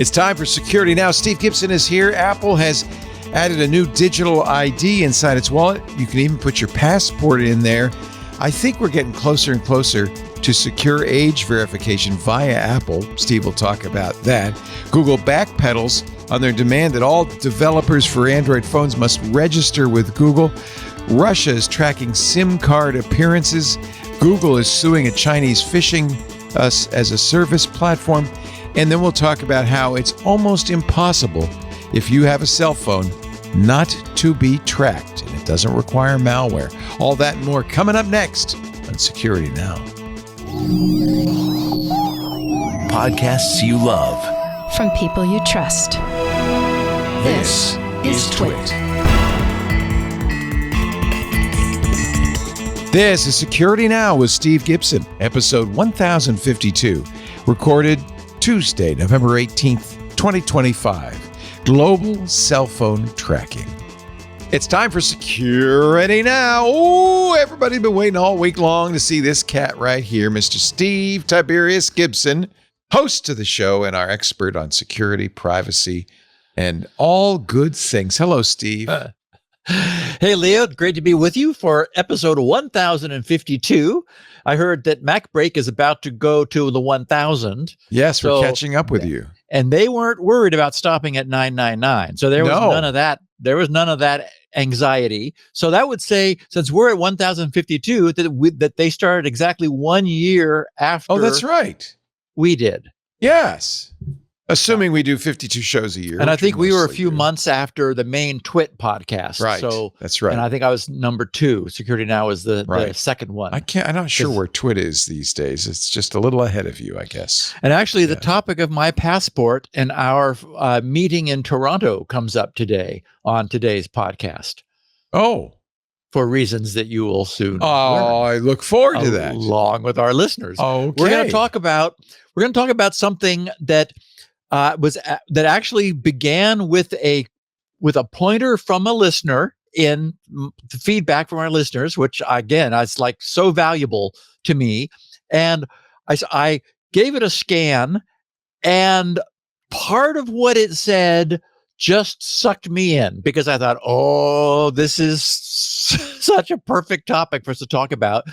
It's time for Security Now. Steve Gibson is here. Apple has added a new digital ID inside its wallet. You can even put your passport in there. I think we're getting closer and closer to secure age verification via Apple. Steve will talk about that. Google backpedals on their demand that all developers for Android phones must register with Google. Russia is tracking SIM card appearances. Google is suing a Chinese Phishing as a service platform. And then we'll talk about how it's almost impossible, if you have a cell phone, not to be tracked. And it doesn't require malware. All that and more coming up next on Security Now. Podcasts you love. From people you trust. This is Twit. This is Security Now with Steve Gibson, episode 1052, recorded Tuesday, November 18th, 2025. Global cell phone tracking. It's time for Security Now. Oh, everybody's been waiting all week long to see this cat right here, Mr. Steve Tiberius Gibson, host of the show and our expert on security, privacy, and all good things. Hello, Steve. Hey, Leo, great to be with you for episode 1052. I heard that MacBreak is about to go to the 1000. Yes, we're catching up with you. And they weren't worried about stopping at 999. So there was none of that. There was none of that anxiety. So that would say, since we're at 1052, that they started exactly 1 year after. Oh, that's right. We did. Yes. Assuming we do 52 shows a year. And I think we were a few months after the main Twit podcast. Right. So that's right. And I think I was number 2. Security Now was the second one. I'm not sure where Twit is these days. It's just a little ahead of you, I guess. And actually, the topic of my passport and our meeting in Toronto comes up today on today's podcast. Oh. For reasons that you will soon learn. I look forward to that. Along with our listeners. Okay. We're going to talk about something that that actually began with a pointer from a listener in the feedback from our listeners, which again is like so valuable to me. And I gave it a scan, and part of what it said just sucked me in because I thought, oh, this is such a perfect topic for us to talk about.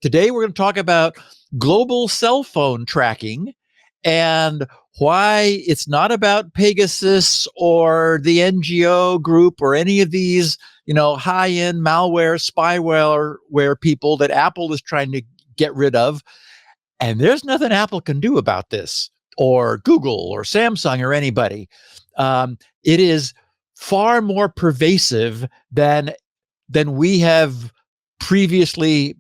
Today, we're going to talk about global cell phone tracking and why it's not about Pegasus or the NGO group or any of these, high-end malware, spyware people that Apple is trying to get rid of. And there's nothing Apple can do about this, or Google or Samsung or anybody. It is far more pervasive than we have previously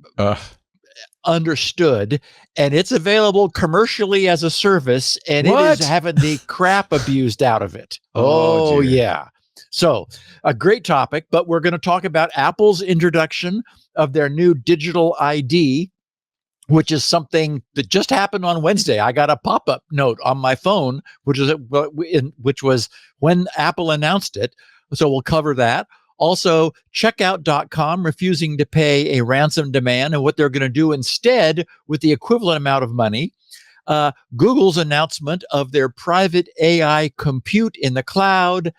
understood, and it's available commercially as a service, and it is having the crap abused out of it. Oh yeah. So a great topic, but we're going to talk about Apple's introduction of their new digital ID, which is something that just happened on Wednesday. I got a pop-up note on my phone, which was when Apple announced it. So we'll cover that. Also, Checkout.com refusing to pay a ransom demand and what they're going to do instead with the equivalent amount of money. Google's announcement of their private AI compute in the cloud.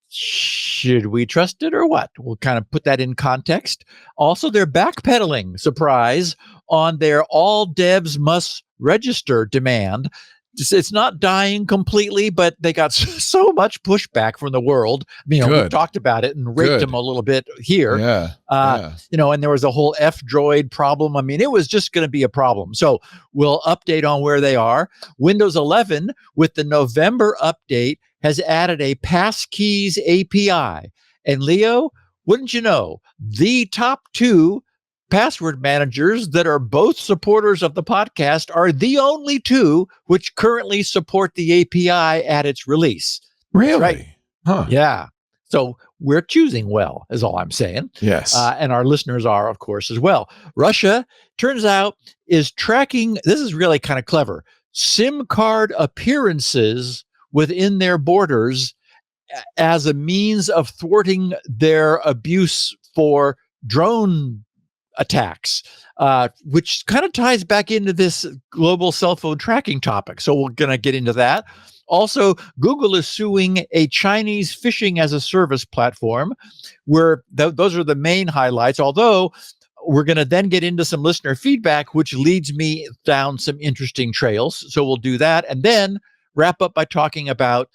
Should we trust it or what? We'll kind of put that in context. Also, they're backpedaling, surprise, on their all devs must register demand. It's not dying completely, but they got so much pushback from the world. We talked about it and raked them a little bit here. And there was a whole F-Droid problem. I mean, it was just going to be a problem. So we'll update on where they are. Windows 11, with the November update, has added a Passkeys API. And Leo, wouldn't you know, the top 2 password managers that are both supporters of the podcast are the only 2 which currently support the API at its release. Really? Right. Huh. Yeah. So we're choosing well, is all I'm saying. Yes. And our listeners are, of course, as well. Russia, turns out, is tracking, this is really kind of clever, SIM card appearances within their borders as a means of thwarting their abuse for drone attacks, which kind of ties back into this global cell phone tracking topic. So we're going to get into that. Also, Google is suing a Chinese phishing as a service platform, where those are the main highlights, although we're going to then get into some listener feedback, which leads me down some interesting trails. So we'll do that and then wrap up by talking about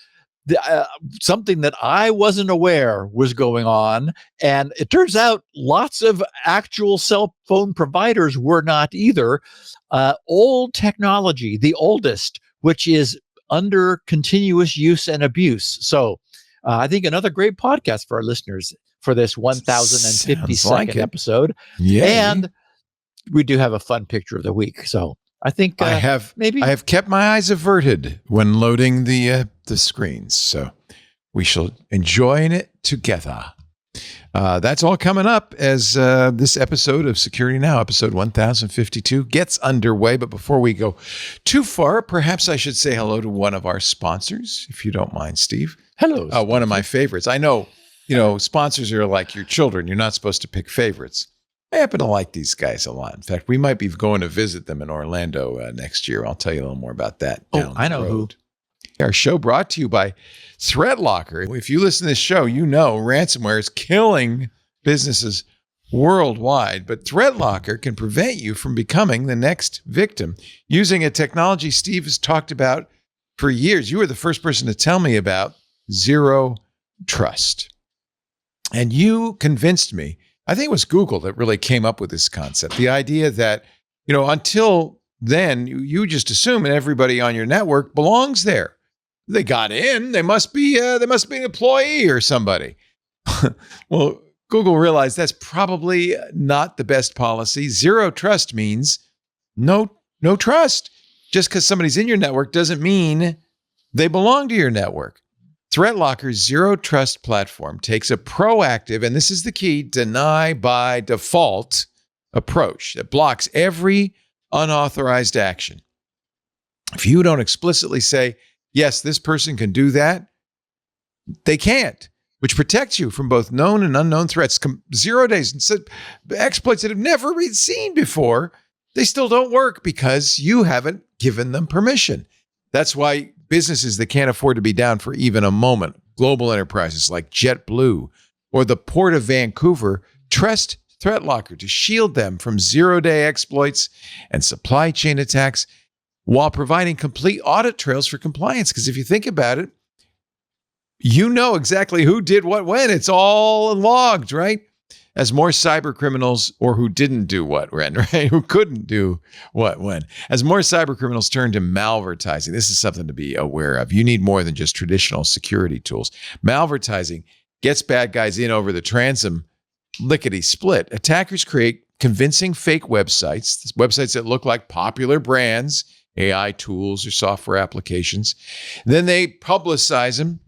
something that I wasn't aware was going on. And it turns out lots of actual cell phone providers were not either. Old technology, the oldest, which is under continuous use and abuse. So I think another great podcast for our listeners for this 1052nd episode. Yeah. And we do have a fun picture of the week. So I think I have kept my eyes averted when loading the screens. So we shall enjoy it together. That's all coming up as this episode of Security Now, episode 1052, gets underway. But before we go too far, perhaps I should say hello to one of our sponsors, if you don't mind, Steve. Hello. One of my favorites. I know, sponsors are like your children. You're not supposed to pick favorites. I happen to like these guys a lot. In fact, we might be going to visit them in Orlando next year. I'll tell you a little more about that. I know who. Our show brought to you by ThreatLocker. If you listen to this show, you know ransomware is killing businesses worldwide, but ThreatLocker can prevent you from becoming the next victim using a technology Steve has talked about for years. You were the first person to tell me about Zero Trust. And you convinced me. I think it was Google that really came up with this concept. The idea that, until then, you just assume that everybody on your network belongs there. They got in, they must be an employee or somebody. Well, Google realized that's probably not the best policy. Zero trust means no trust. Just because somebody's in your network doesn't mean they belong to your network. ThreatLocker's Zero Trust platform takes a proactive, and this is the key, deny by default approach that blocks every unauthorized action. If you don't explicitly say, yes, this person can do that, they can't, which protects you from both known and unknown threats. 0 days, exploits that have never been seen before, they still don't work because you haven't given them permission. That's why businesses that can't afford to be down for even a moment, global enterprises like JetBlue or the Port of Vancouver, trust ThreatLocker to shield them from zero-day exploits and supply chain attacks while providing complete audit trails for compliance. Because if you think about it, you know exactly who did what when. It's all logged, right? As more cyber criminals, or who didn't do what when, right? Who couldn't do what when. As more cyber criminals turn to malvertising, this is something to be aware of. You need more than just traditional security tools. Malvertising gets bad guys in over the transom lickety-split. Attackers create convincing fake websites that look like popular brands, AI tools or software applications. Then they publicize them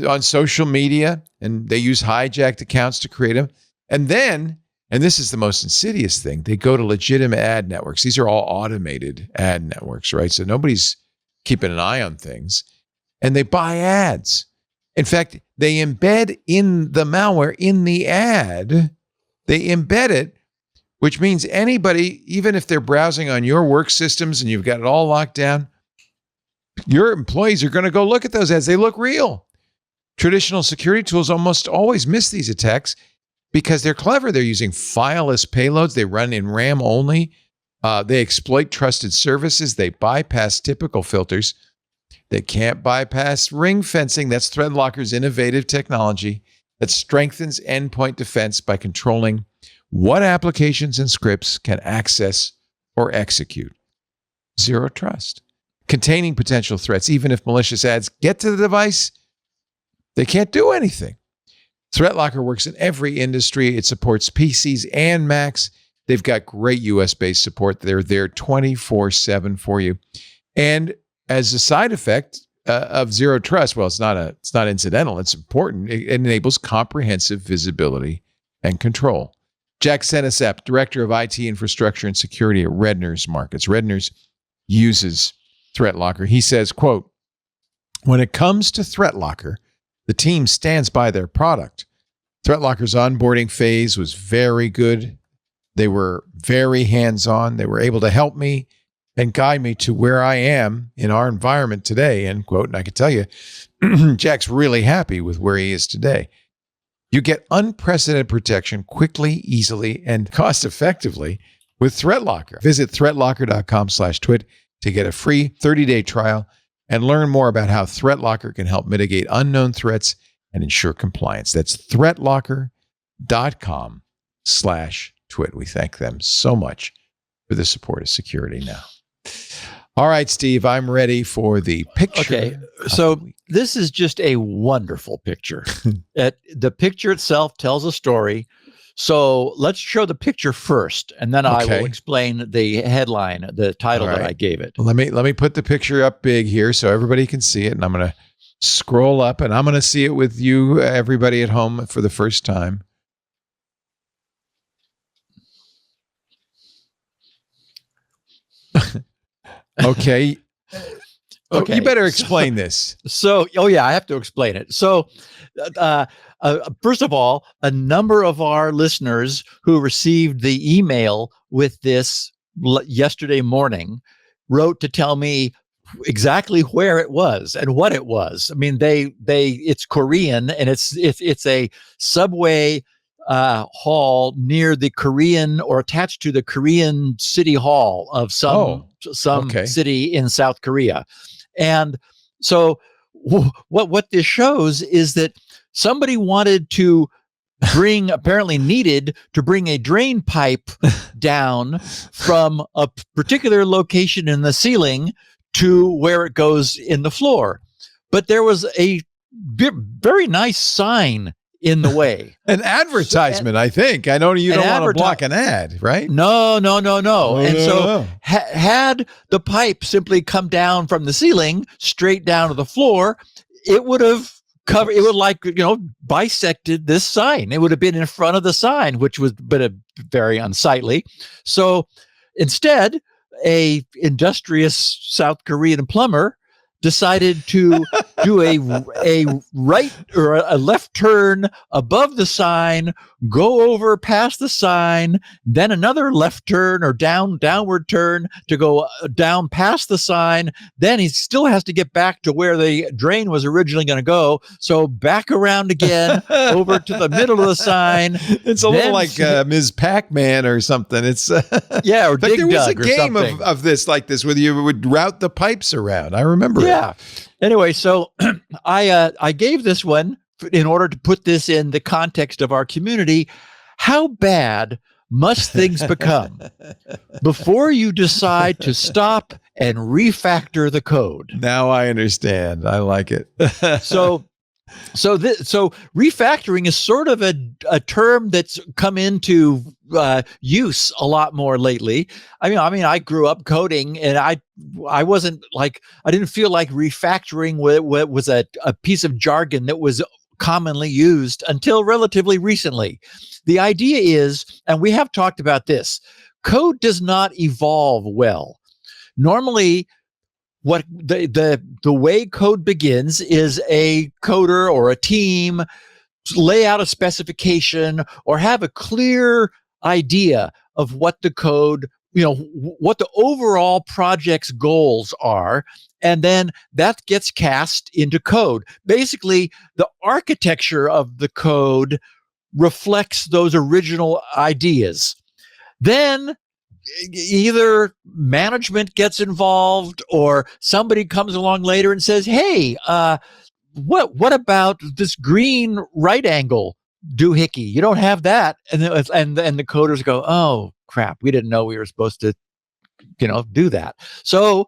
on social media, and they use hijacked accounts to create them. And then, and this is the most insidious thing, they go to legitimate ad networks. These are all automated ad networks, right? So nobody's keeping an eye on things. And they buy ads. In fact, they embed in the malware in the ad. They embed it, which means anybody, even if they're browsing on your work systems and you've got it all locked down, your employees are going to go look at those ads. They look real. Traditional security tools almost always miss these attacks because they're clever. They're using fileless payloads. They run in RAM only. They exploit trusted services. They bypass typical filters. They can't bypass ring fencing. That's ThreatLocker's innovative technology that strengthens endpoint defense by controlling what applications and scripts can access or execute. Zero trust. Containing potential threats, even if malicious ads get to the device, they can't do anything. ThreatLocker works in every industry. It supports PCs and Macs. They've got great US-based support. They're there 24/7 for you. And as a side effect of Zero Trust, well, it's not incidental. It's important. It enables comprehensive visibility and control. Jack Senesep, Director of IT Infrastructure and Security at Redner's Markets. Redner's uses ThreatLocker. He says, quote, "When it comes to ThreatLocker, the team stands by their product. ThreatLocker's onboarding phase was very good. They were very hands-on. They were able to help me and guide me to where I am in our environment today, end quote. And I can tell you, Jack's really happy with where he is today. You get unprecedented protection quickly, easily, and cost effectively with ThreatLocker. Visit threatlocker.com/twit to get a free 30-day trial and learn more about how ThreatLocker can help mitigate unknown threats and ensure compliance. That's threatlocker.com/twit. We thank them so much for the support of Security Now. All right, Steve, I'm ready for the picture. Okay, so this is just a wonderful picture. The picture itself tells a story. So let's show the picture first, and then I will explain the headline, the title that I gave it. Let me put the picture up big here so everybody can see it, and I'm going to scroll up, and I'm going to see it with you, everybody at home, for the first time. Okay. Okay. You better explain this. So, I have to explain it. So, first of all, a number of our listeners who received the email with this yesterday morning wrote to tell me exactly where it was and what it was. I mean, it's Korean, and it's a subway hall near the Korean, or attached to the Korean city hall of some city in South Korea. And so what this shows is that somebody apparently needed to bring a drain pipe down from a particular location in the ceiling to where it goes in the floor. But there was a very nice sign in the way. An advertisement, I think. I know you don't want to block an ad, right? No. Had the pipe simply come down from the ceiling straight down to the floor, it would have covered, it would bisected this sign. It would have been in front of the sign, which was very unsightly. So instead, a industrious South Korean plumber decided to do a right or a left turn above the sign, go over past the sign, then another left turn or downward turn to go down past the sign. Then he still has to get back to where the drain was originally going to go. So back around again over to the middle of the sign. It's a little like Ms. Pac-Man or something. It's or Dig there was Dug a game of this like this where you would route the pipes around. I remember it. Yeah. Anyway, so I gave this one in order to put this in the context of our community. How bad must things become before you decide to stop and refactor the code? Now I understand. I like it. So refactoring is sort of a term that's come into use a lot more lately. I mean, I grew up coding, and I didn't feel like refactoring was a piece of jargon that was commonly used until relatively recently. The idea is, and we have talked about this, code does not evolve well. Normally, what the way code begins is a coder or a team lay out a specification or have a clear idea of what the code, what the overall project's goals are, and then that gets cast into code. Basically, the architecture of the code reflects those original ideas. Then either management gets involved or somebody comes along later and says, hey, what about this green right angle doohickey? You don't have that. And the coders go, oh crap, we didn't know we were supposed to do that. So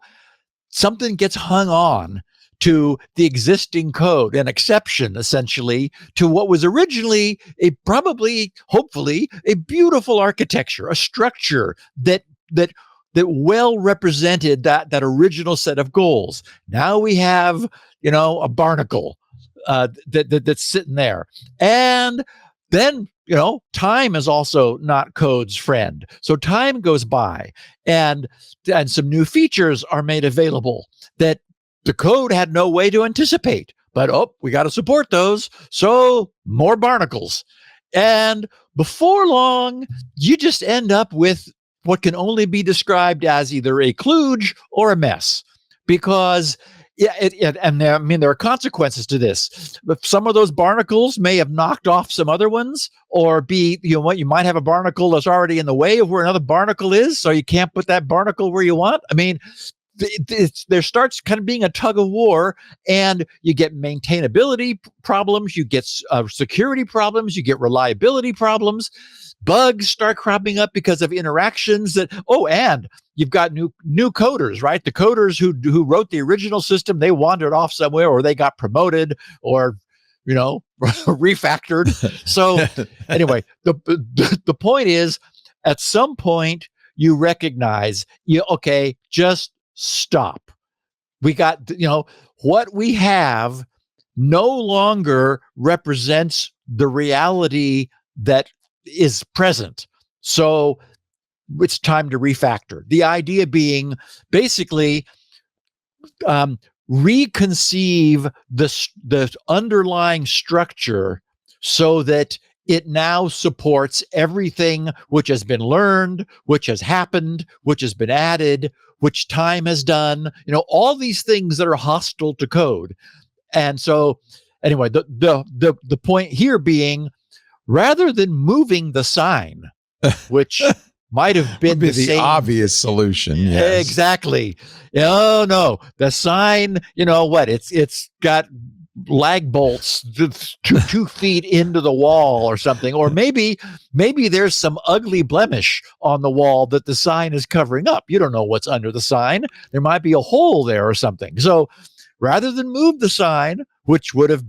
something gets hung on to the existing code, an exception essentially to what was originally hopefully a beautiful architecture, a structure that well represented that original set of goals. Now we have, a barnacle that's sitting there. And then, time is also not code's friend. So time goes by and some new features are made available that the code had no way to anticipate, but we got to support those. So more barnacles. And before long, you just end up with what can only be described as either a kludge or a mess, because there are consequences to this. Some of those barnacles may have knocked off some other ones, or you might have a barnacle that's already in the way of where another barnacle is, so you can't put that barnacle where you want. I mean, there starts kind of being a tug of war, and you get maintainability problems, you get security problems, you get reliability problems. Bugs start cropping up because of interactions and you've got new coders, right? The coders who wrote the original system, they wandered off somewhere, or they got promoted, or refactored. So anyway, the point is, at some point you recognize, just stop. We got, what we have no longer represents the reality that is present. So it's time to refactor. The idea being basically reconceive the underlying structure so that it now supports everything which has been learned, which has happened, which has been added, which time has done, all these things that are hostile to code. And so anyway, the point here being, rather than moving the sign, which might have been the same obvious solution. Yes. Exactly. Oh no, the sign, it's got lag bolts 2 feet into the wall or something, or maybe there's some ugly blemish on the wall that the sign is covering up. You don't know what's under the sign. There might be a hole there or something. So rather than move the sign, which would have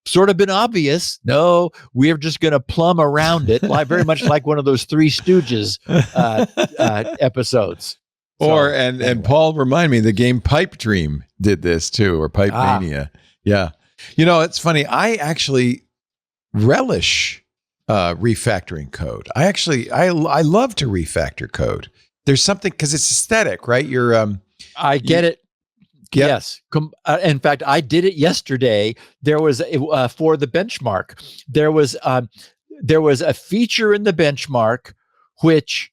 sort of been obvious, no, we're just going to plumb around it, very much like one of those Three Stooges episodes. And Paul, remind me, the game Pipe Dream did this too, or Pipe Mania. Yeah. It's funny. I actually relish refactoring code. I love to refactor code. There's something, because it's aesthetic, right? I get it. Yep. Yes. In fact, I did it yesterday. There was for the benchmark. There was a feature in the benchmark which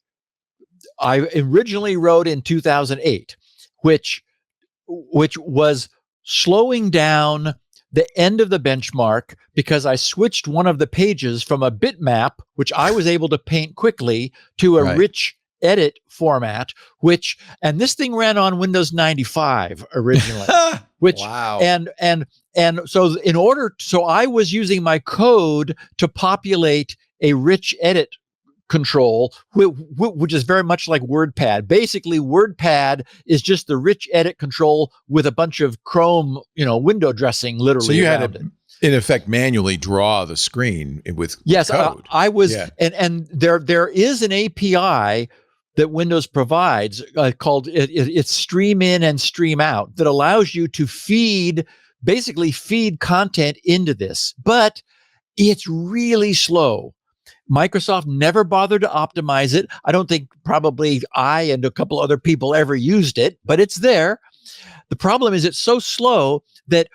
I originally wrote in 2008, which was slowing down the end of the benchmark because I switched one of the pages from a bitmap, which I was able to paint quickly, to a rich edit format, and this thing ran on Windows 95 originally, wow. And so I was using my code to populate a rich edit control, which is very much like WordPad. Basically, WordPad is just the rich edit control with a bunch of Chrome, window dressing literally. So you had to, in effect, manually draw the screen with code. I was, and there is an API that Windows provides called it's stream in and stream out, that allows you to feed content into this, but it's really slow. Microsoft never bothered to optimize it. I don't think probably I and a couple other people ever used it, but it's there. The problem is it's so slow that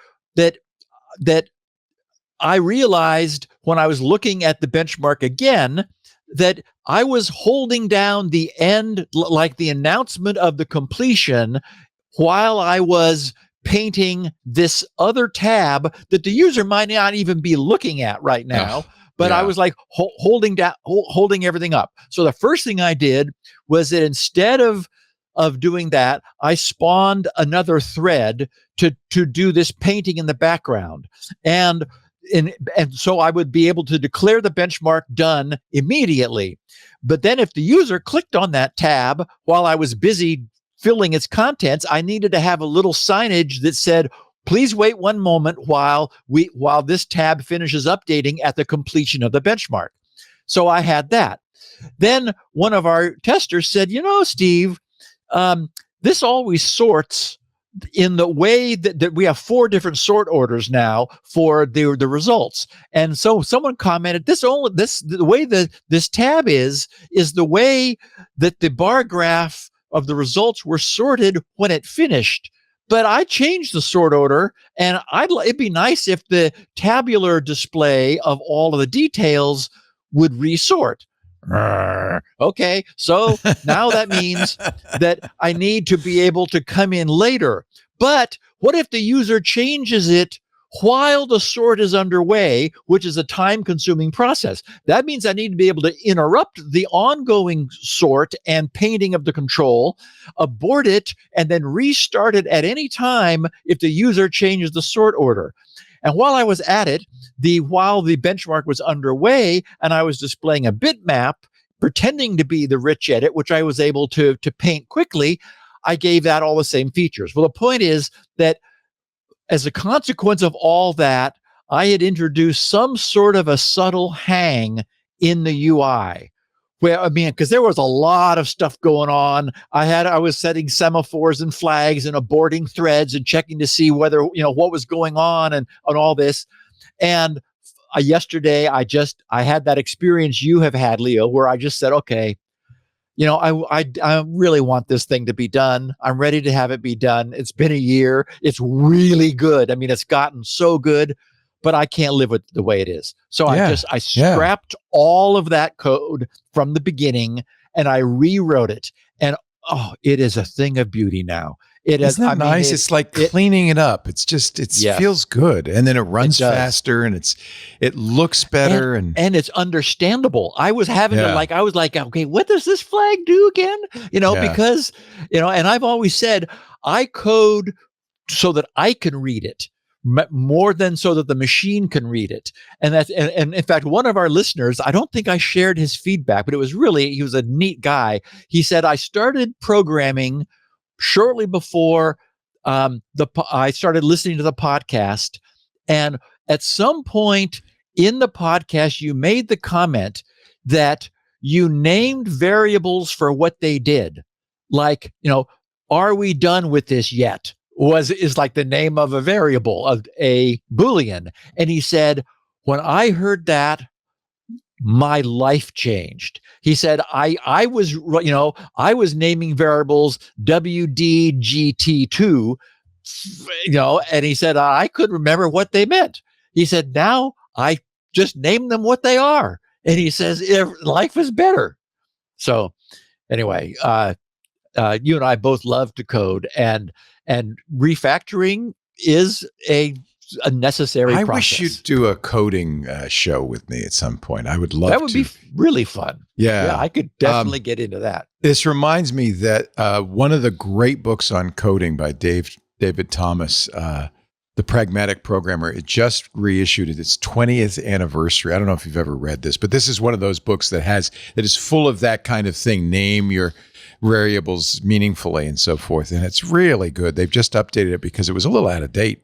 I realized when I was looking at the benchmark again that I was holding down the end, like the announcement of the completion, while I was painting this other tab that the user might not even be looking at right now. But I was like holding everything up. So the first thing I did was that instead of doing that, I spawned another thread to do this painting in the background. And so I would be able to declare the benchmark done immediately. But then if the user clicked on that tab while I was busy filling its contents, I needed to have a little signage that said, please wait one moment while this tab finishes updating at the completion of the benchmark. So I had that. Then one of our testers said, Steve, this always sorts in the way that we have 4 different sort orders now for the results. And so someone commented, the way that this tab is the way that the bar graph of the results were sorted when it finished. But I changed the sort order, and it'd be nice if the tabular display of all of the details would resort. Okay, so now that means that I need to be able to come in later. But what if the user changes it while the sort is underway, which is a time-consuming process? That means I need to be able to interrupt the ongoing sort and painting of the control, abort it, and then restart it at any time if the user changes the sort order. And while I was at it, while the benchmark was underway and I was displaying a bitmap, pretending to be the rich edit, which I was able to paint quickly, I gave that all the same features. Well, the point is that as a consequence of all that, I had introduced some sort of a subtle hang in the UI. Well, I mean, because there was a lot of stuff going on. I was setting semaphores and flags and aborting threads and checking to see whether, what was going on and all this. And yesterday, I had that experience you have had, Leo, where I just said, okay, I really want this thing to be done. I'm ready to have it be done. It's been a year. It's really good. I mean, it's gotten so good, but I can't live with the way it is. So I scrapped all of that code from the beginning and I rewrote it. And it is a thing of beauty now. Isn't that nice? It's like cleaning it up. It's just, feels good. And then it runs faster and it looks better. And it's understandable. I was having I was like, okay, what does this flag do again? Because, and I've always said, I code so that I can read it more than so that the machine can read it. And in fact, one of our listeners, I don't think I shared his feedback, but he was a neat guy. He said, I started programming shortly before I started listening to the podcast. And at some point in the podcast, you made the comment that you named variables for what they did. Like, are we done with this yet? Is like the name of a variable, of a Boolean. And he said, when I heard that, my life changed. He said, I was naming variables WDGT2, and he said, I couldn't remember what they meant. He said, now I just name them what they are. And he says, life is better. So anyway, you and I both love to code, and refactoring is a necessary process. I wish you'd do a coding show with me at some point. I would love that. Would be really fun. Yeah, I could definitely get into that. This reminds me that one of the great books on coding by David Thomas, The Pragmatic Programmer, it just reissued its 20th anniversary. I don't know if you've ever read this, but this is one of those books that is full of that kind of thing. Name your variables meaningfully and so forth. And it's really good. They've just updated it because it was a little out of date,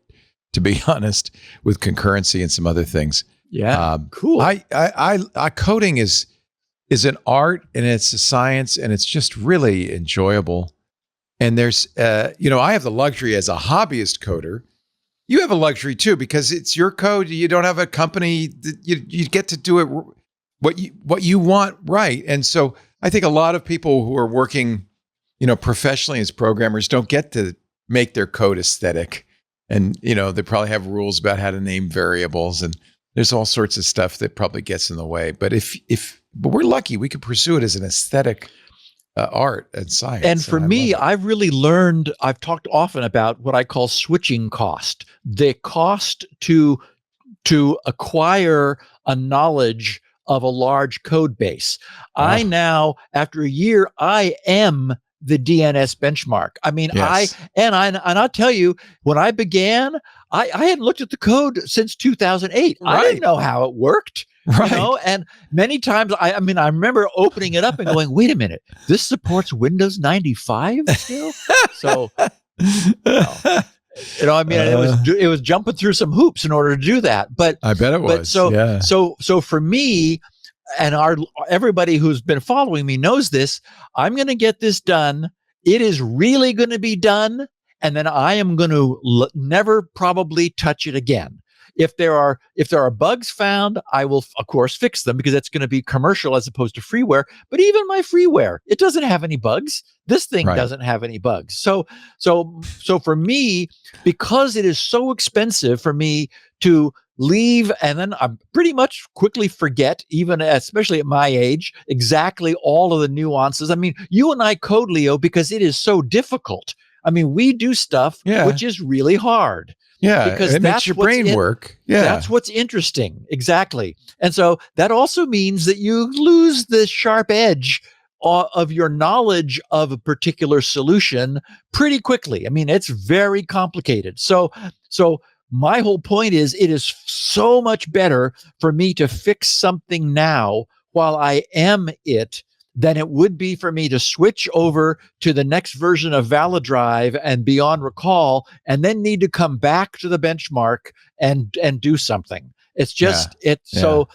to be honest, with concurrency and some other things. Yeah, cool. I coding is an art and it's a science and it's just really enjoyable. And there's, I have the luxury as a hobbyist coder. You have a luxury too, because it's your code. You don't have a company. You get to do it what you want, right? And so I think a lot of people who are working, professionally as programmers don't get to make their code aesthetic. And, they probably have rules about how to name variables, and there's all sorts of stuff that probably gets in the way. But but we're lucky, we could pursue it as an aesthetic art and science. And for me, I've really learned, I've talked often about what I call switching cost, the cost to acquire a knowledge of a large code base. I now, after a year, I am the DNS benchmark. I mean, yes. I'll tell you, when I began, I hadn't looked at the code since 2008. Right. I didn't know how it worked. Right. And many times, I remember opening it up and going, wait a minute, this supports Windows 95 still? So, it was jumping through some hoops in order to do that. But I bet it was. So for me, and everybody who's been following me knows this, I'm going to get this done. It is really going to be done. And then I am going to never probably touch it again. If there are bugs found, I will, of course, fix them because it's going to be commercial as opposed to freeware. But even my freeware, it doesn't have any bugs. This thing doesn't have any bugs. So for me, because it is so expensive for me to leave, and then I pretty much quickly forget, even especially at my age, exactly all of the nuances. I mean, you and I code, Leo, because it is so difficult. I mean, we do stuff which is really hard. Yeah, because it makes your brain work. Yeah, that's what's interesting. Exactly. And so that also means that you lose the sharp edge of your knowledge of a particular solution pretty quickly. I mean, it's very complicated. So my whole point is, it is so much better for me to fix something now while I am it than it would be for me to switch over to the next version of ValiDrive and Beyond Recall, and then need to come back to the benchmark and do something. It's just, so,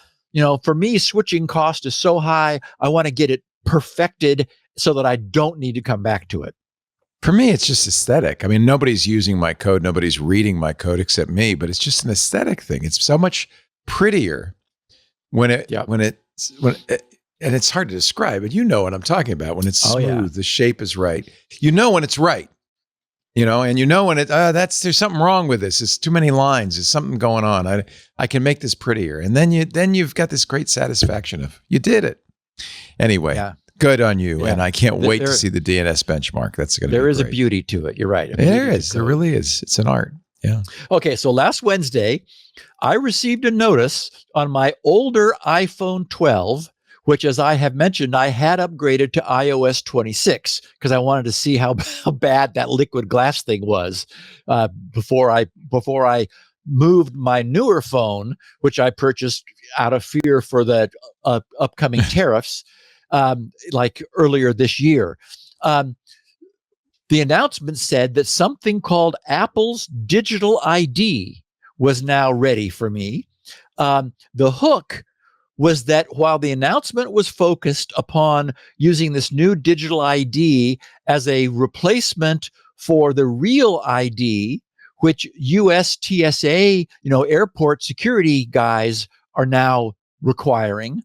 for me, switching cost is so high. I want to get it perfected so that I don't need to come back to it. For me, it's just aesthetic. I mean, nobody's using my code. Nobody's reading my code except me, but it's just an aesthetic thing. It's so much prettier when it, and it's hard to describe, but you know what I'm talking about. When it's smooth, the shape is right. You know when it's right, and you know when there's something wrong with this. It's too many lines. There's something going on. I can make this prettier. And then you've got this great satisfaction of, you did it. Anyway, good on you. Yeah. And I can't wait to see the DNS benchmark. That's going to be great. There is a beauty to it. You're right. There is. There really is. It's an art. Yeah. Okay. So last Wednesday, I received a notice on my older iPhone 12, which, as I have mentioned, I had upgraded to iOS 26 because I wanted to see how bad that liquid glass thing was before I moved my newer phone, which I purchased out of fear for the upcoming tariffs, like earlier this year. The announcement said that something called Apple's Digital ID was now ready for me. The hook was that while the announcement was focused upon using this new digital ID as a replacement for the real ID, which US TSA, airport security guys are now requiring,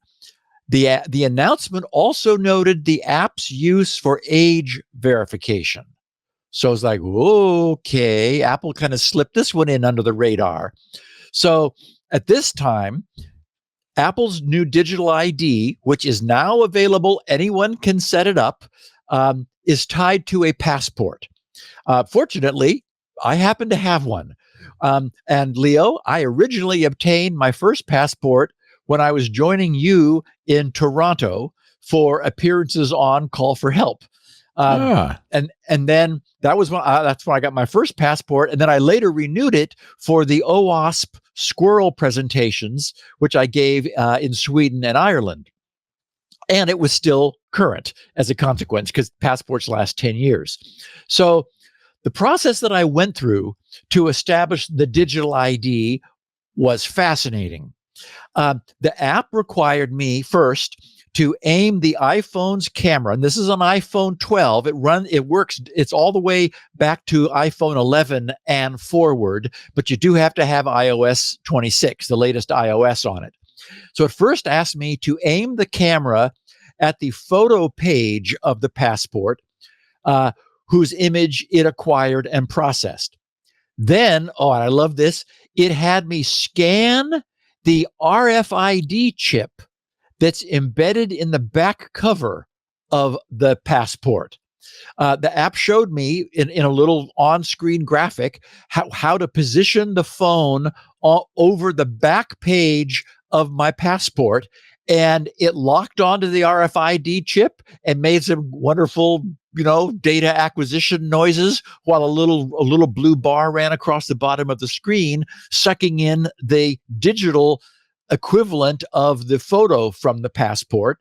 the announcement also noted the app's use for age verification. So it's like, okay, Apple kind of slipped this one in under the radar. So at this time, Apple's new digital ID, which is now available, anyone can set it up, is tied to a passport. Fortunately, I happen to have one. And Leo, I originally obtained my first passport when I was joining you in Toronto for appearances on Call for Help. And then that's when I got my first passport. And then I later renewed it for the OWASP Squirrel presentations, which I gave in Sweden and Ireland. And it was still current as a consequence because passports last 10 years. So the process that I went through to establish the digital ID was fascinating. The app required me first to aim the iPhone's camera, and this is an iPhone 12. It works. It's all the way back to iPhone 11 and forward, but you do have to have iOS 26, the latest iOS on it. So it first asked me to aim the camera at the photo page of the passport, whose image it acquired and processed. Then, and I love this, it had me scan the RFID chip that's embedded in the back cover of the passport. The app showed me in a little on-screen graphic how to position the phone over the back page of my passport, and it locked onto the RFID chip and made some wonderful, data acquisition noises while a little blue bar ran across the bottom of the screen, sucking in the digital equivalent of the photo from the passport.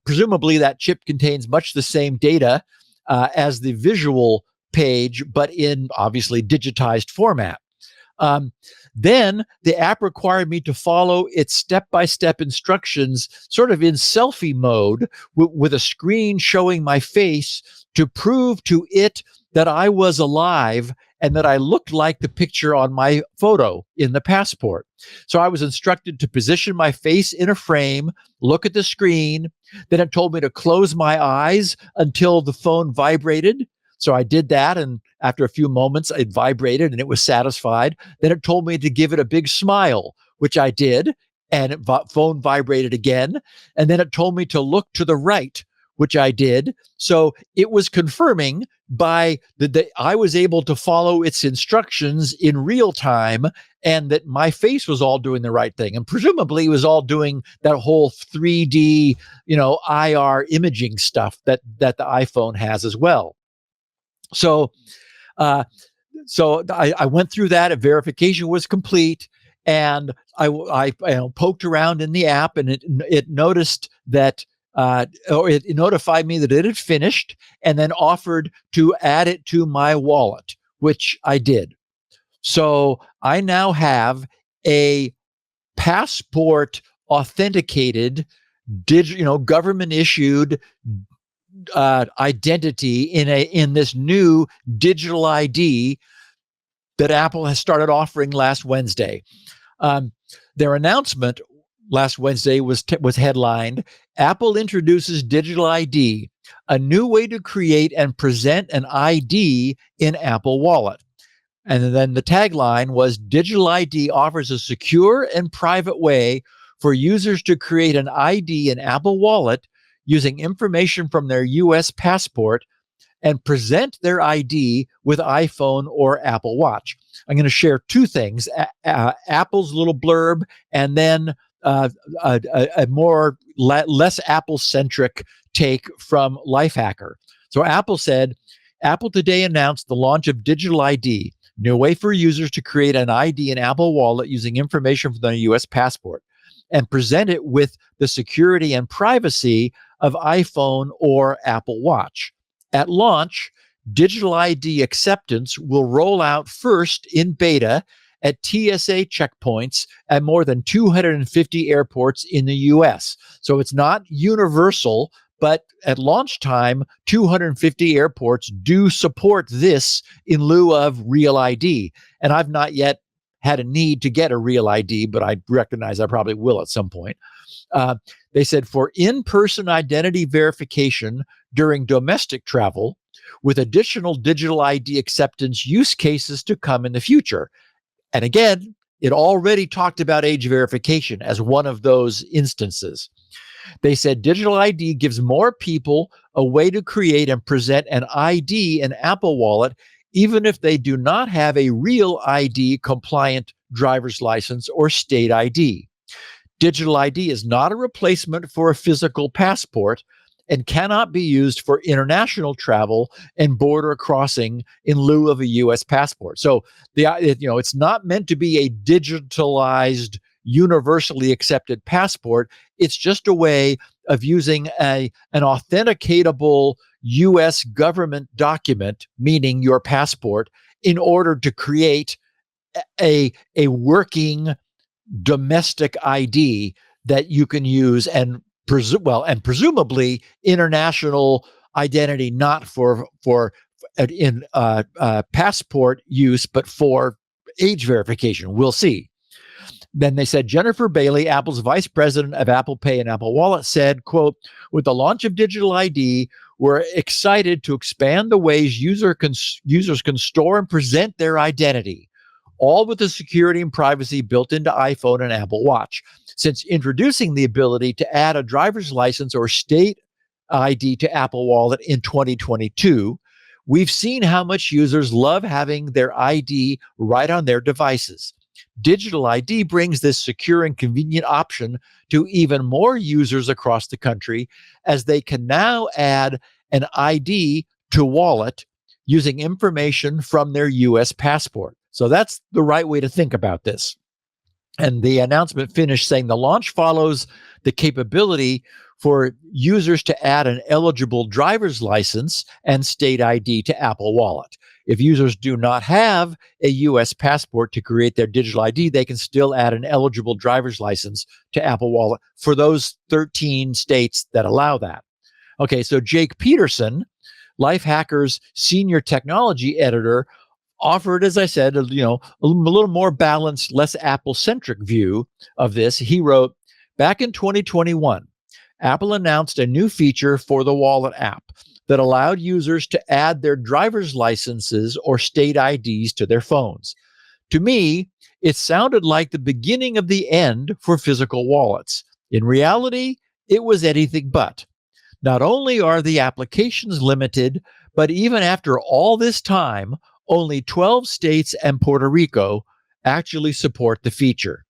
Presumably that chip contains much the same data as the visual page, but in obviously digitized format. Then the app required me to follow its step-by-step instructions sort of in selfie mode with a screen showing my face to prove to it that I was alive and that I looked like the picture on my photo in the passport. So I was instructed to position my face in a frame, look at the screen. Then it told me to close my eyes until the phone vibrated. So I did that, and after a few moments, it vibrated and it was satisfied. Then it told me to give it a big smile, which I did, and phone vibrated again. And then it told me to look to the right, which I did. So it was confirming by I was able to follow its instructions in real time, and that my face was all doing the right thing. And presumably it was all doing that whole 3D, IR imaging stuff that the iPhone has as well. So I went through that. A verification was complete, and I poked around in the app, and it noticed that, or it notified me that it had finished, and then offered to add it to my wallet, which I did. So I now have a passport authenticated, government issued identity in this new digital ID that Apple has started offering last Wednesday. Their announcement last Wednesday was headlined, "Apple introduces digital ID, a new way to create and present an ID in Apple Wallet." And then the tagline was, "Digital ID offers a secure and private way for users to create an ID in Apple Wallet using information from their US passport and present their ID with iPhone or Apple Watch." I'm going to share two things, Apple's little blurb, and then a less Apple-centric take from Lifehacker. So Apple said, "Apple today announced the launch of Digital ID, new way for users to create an ID in Apple Wallet using information from their US passport and present it with the security and privacy of iPhone or Apple Watch. At launch, Digital ID acceptance will roll out first in beta at TSA checkpoints at more than 250 airports in the US. So it's not universal, but at launch time, 250 airports do support this in lieu of Real ID. And I've not yet had a need to get a Real ID, but I recognize I probably will at some point. They said for in-person identity verification during domestic travel, with additional digital ID acceptance use cases to come in the future. And again, it already talked about age verification as one of those instances. They said digital ID gives more people a way to create and present an ID in Apple Wallet, even if they do not have a Real ID compliant driver's license or state ID. Digital ID is not a replacement for a physical passport and cannot be used for international travel and border crossing in lieu of a U.S. passport. So it's not meant to be a digitalized, universally accepted passport. It's just a way of using an authenticatable U.S. government document, meaning your passport, in order to create a working domestic ID that you can use and presumably international identity, not for passport use, but for age verification. We'll see. Then they said Jennifer Bailey, Apple's vice president of Apple Pay and Apple Wallet, said, quote, "With the launch of digital ID, we're excited to expand the ways users can store and present their identity, all with the security and privacy built into iPhone and Apple Watch. Since introducing the ability to add a driver's license or state ID to Apple Wallet in 2022, we've seen how much users love having their ID right on their devices. Digital ID brings this secure and convenient option to even more users across the country, as they can now add an ID to wallet using information from their US passport." So that's the right way to think about this. And the announcement finished saying the launch follows the capability for users to add an eligible driver's license and state ID to Apple Wallet. If users do not have a US passport to create their digital ID, they can still add an eligible driver's license to Apple Wallet for those 13 states that allow that. Okay, so Jake Peterson, Lifehacker's senior technology editor, offered, as I said, a little more balanced, less Apple-centric view of this. He wrote, "Back in 2021, Apple announced a new feature for the Wallet app, that allowed users to add their driver's licenses or state IDs to their phones. To me, it sounded like the beginning of the end for physical wallets. In reality, it was anything but. Not only are the applications limited, but even after all this time, only 12 states and Puerto Rico actually support the feature.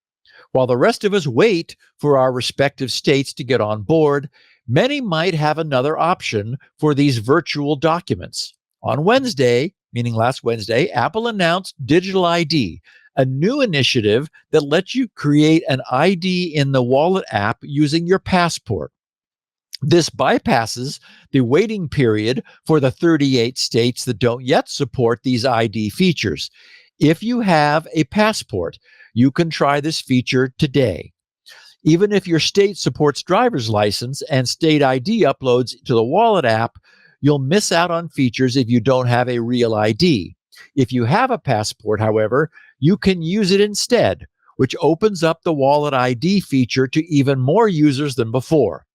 While the rest of us wait for our respective states to get on board, many might have another option for these virtual documents. On Wednesday, meaning last Wednesday, Apple announced Digital ID, a new initiative that lets you create an ID in the Wallet app using your passport. This bypasses the waiting period for the 38 states that don't yet support these ID features. If you have a passport, you can try this feature today. Even if your state supports driver's license and state ID uploads to the Wallet app, you'll miss out on features if you don't have a real ID. If you have a passport, however, you can use it instead, which opens up the Wallet ID feature to even more users than before.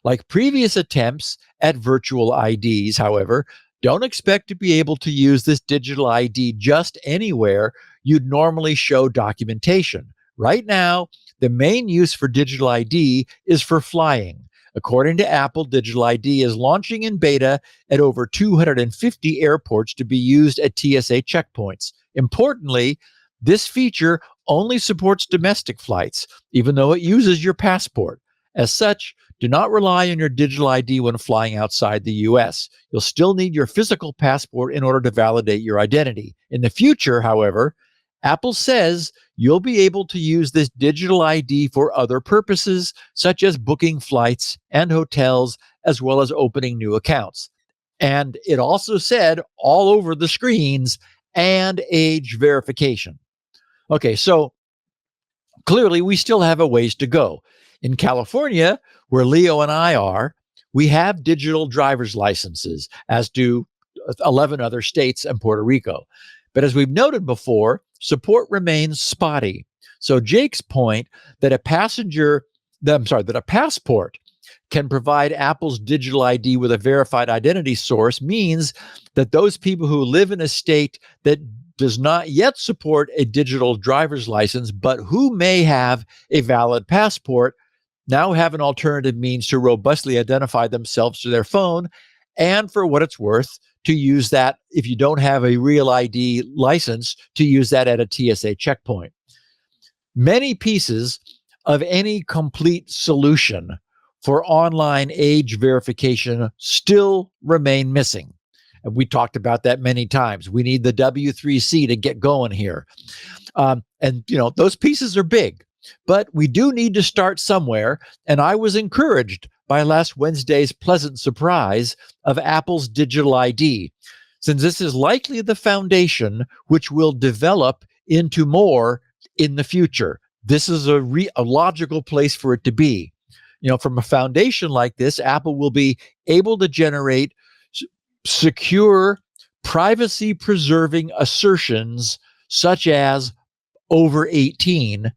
Like previous attempts at virtual IDs, however, don't expect to be able to use this digital ID just anywhere you'd normally show documentation. Right now, the main use for digital ID is for flying. According to Apple, digital ID is launching in beta at over 250 airports to be used at TSA checkpoints. Importantly, this feature only supports domestic flights, even though it uses your passport. As such, do not rely on your digital ID when flying outside the US. You'll still need your physical passport in order to validate your identity. In the future, however, Apple says you'll be able to use this digital ID for other purposes, such as booking flights and hotels, as well as opening new accounts. And it also said all over the screens, and age verification. Okay, so clearly we still have a ways to go. In California, where Leo and I are, we have digital driver's licenses, as do 11 other states and Puerto Rico. But as we've noted before, support remains spotty. So Jake's point that a passport can provide Apple's digital ID with a verified identity source means that those people who live in a state that does not yet support a digital driver's license, but who may have a valid passport, now have an alternative means to robustly identify themselves to their phone, and for what it's worth, to use that if you don't have a real ID license, to use that at a TSA checkpoint. Many pieces of any complete solution for online age verification still remain missing. And we talked about that many times. We need the W3C to get going here. Those pieces are big, but we do need to start somewhere. And I was encouraged by last Wednesday's pleasant surprise of Apple's digital ID, since this is likely the foundation which will develop into more in the future. This is a logical place for it to be. From a foundation like this, Apple will be able to generate secure, privacy-preserving assertions such as over 18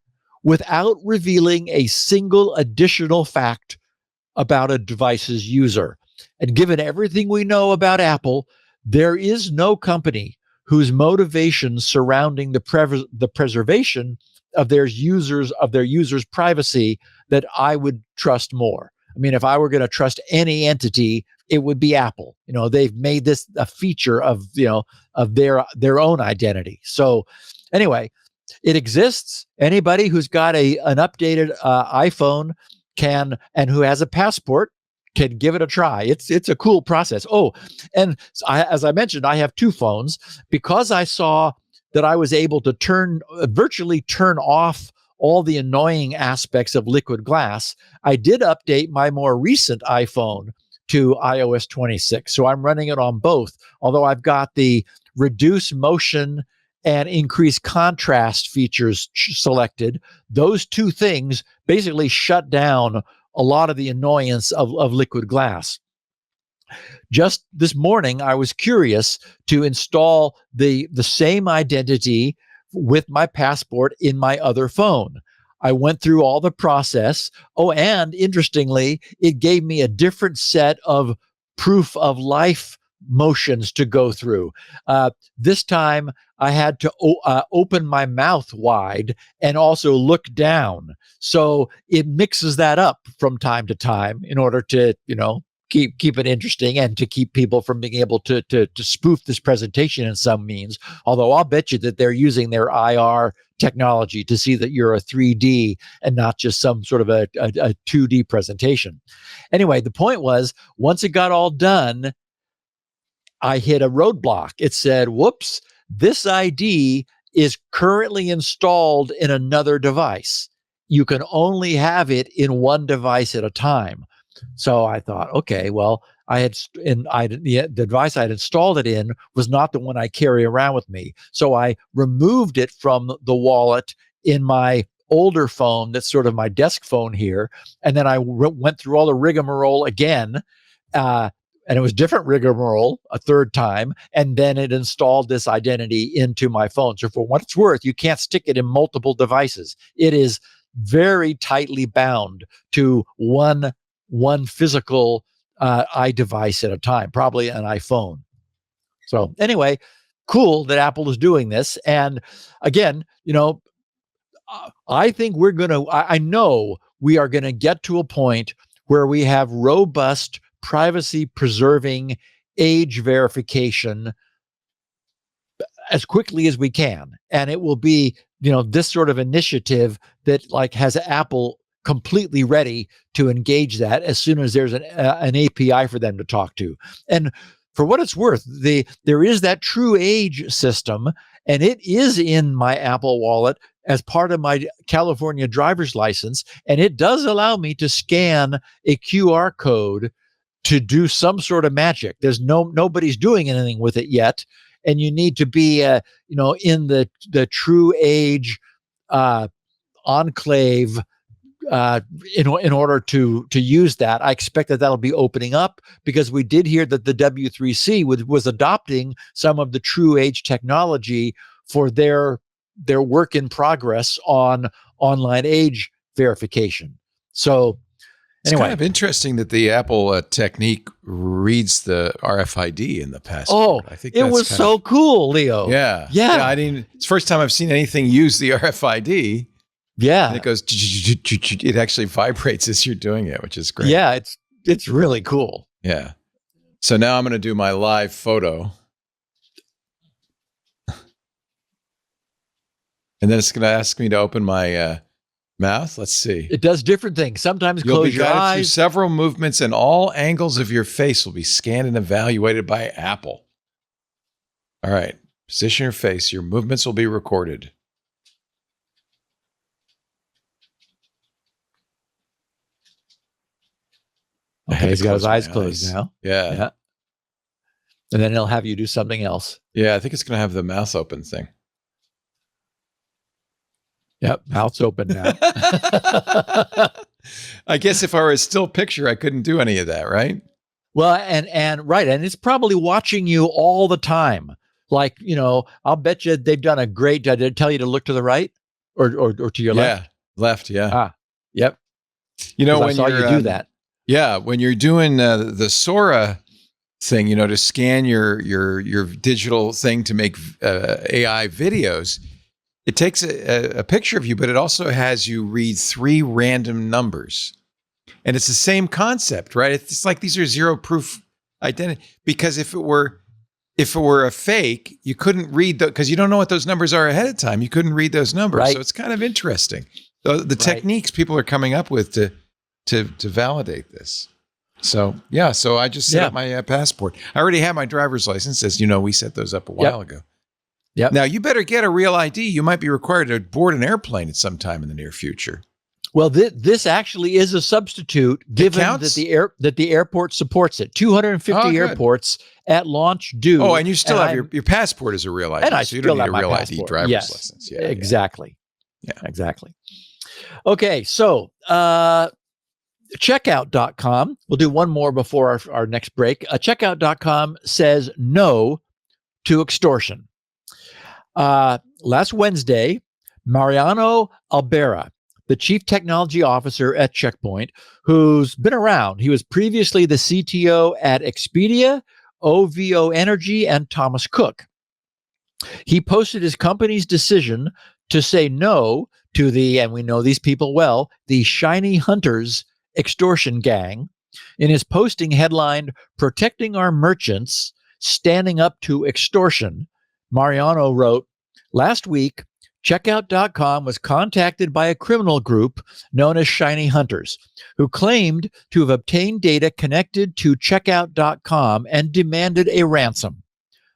without revealing a single additional fact about a device's user. And given everything we know about Apple, there is no company whose motivations surrounding the preservation of their users' privacy that I would trust more. I mean, if I were going to trust any entity, it would be Apple. They've made this a feature of their own identity. So anyway, it exists. Anybody who's got an updated iPhone can, and who has a passport, can give it a try. It's a cool process. Oh, and as I mentioned, I have two phones because I saw that I was able to virtually turn off all the annoying aspects of liquid glass. I did update my more recent iPhone to iOS 26. So I'm running it on both, although I've got the reduce motion and increase contrast features selected. Those two things basically shut down a lot of the annoyance of liquid glass. Just this morning, I was curious to install the same identity with my passport in my other phone. I went through all the process. Oh, and interestingly, it gave me a different set of proof of life motions to go through. This time I had to open my mouth wide and also look down. So it mixes that up from time to time in order to, keep it interesting and to keep people from being able to spoof this presentation in some means. Although I'll bet you that they're using their IR technology to see that you're a 3D and not just some sort of a 2D presentation. Anyway, the point was, once it got all done, I hit a roadblock. It said, whoops, this ID is currently installed in another device. You can only have it in one device at a time. So I thought, okay, well, the device I had installed it in was not the one I carry around with me. So I removed it from the wallet in my older phone that's sort of my desk phone here. And then I went through all the rigmarole again. And it was different rigmarole a third time. And then it installed this identity into my phone. So for what it's worth, you can't stick it in multiple devices. It is very tightly bound to one physical iDevice at a time, probably an iPhone. So anyway, cool that Apple is doing this. And again, I think I know we are going to get to a point where we have robust privacy preserving age verification as quickly as we can. And it will be, this sort of initiative that has Apple completely ready to engage that as soon as there's an API for them to talk to. And for what it's worth, there is that True Age system, and it is in my Apple Wallet as part of my California driver's license, and it does allow me to scan a QR code to do some sort of magic. There's nobody's doing anything with it yet, and you need to be in the True Age enclave in order to use that. I expect that'll be opening up, because we did hear that the W3C was adopting some of the True Age technology for their work in progress on online age verification. So it's kind of interesting that the Apple technique reads the RFID in the passport. I think it was so cool, Leo. Yeah. I mean, it's the first time I've seen anything use the RFID. Yeah. And it goes, it actually vibrates as you're doing it, which is great. Yeah, it's really cool. Yeah. So now I'm going to do my live photo. And then it's going to ask me to open my mouth. Let's see. It does different things. Sometimes You'll close be your guided eyes. through several movements, and all angles of your face will be scanned and evaluated by Apple. All right. Position your face. Your movements will be recorded. Okay, he's got his eyes closed now. Yeah. And then he'll have you do something else. Yeah, I think it's going to have the mouth open thing. Yep, mouth's open now. I guess if I were a still picture, I couldn't do any of that, right? Well, and right, and it's probably watching you all the time. I'll bet you they've done a great job. Did it tell you to look to the right or to your left? Yeah, left. Yeah. Yep. When I saw you do that. Yeah, when you're doing the Sora thing, to scan your digital thing to make AI videos, it takes a picture of you, but it also has you read 3 random numbers. And it's the same concept, right? It's like these are zero proof identity, because if it were a fake, you couldn't read because you don't know what those numbers are ahead of time. You couldn't read those numbers. Right. So it's kind of interesting. The techniques people are coming up with to validate this. So I just set up my passport. I already have my driver's license, as you know, we set those up a while ago. Yep. Now you better get a real ID. You might be required to board an airplane at some time in the near future. Well, this actually is a substitute, given that the airport supports it. 250 airports at launch do. Oh, and you still have your passport as a real ID. And I so you still don't need have a real my ID passport. driver's Yes, license. Yeah, exactly. Yeah, exactly. Okay, so checkout.com. We'll do one more before our next break. Checkout.com says no to extortion. Last Wednesday, Mariano Albera, the chief technology officer at Check Point, who's been around. He was previously the CTO at Expedia, OVO Energy, and Thomas Cook. He posted his company's decision to say no to and we know these people well, the Shiny Hunters extortion gang. In his posting headlined, "Protecting Our Merchants, Standing Up to Extortion," Mariano wrote, "Last week, Checkout.com was contacted by a criminal group known as Shiny Hunters, who claimed to have obtained data connected to Checkout.com and demanded a ransom.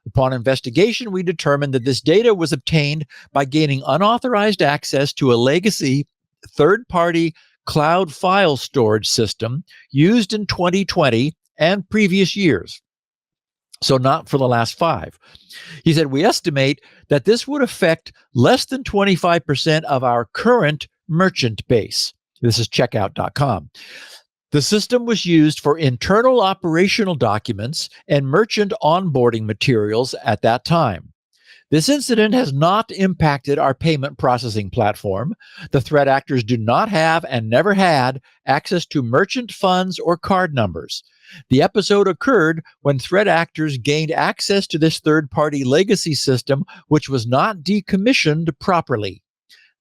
Upon investigation, we determined that this data was obtained by gaining unauthorized access to a legacy third-party cloud file storage system used in 2020 and previous years. So not for the last 5. He said, we estimate that this would affect less than 25% of our current merchant base. This is Checkout.com. The system was used for internal operational documents and merchant onboarding materials at that time. This incident has not impacted our payment processing platform. The threat actors do not have and never had access to merchant funds or card numbers. The episode occurred when threat actors gained access to this third-party legacy system, which was not decommissioned properly.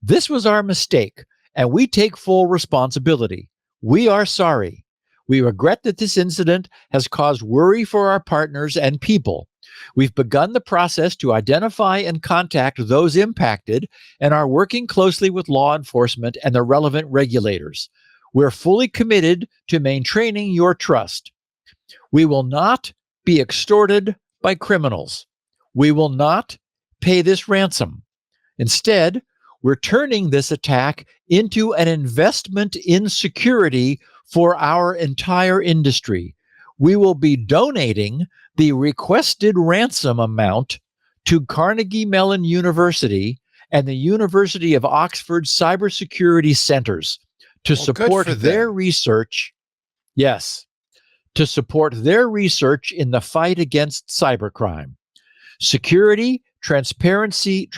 This was our mistake, and we take full responsibility. We are sorry. We regret that this incident has caused worry for our partners and people. We've begun the process to identify and contact those impacted and are working closely with law enforcement and the relevant regulators. We're fully committed to maintaining your trust. We will not be extorted by criminals. We will not pay this ransom. Instead, we're turning this attack into an investment in security for our entire industry. We will be donating the requested ransom amount to Carnegie Mellon University and the University of Oxford cybersecurity centers to support their research. Yes, to support their research in the fight against cybercrime. Security, transparency,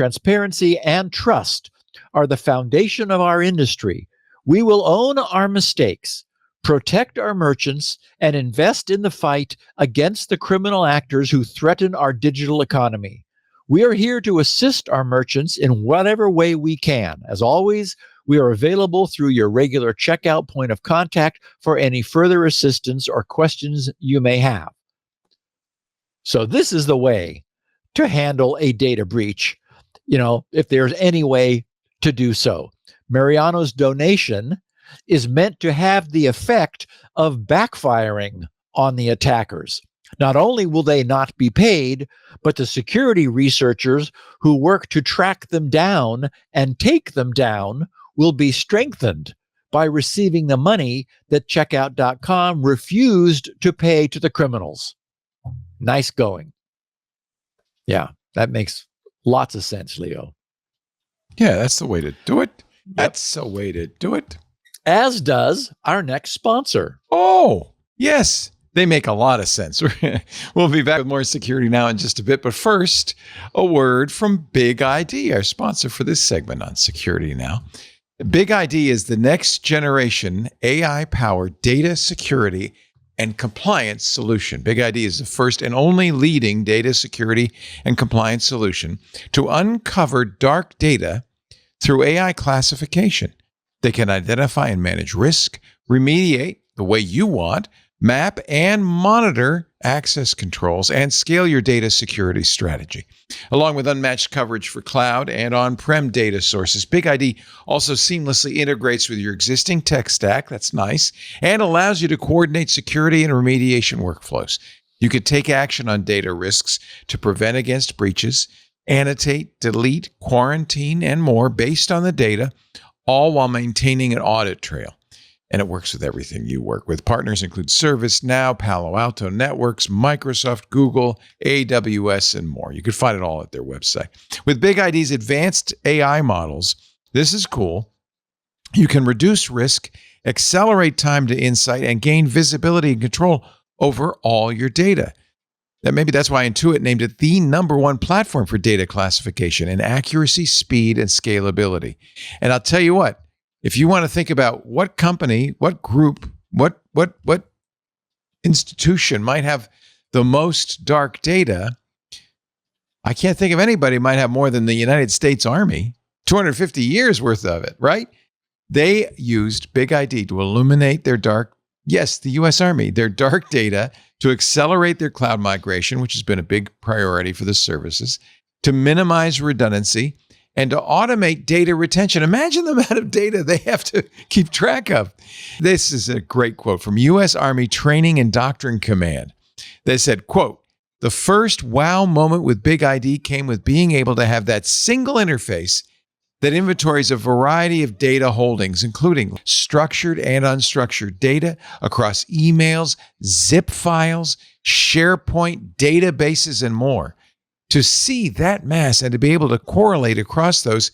and trust are the foundation of our industry. We will own our mistakes, protect our merchants, and invest in the fight against the criminal actors who threaten our digital economy. We are here to assist our merchants in whatever way we can. As always, we are available through your regular checkout point of contact for any further assistance or questions you may have. So this is the way to handle a data breach, if there's any way to do so. Mariano's donation is meant to have the effect of backfiring on the attackers. Not only will they not be paid, but the security researchers who work to track them down and take them down will be strengthened by receiving the money that Checkout.com refused to pay to the criminals. Nice going. Yeah, that makes lots of sense, Leo. Yeah, that's the way to do it. That's the way to do it. As does our next sponsor. Oh, yes. They make a lot of sense. We'll be back with more Security Now in just a bit. But first, a word from Big ID, our sponsor for this segment on Security Now. Big ID is the next generation AI-powered data security and compliance solution. Big ID is the first and only leading data security and compliance solution to uncover dark data through AI classification. They can identify and manage risk, remediate the way you want, map and monitor access controls, and scale your data security strategy. Along with unmatched coverage for cloud and on-prem data sources, Big ID also seamlessly integrates with your existing tech stack, that's nice, and allows you to coordinate security and remediation workflows. You can take action on data risks to prevent against breaches, annotate, delete, quarantine, and more based on the data, all while maintaining an audit trail. And it works with everything you work with. Partners include ServiceNow, Palo Alto Networks, Microsoft, Google, AWS, and more. You can find it all at their website. With Big ID's advanced AI models, this is cool. You can reduce risk, accelerate time to insight, and gain visibility and control over all your data. Maybe that's why Intuit named it the #1 platform for data classification in accuracy, speed, and scalability. And I'll tell you what, If you want to think about what company, what group, what institution might have the most dark data, I can't think of anybody might have more than the United States Army, 250 years worth of it, right? They used Big ID to illuminate their the U.S. Army, their dark data to accelerate their cloud migration, which has been a big priority for the services, to minimize redundancy, and to automate data retention. Imagine the amount of data they have to keep track of. This is a great quote from U.S. Army Training and Doctrine Command. They said, quote, "The first wow moment with Big ID came with being able to have that single interface that inventories a variety of data holdings, including structured and unstructured data across emails, zip files, SharePoint, databases, and more. To see that mass and to be able to correlate across those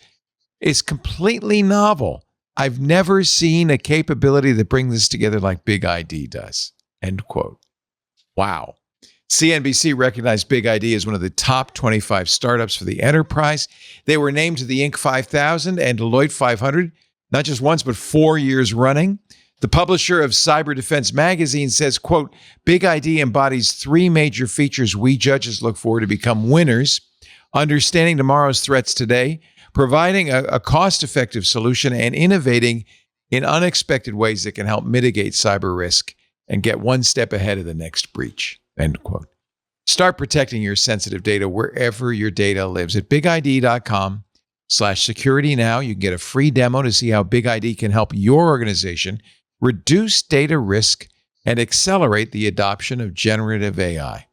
is completely novel. I've never seen a capability that brings this together like Big ID does." End quote. Wow. CNBC recognized Big ID as one of the top 25 startups for the enterprise. They were named to the Inc. 5000 and Deloitte 500, not just once, but 4 years running. The publisher of Cyber Defense Magazine says, quote, "Big ID embodies 3 major features we judges look for to become winners: understanding tomorrow's threats today, providing a cost-effective solution, and innovating in unexpected ways that can help mitigate cyber risk and get one step ahead of the next breach." End quote. Start protecting your sensitive data wherever your data lives at bigid.com/security now. You can get a free demo to see how Big ID can help your organization reduce data risk and accelerate the adoption of generative AI.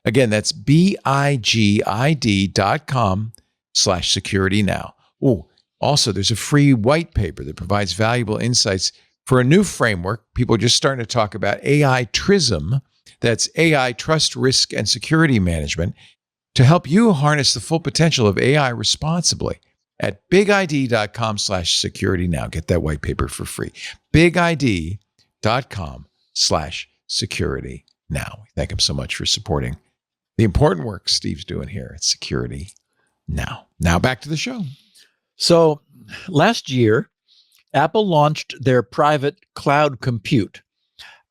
Again, that's bigid.com/security now. Oh, also, there's a free white paper that provides valuable insights for a new framework. People are just starting to talk about AI TRISM. That's AI Trust, Risk, and Security Management, to help you harness the full potential of AI responsibly at bigid.com/security now. Get that white paper for free. bigid.com/security now. Thank him so much for supporting the important work Steve's doing here at Security Now. Now back to the show. So last year, Apple launched their private cloud compute,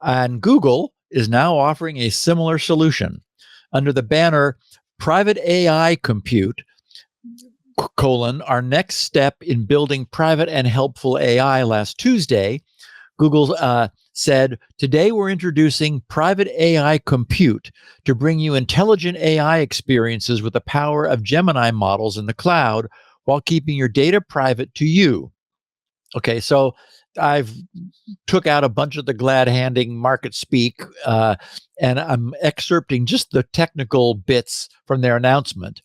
and Google is now offering a similar solution under the banner Private AI Compute, our next step in building private and helpful AI. Last Tuesday, Google said, "Today we're introducing Private AI Compute to bring you intelligent AI experiences with the power of Gemini models in the cloud while keeping your data private to you." Okay, so I've took out a bunch of the glad-handing market speak, and I'm excerpting just the technical bits from their announcement.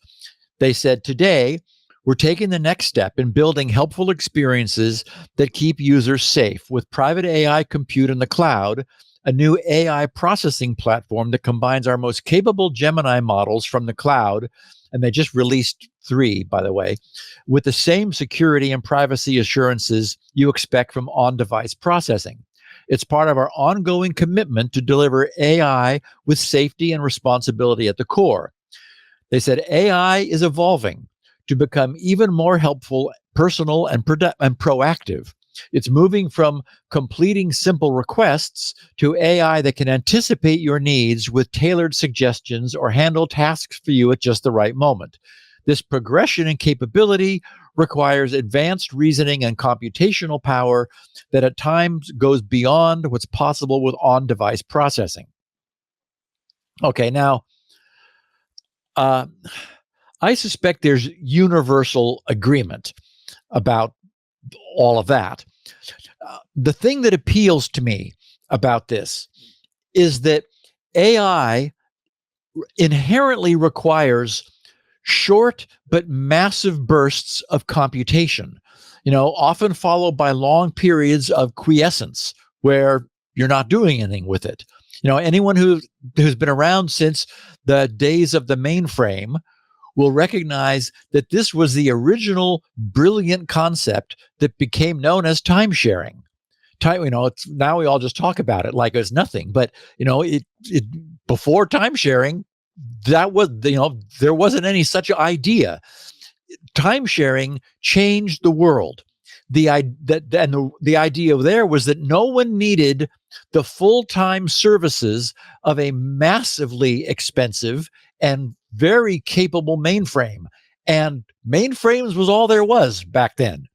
They said, "Today, we're taking the next step in building helpful experiences that keep users safe with private AI compute in the cloud, a new AI processing platform that combines our most capable Gemini models from the cloud," and they just released 3, by the way, "with the same security and privacy assurances you expect from on-device processing. It's part of our ongoing commitment to deliver AI with safety and responsibility at the core." They said AI is evolving to become even more helpful, personal, and proactive. It's moving from completing simple requests to AI that can anticipate your needs with tailored suggestions or handle tasks for you at just the right moment. This progression in capability requires advanced reasoning and computational power that at times goes beyond what's possible with on-device processing. Okay, now, I suspect there's universal agreement about all of that. The thing that appeals to me about this is that AI inherently requires short but massive bursts of computation, often followed by long periods of quiescence where you're not doing anything with it. Anyone who's been around since the days of the mainframe will recognize that this was the original brilliant concept that became known as time sharing. It's now we all just talk about it like it's nothing, but it before time sharing, that was there wasn't any such idea. Time sharing changed the world. the idea there was that no one needed the full-time services of a massively expensive and very capable mainframe. And mainframes was all there was back then.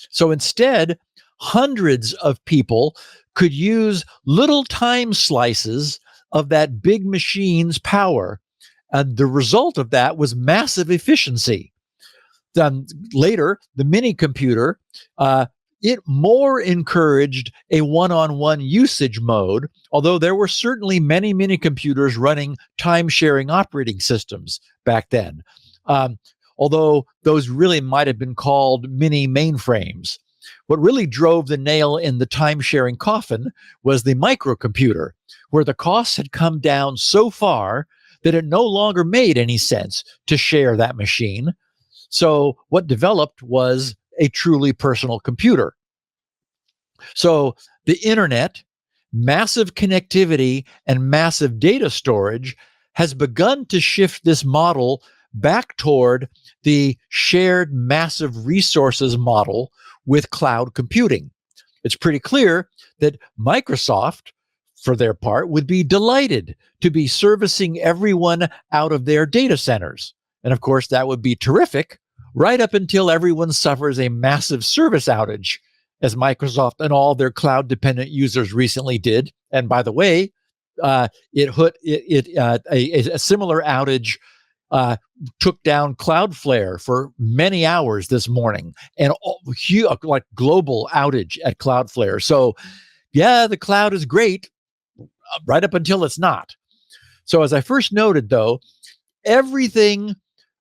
So instead, hundreds of people could use little time slices of that big machine's power. And the result of that was massive efficiency. Then later, the mini computer, it more encouraged a one-on-one usage mode, although there were certainly many mini computers running time-sharing operating systems back then. Although those really might have been called mini mainframes. What really drove the nail in the time-sharing coffin was the microcomputer, where the costs had come down so far that it no longer made any sense to share that machine. So what developed was a truly personal computer. So the internet, massive connectivity, and massive data storage has begun to shift this model back toward the shared massive resources model with cloud computing. It's pretty clear that Microsoft, for their part, would be delighted to be servicing everyone out of their data centers. And of course, that would be terrific right up until everyone suffers a massive service outage, as Microsoft and all their cloud-dependent users recently did. And by the way, a similar outage took down Cloudflare for many hours this morning, and like global outage at Cloudflare. So yeah, the cloud is great right up until it's not. So as I first noted, though, everything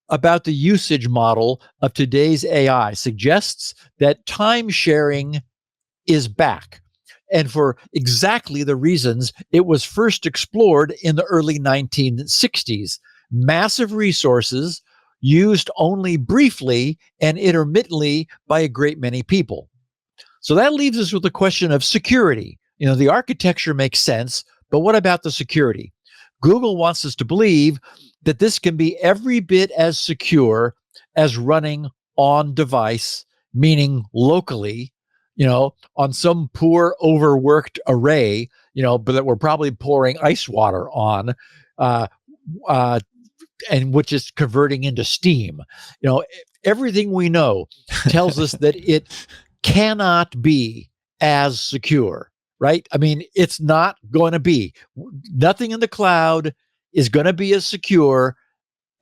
about the usage model of today's AI suggests that time sharing is back, and for exactly the reasons it was first explored in the early 1960s. Massive resources used only briefly and intermittently by a great many people. So that leaves us with the question of security. You know, the architecture makes sense, but what about the security? Google wants us to believe that this can be every bit as secure as running on device, meaning locally, on some poor, overworked array, but that we're probably pouring ice water on, and which is converting into steam. Everything we know tells us that it cannot be as secure, right? I mean, it's not going to be. Nothing in the cloud is going to be as secure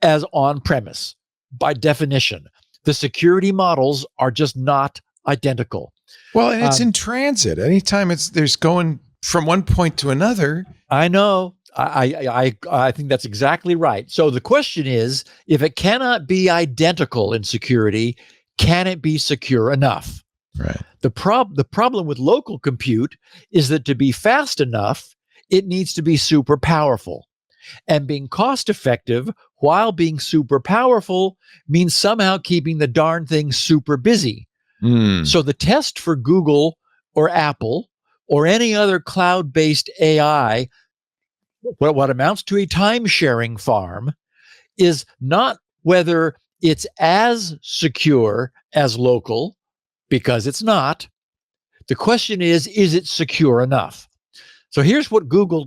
as on-premise by definition. The security models are just not identical. Well, and it's in transit. Anytime there's going from one point to another. I know. I think that's exactly right. So the question is, if it cannot be identical in security, can it be secure enough? Right. The problem with local compute is that to be fast enough, it needs to be super powerful. And being cost effective while being super powerful means somehow keeping the darn thing super busy. So the test for Google or Apple or any other cloud-based AI, what amounts to a time-sharing farm, is not whether it's as secure as local, because it's not. The question is it secure enough? So here's what Google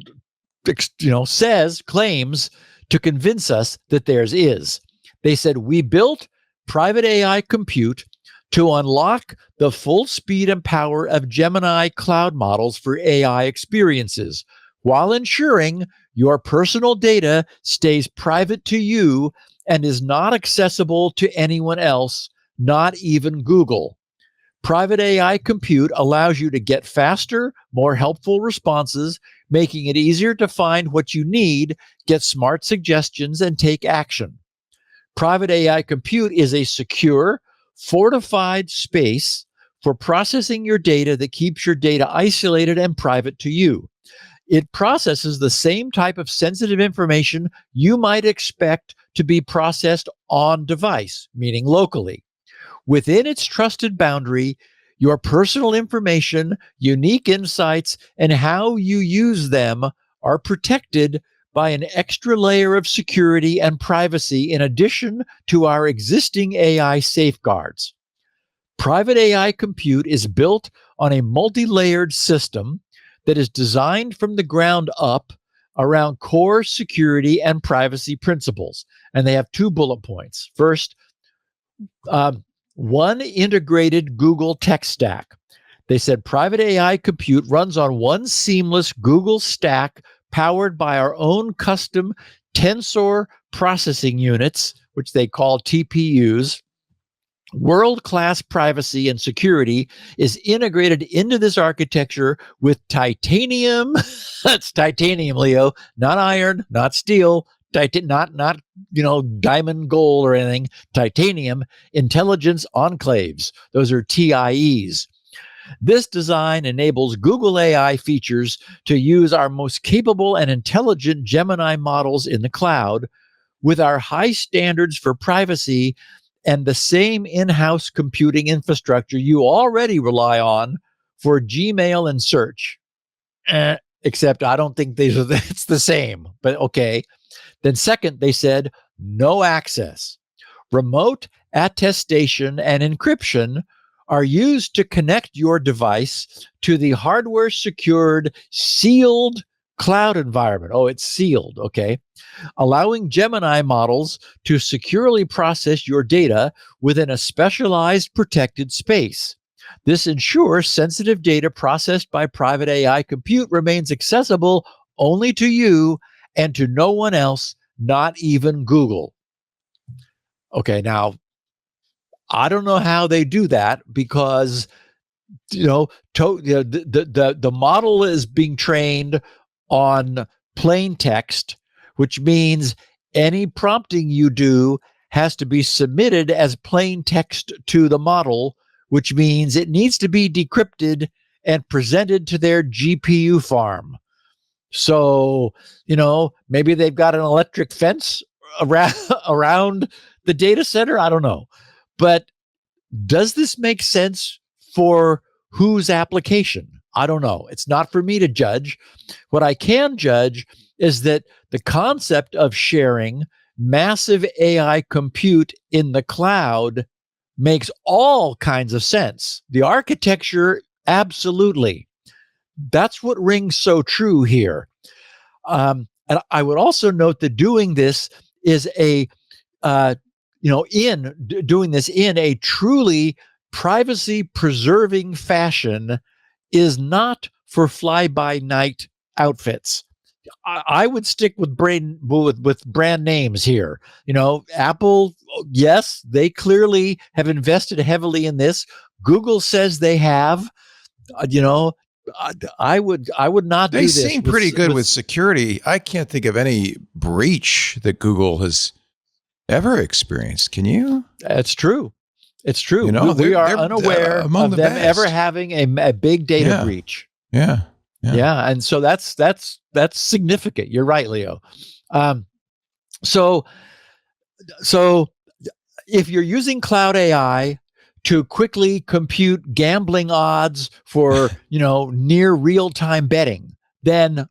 claims to convince us that theirs is. They said, we built private AI compute to unlock the full speed and power of Gemini cloud models for AI experiences, while ensuring your personal data stays private to you and is not accessible to anyone else, not even Google. Private AI compute allows you to get faster, more helpful responses, making it easier to find what you need, get smart suggestions, and take action. Private AI compute is a secure, fortified space for processing your data that keeps your data isolated and private to you. It processes the same type of sensitive information you might expect to be processed on device, meaning locally. Within its trusted boundary, your personal information, unique insights, and how you use them are protected by an extra layer of security and privacy in addition to our existing AI safeguards. Private AI compute is built on a multi-layered system that is designed from the ground up around core security and privacy principles. And they have 2 bullet points. First, one integrated Google tech stack. They said private AI compute runs on one seamless Google stack powered by our own custom tensor processing units, which they call TPUs. World-class privacy and security is integrated into this architecture with titanium. That's titanium, Leo, not iron, not steel, not diamond gold or anything. Titanium intelligence enclaves. Those are TIEs. This design enables Google AI features to use our most capable and intelligent Gemini models in the cloud with our high standards for privacy and the same in-house computing infrastructure you already rely on for Gmail and search. Except I don't think it's the same, but okay. Then second, they said no access. Remote attestation and encryption are used to connect your device to the hardware secured, sealed cloud environment. Oh, it's sealed, okay. Allowing Gemini models to securely process your data within a specialized protected space. This ensures sensitive data processed by private AI compute remains accessible only to you and to no one else, not even Google. Okay, now, I don't know how they do that because, the model is being trained on plain text, which means any prompting you do has to be submitted as plain text to the model, which means it needs to be decrypted and presented to their GPU farm. So, maybe they've got an electric fence around the data center. I don't know. But does this make sense for whose application? I don't know. It's not for me to judge. What I can judge is that the concept of sharing massive AI compute in the cloud makes all kinds of sense. The architecture, absolutely. That's what rings so true here. And I would also note that doing this is doing this in a truly privacy preserving fashion is not for fly-by-night outfits. I would stick with brand names here. Apple, yes, they clearly have invested heavily in this. Google says they have. I would not do this. They seem pretty good with security. I can't think of any breach that Google has ever experienced. Can you? It's true. It's true. We are unaware of them ever having a big data breach. Yeah. And so that's significant. You're right, Leo. So if you're using cloud AI to quickly compute gambling odds for, near real-time betting, then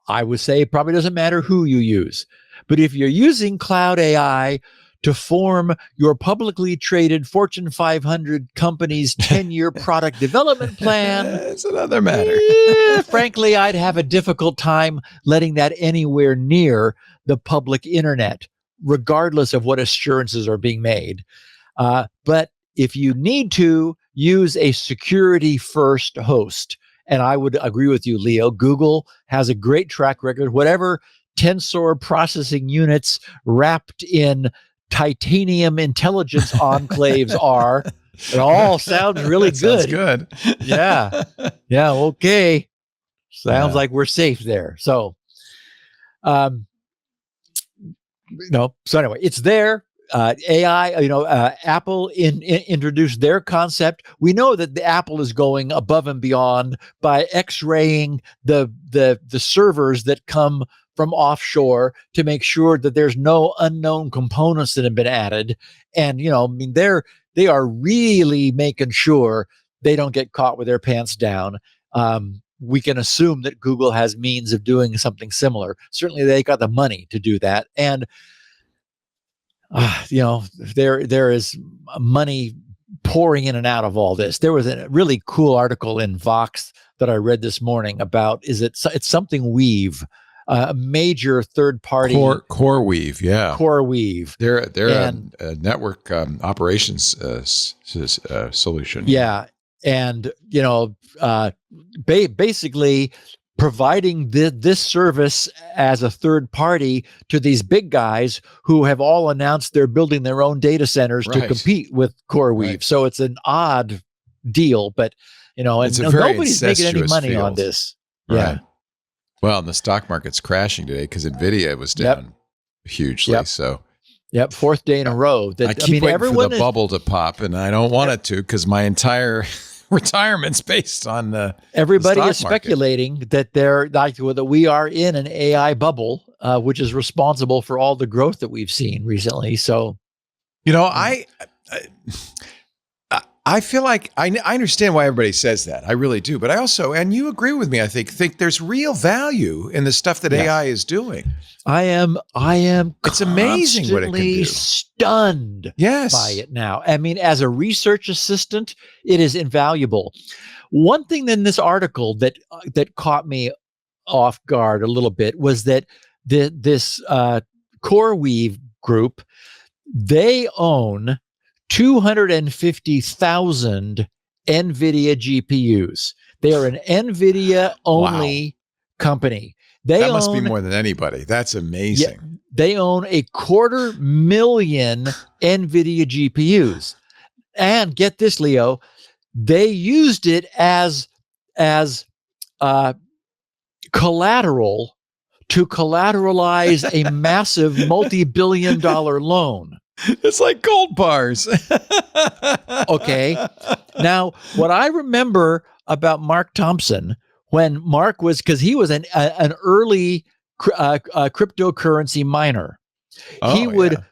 I would say it probably doesn't matter who you use. But if you're using cloud AI to form your publicly traded Fortune 500 company's 10-year product development plan, it's another matter. Frankly, I'd have a difficult time letting that anywhere near the public internet, regardless of what assurances are being made. But if you need to, use a security-first host. And I would agree with you, Leo. Google has a great track record. Whatever tensor processing units wrapped in titanium intelligence enclaves are, it all sounds really good. Sounds good. Yeah. Okay. Sounds like we're safe there. So, so anyway, it's there. AI, Apple introduced their concept. We know that the Apple is going above and beyond by X-raying the servers that come from offshore to make sure that there's no unknown components that have been added. And, they are really making sure they don't get caught with their pants down. We can assume that Google has means of doing something similar. Certainly they got the money to do that. And, there is money pouring in and out of all this. There was a really cool article in Vox that I read this morning about it's something Weave, a major third party CoreWeave, yeah. CoreWeave. They're a network operations solution. Yeah, and basically providing this service as a third party to these big guys who have all announced they're building their own data centers to compete with CoreWeave. Right. So it's an odd deal, but and nobody's making any money on this. Right. Yeah. Well, and the stock market's crashing today because NVIDIA was down hugely. Yep. So. Yep, fourth day in a row. I keep waiting for the bubble to pop, and I don't want it to because my entire retirement's based on everybody the is speculating that that we are in an AI bubble, which is responsible for all the growth that we've seen recently. So, I feel like I understand why everybody says that. I really do. But I also, and you agree with me, I think there's real value in the stuff that AI is doing. I am it's amazing what it can do. Stunned by it now. I mean, as a research assistant, it is invaluable. One thing in this article that caught me off guard a little bit was that this CoreWeave group, they own 250,000 NVIDIA GPUs. They are an NVIDIA only company. That must be more than anybody. That's amazing. Yeah, they own 250,000 NVIDIA GPUs. And get this, Leo, they used it as collateral to collateralize a massive multi-billion-dollar loan. It's like gold bars. Okay. Now, what I remember about Mark Thompson, when Mark was, because he was an early cryptocurrency miner, he would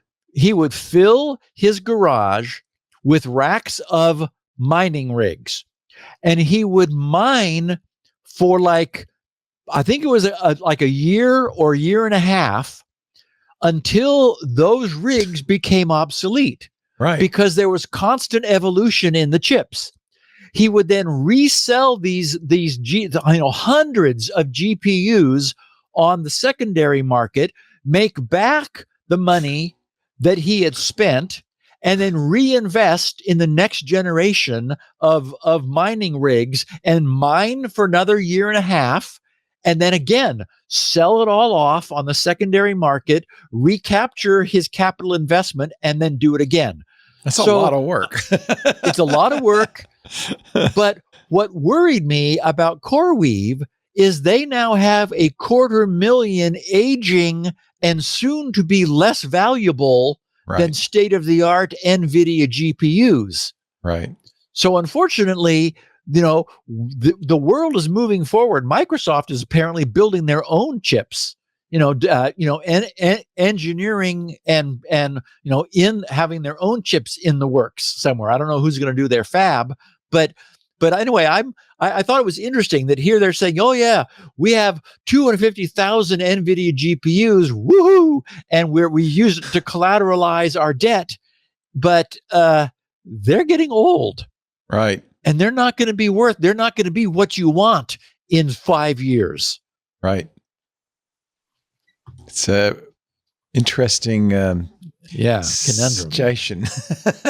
fill his garage with racks of mining rigs, and he would mine for I think it was like a year or year and a half until those rigs became obsolete. Right. Because there was constant evolution in the chips. He would then resell these hundreds of GPUs on the secondary market, make back the money that he had spent, and then reinvest in the next generation of mining rigs and mine for another year and a half, and then again sell it all off on the secondary market, recapture his capital investment, and then do it again. That's a lot of work. It's a lot of work. But what worried me about CoreWeave is they now have 250,000 aging and soon to be less valuable than state-of-the-art NVIDIA GPUs. Right. So unfortunately, the world is moving forward. Microsoft is apparently building their own chips. Engineering and in having their own chips in the works somewhere. I don't know who's going to do their fab, but anyway, I thought it was interesting that here they're saying, oh yeah, we have 250,000 NVIDIA GPUs, woohoo, and we use it to collateralize our debt, but they're getting old, right? And they're not going to be what you want in 5 years, right? It's a interesting, conundrum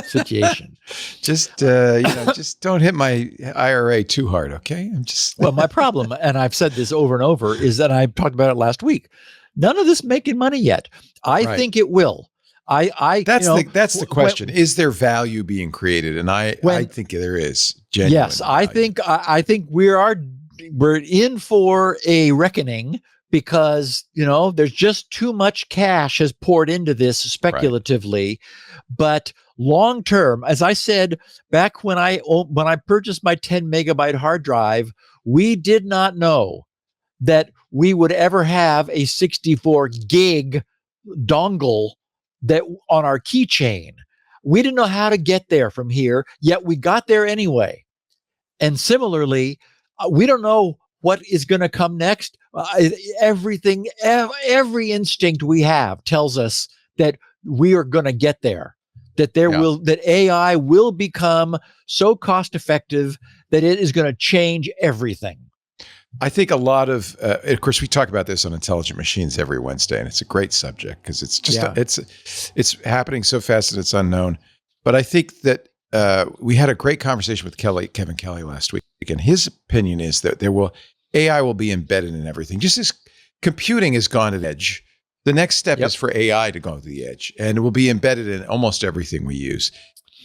situation. Just don't hit my IRA too hard, okay? Well, my problem, and I've said this over and over, is that I talked about it last week. None of this making money yet. I think it will. That's the question. Is there value being created? And I think there is. Genuine yes, value. I think we're in for a reckoning. Because, there's just too much cash has poured into this speculatively, but long term, as I said, back when I purchased my 10 megabyte hard drive, we did not know that we would ever have a 64 gig dongle that on our keychain. We didn't know how to get there from here, yet we got there anyway. And similarly, we don't know what is going to come next. Every instinct we have tells us that we are going to get there. that that AI will become so cost effective that it is going to change everything. I think a lot of course, we talk about this on Intelligent Machines every Wednesday, and it's a great subject because it's just it's happening so fast that it's unknown. But I think that we had a great conversation with Kevin Kelly last week, and his opinion is that AI will be embedded in everything. Just as computing has gone to the edge, the next step is for AI to go to the edge, and it will be embedded in almost everything we use.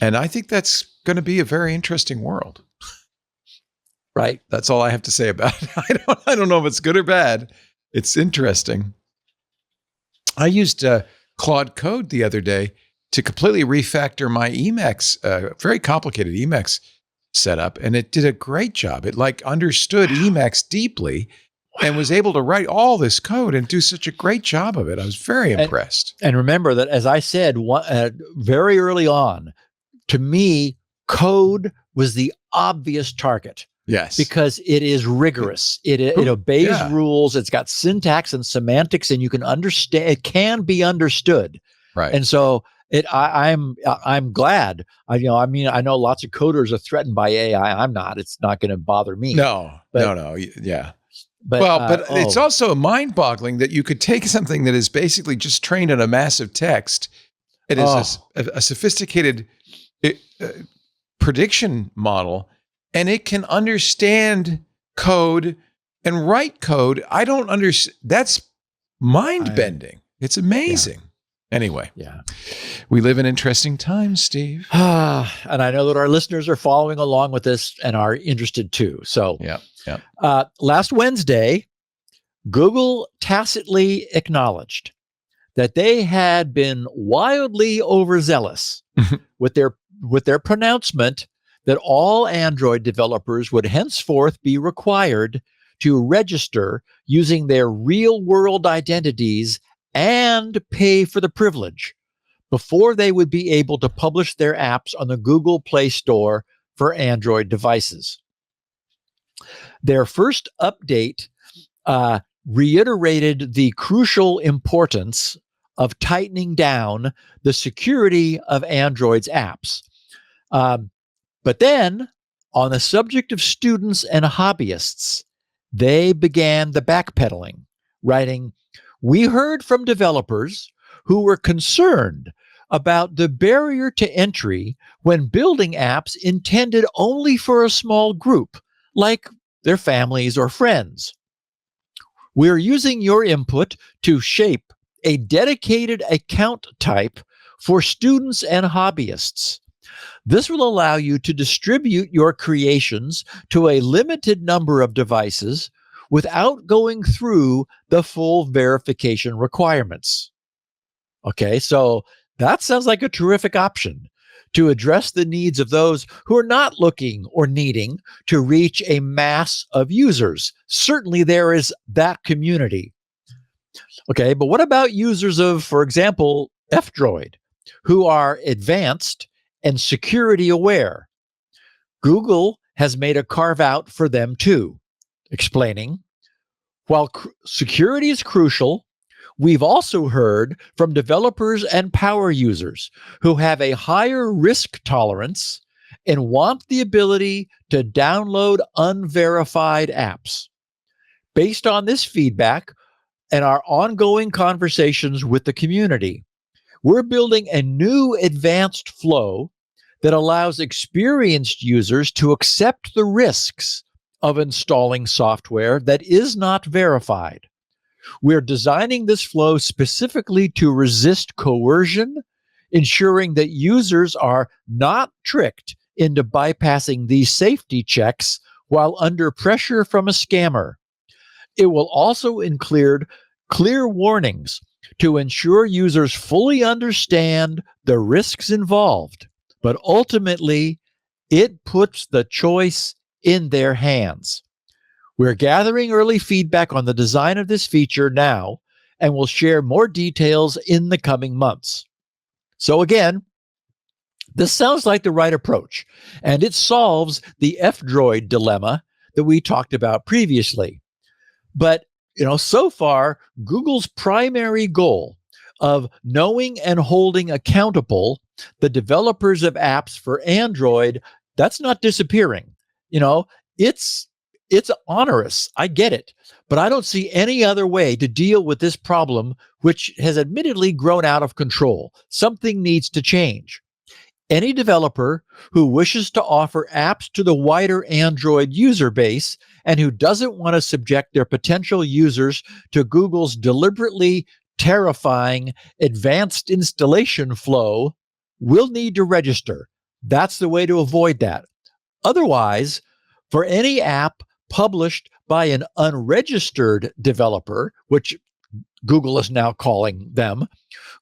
And I think that's going to be a very interesting world. Right. That's all I have to say about it. I don't know if it's good or bad. It's interesting. I used Claude Code the other day to completely refactor my Emacs, very complicated Emacs setup, and it did a great job. It understood Emacs deeply and was able to write all this code and do such a great job of it. I was very impressed. And remember that, as I said very early on, to me, code was the obvious target. Yes. Because it is rigorous. It obeys rules. It's got syntax and semantics, and you can understand. It can be understood. Right. And so I'm glad. I know lots of coders are threatened by AI. I'm not. It's not going to bother me. No. Yeah. But it's also mind-boggling that you could take something that is basically just trained on a massive text. It is a sophisticated prediction model. And it can understand code and write code. I don't understand. That's mind-bending. It's amazing. Yeah. Anyway, we live in interesting times, Steve. And I know that our listeners are following along with this and are interested too. So, last Wednesday, Google tacitly acknowledged that they had been wildly overzealous with their pronouncement that all Android developers would henceforth be required to register using their real-world identities and pay for the privilege before they would be able to publish their apps on the Google Play Store for Android devices. Their first update reiterated the crucial importance of tightening down the security of Android's apps. But then, on the subject of students and hobbyists, they began the backpedaling, writing, "We heard from developers who were concerned about the barrier to entry when building apps intended only for a small group, like their families or friends. We're using your input to shape a dedicated account type for students and hobbyists. This will allow you to distribute your creations to a limited number of devices without going through the full verification requirements." Okay, so that sounds like a terrific option to address the needs of those who are not looking or needing to reach a mass of users. Certainly there is that community. Okay, but what about users of, for example, F-Droid, who are advanced and security aware? Google has made a carve out for them too, explaining, while security is crucial, we've also heard from developers and power users who have a higher risk tolerance and want the ability to download unverified apps. Based on this feedback and our ongoing conversations with the community, we're building a new advanced flow that allows experienced users to accept the risks of installing software that is not verified. We're designing this flow specifically to resist coercion, ensuring that users are not tricked into bypassing these safety checks while under pressure from a scammer. It will also include clear warnings to ensure users fully understand the risks involved, but ultimately, it puts the choice in their hands. We're gathering early feedback on the design of this feature now, and we'll share more details in the coming months. So again, this sounds like the right approach, and it solves the F-Droid dilemma that we talked about previously. But, so far, Google's primary goal of knowing and holding accountable the developers of apps for Android, that's not disappearing. It's onerous. I get it, but I don't see any other way to deal with this problem, which has admittedly grown out of control. Something needs to change. Any developer who wishes to offer apps to the wider Android user base and who doesn't want to subject their potential users to Google's deliberately terrifying advanced installation flow will need to register. That's the way to avoid that. Otherwise, for any app published by an unregistered developer, which Google is now calling them,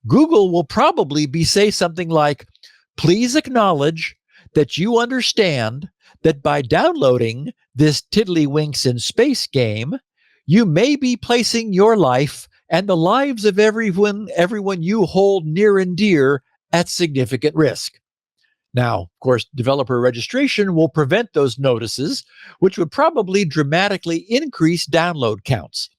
Google will probably say something like, please acknowledge that you understand that by downloading this tiddlywinks in space game, you may be placing your life and the lives of everyone you hold near and dear at significant risk. Now, of course, developer registration will prevent those notices, which would probably dramatically increase download counts.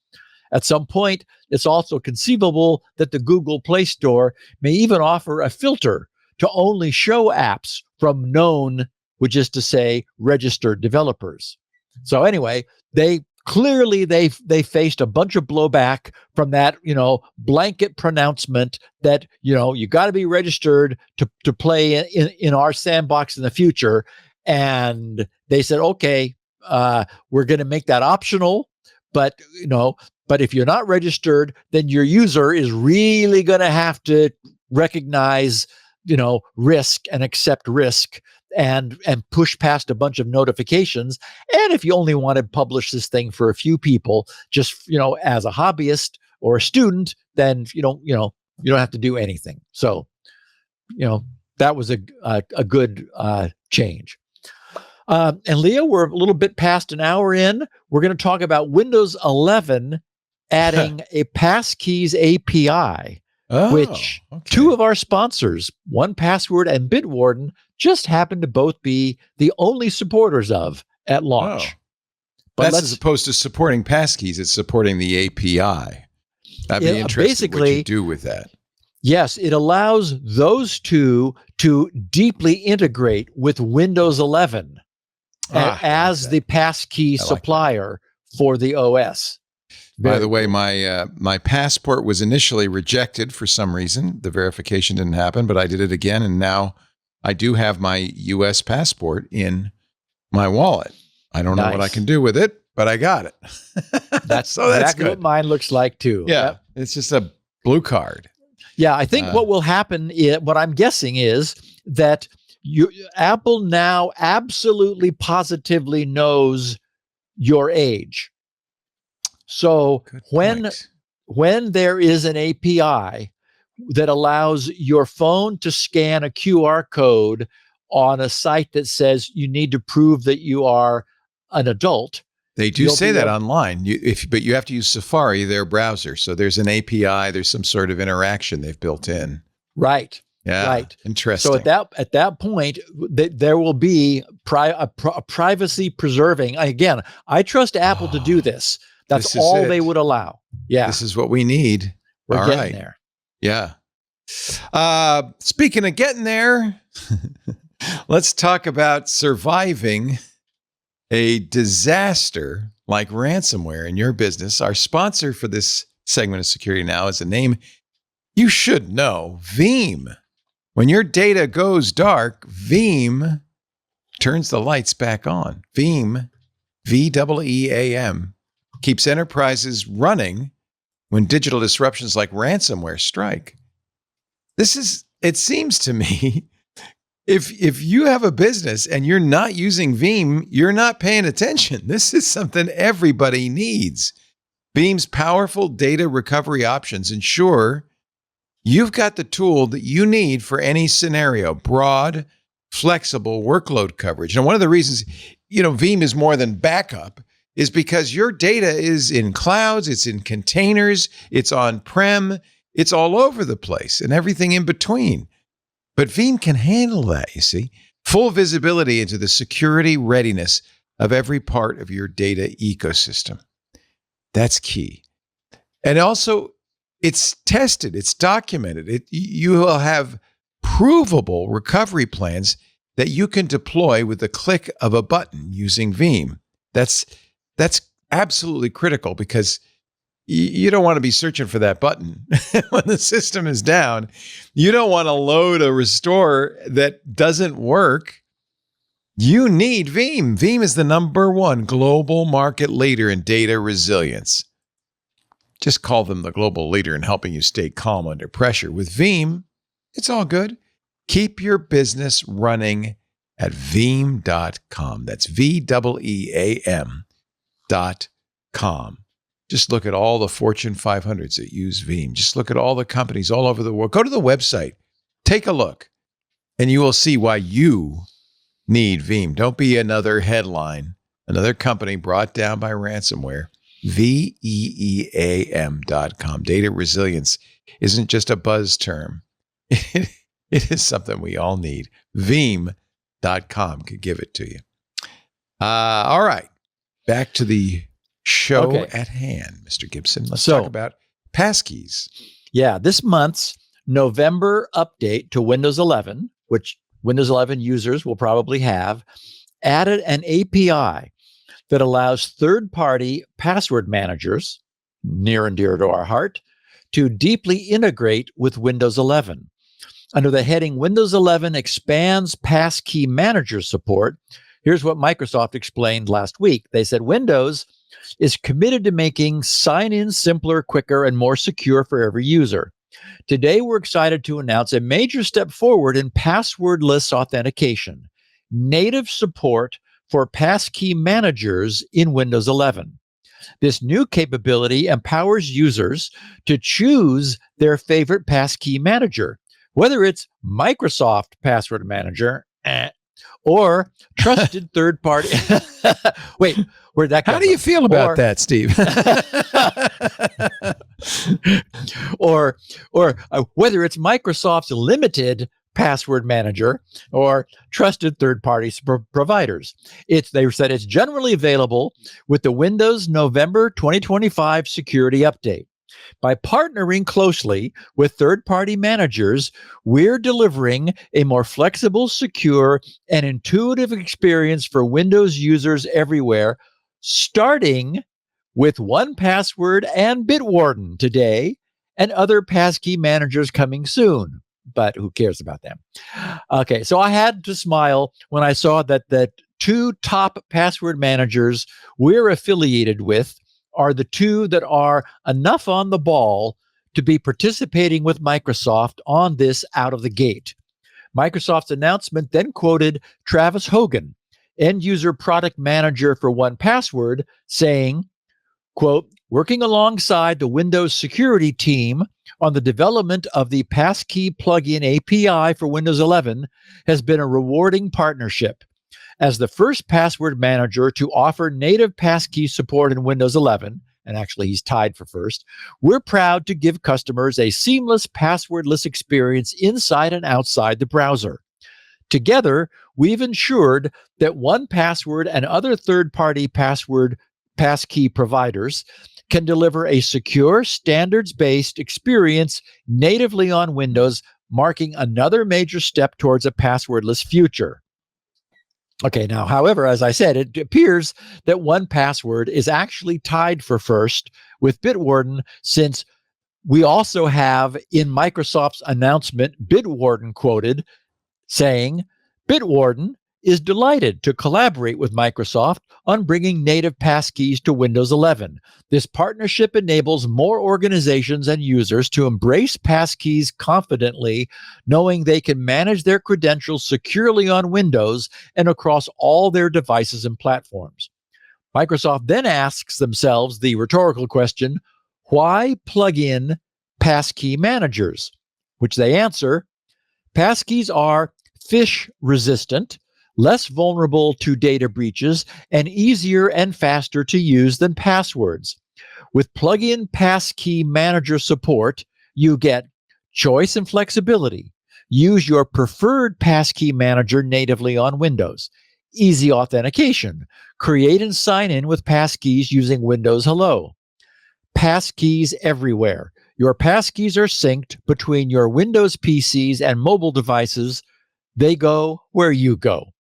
At some point, it's also conceivable that the Google Play Store may even offer a filter to only show apps from known, which is to say, registered developers. So anyway, they faced a bunch of blowback from that, blanket pronouncement that, you got to be registered to play in our sandbox in the future. And they said, okay, we're going to make that optional, but if you're not registered, then your user is really going to have to recognize risk and accept risk and push past a bunch of notifications. And if you only want to publish this thing for a few people, just, as a hobbyist or a student, then you don't have to do anything. So, that was a good change. And Leah, we're a little bit past an hour in. We're going to talk about Windows 11 adding a Passkeys API. Which two of our sponsors, 1Password and Bitwarden, just happen to both be the only supporters of at launch. But that's as opposed to supporting passkeys, it's supporting the API. I'd be interested in what you do with that. Yes, it allows those two to deeply integrate with Windows 11 as the passkey supplier for the OS. By the way, my passport was initially rejected for some reason. The verification didn't happen, but I did it again, and now I do have my U.S. passport in my wallet. I don't know what I can do with it, but I got it. That's exactly what mine looks like too. Yeah, yep. It's just a blue card. Yeah, I think what will happen, what I'm guessing is that Apple now absolutely positively knows your age. So when there is an API that allows your phone to scan a QR code on a site that says you need to prove that you are an adult. They do say that online, but you have to use Safari, their browser. So there's an API, there's some sort of interaction they've built in. Right. Yeah. Right. Interesting. So at that point, there will be a privacy preserving. Again, I trust Apple to do this. That's all they would allow. Yeah. This is what we need. We're getting there. Yeah. Speaking of getting there, let's talk about surviving a disaster like ransomware in your business. Our sponsor for this segment of Security Now is a name you should know, Veeam. When your data goes dark, Veeam turns the lights back on. Veeam, V-E-E-A-M, keeps enterprises running when digital disruptions like ransomware strike. It seems to me, if you have a business and you're not using Veeam, you're not paying attention. This is something everybody needs. Veeam's powerful data recovery options ensure you've got the tool that you need for any scenario, broad, flexible workload coverage. And one of the reasons, Veeam is more than backup is because your data is in clouds, it's in containers, it's on-prem, it's all over the place and everything in between. But Veeam can handle that, you see. Full visibility into the security readiness of every part of your data ecosystem. That's key. And also, it's tested, it's documented. You will have provable recovery plans that you can deploy with the click of a button using Veeam. That's absolutely critical because you don't want to be searching for that button when the system is down. You don't want to load a restore that doesn't work. You need Veeam. Veeam is the #1 global market leader in data resilience. Just call them the global leader in helping you stay calm under pressure. With Veeam, it's all good. Keep your business running at Veeam.com. That's VEEAM.com. Just look at all the Fortune 500s that use Veeam. Just look at all the companies all over the world. Go to the website, take a look, and you will see why you need Veeam. Don't be another headline, another company brought down by ransomware. VEEAM.com. Data resilience isn't just a buzz term. It is something we all need. Veeam.com could give it to you. All right. Back to the show at hand, Mr. Gibson. Let's talk about Passkeys. Yeah, this month's November update to Windows 11, which Windows 11 users will probably have, added an API that allows third-party password managers, near and dear to our heart, to deeply integrate with Windows 11. Under the heading Windows 11 expands passkey manager support, here's what Microsoft explained last week. They said Windows is committed to making sign-in simpler, quicker, and more secure for every user. Today, we're excited to announce a major step forward in passwordless authentication, native support for passkey managers in Windows 11. This new capability empowers users to choose their favorite passkey manager, whether it's Microsoft Password Manager or trusted third party. Wait, where'd that come How do you feel about that, Steve? or whether it's Microsoft's limited password manager or trusted third-party providers. They said it's generally available with the Windows November 2025 security update. By partnering closely with third-party managers, we're delivering a more flexible, secure, and intuitive experience for Windows users everywhere, starting with 1Password and Bitwarden today, and other passkey managers coming soon. But who cares about them? Okay, so I had to smile when I saw that the two top password managers we're affiliated with are the two that are enough on the ball to be participating with Microsoft on this out of the gate. Microsoft's announcement then quoted Travis Hogan, end user product manager for 1Password, saying, quote, working alongside the Windows security team on the development of the Passkey plugin API for Windows 11 has been a rewarding partnership. As the first password manager to offer native passkey support in Windows 11, and actually he's tied for first, we're proud to give customers a seamless passwordless experience inside and outside the browser. Together, we've ensured that 1Password and other third-party passkey providers can deliver a secure, standards-based experience natively on Windows, marking another major step towards a passwordless future. Okay, now, however, as I said, it appears that 1Password is actually tied for first with Bitwarden, since we also have in Microsoft's announcement, Bitwarden quoted saying, Bitwarden is delighted to collaborate with Microsoft on bringing native passkeys to Windows 11. This partnership enables more organizations and users to embrace passkeys confidently, knowing they can manage their credentials securely on Windows and across all their devices and platforms. Microsoft then asks themselves the rhetorical question, why plug in passkey managers? Which they answer, passkeys are phish resistant, less vulnerable to data breaches, and easier and faster to use than passwords. With plug-in passkey manager support, you get choice and flexibility. Use your preferred passkey manager natively on Windows. Easy authentication. Create and sign in with passkeys using Windows Hello. Passkeys everywhere. Your passkeys are synced between your Windows PCs and mobile devices. They go where you go.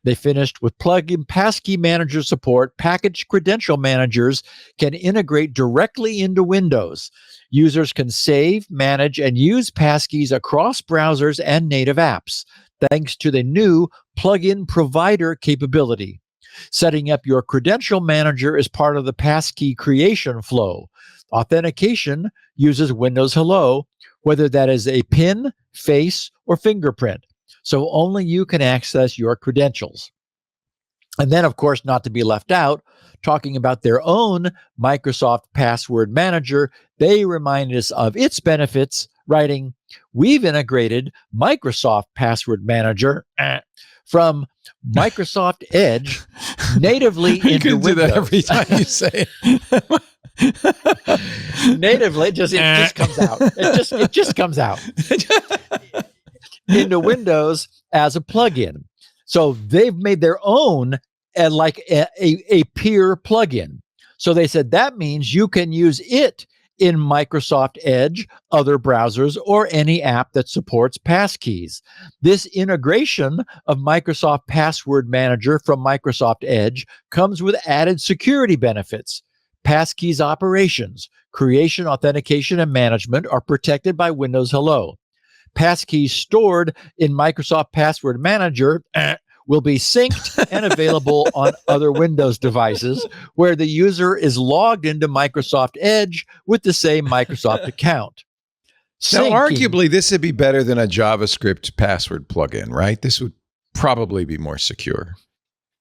They finished with plug-in passkey manager support. Package credential managers can integrate directly into Windows. Users can save, manage, and use passkeys across browsers and native apps, thanks to the new plug-in provider capability. Setting up your credential manager is part of the passkey creation flow. Authentication uses Windows Hello, whether that is a PIN, face, or fingerprint. So only you can access your credentials. And then, of course, not to be left out, talking about their own Microsoft Password Manager, they remind us of its benefits, writing, "We've integrated Microsoft Password Manager from Microsoft Edge natively into Windows." Do that every time you say it. Natively, it just comes out. It just comes out into Windows as a plugin. So they've made their own like a peer plugin. So they said that means you can use it in Microsoft Edge, other browsers, or any app that supports passkeys. This integration of Microsoft Password Manager from Microsoft Edge comes with added security benefits. Passkeys operations, creation, authentication, and management are protected by Windows Hello. Passkeys stored in Microsoft Password Manager will be synced and available on other Windows devices where the user is logged into Microsoft Edge with the same Microsoft account. Now, arguably, this would be better than a JavaScript password plugin, right? This would probably be more secure.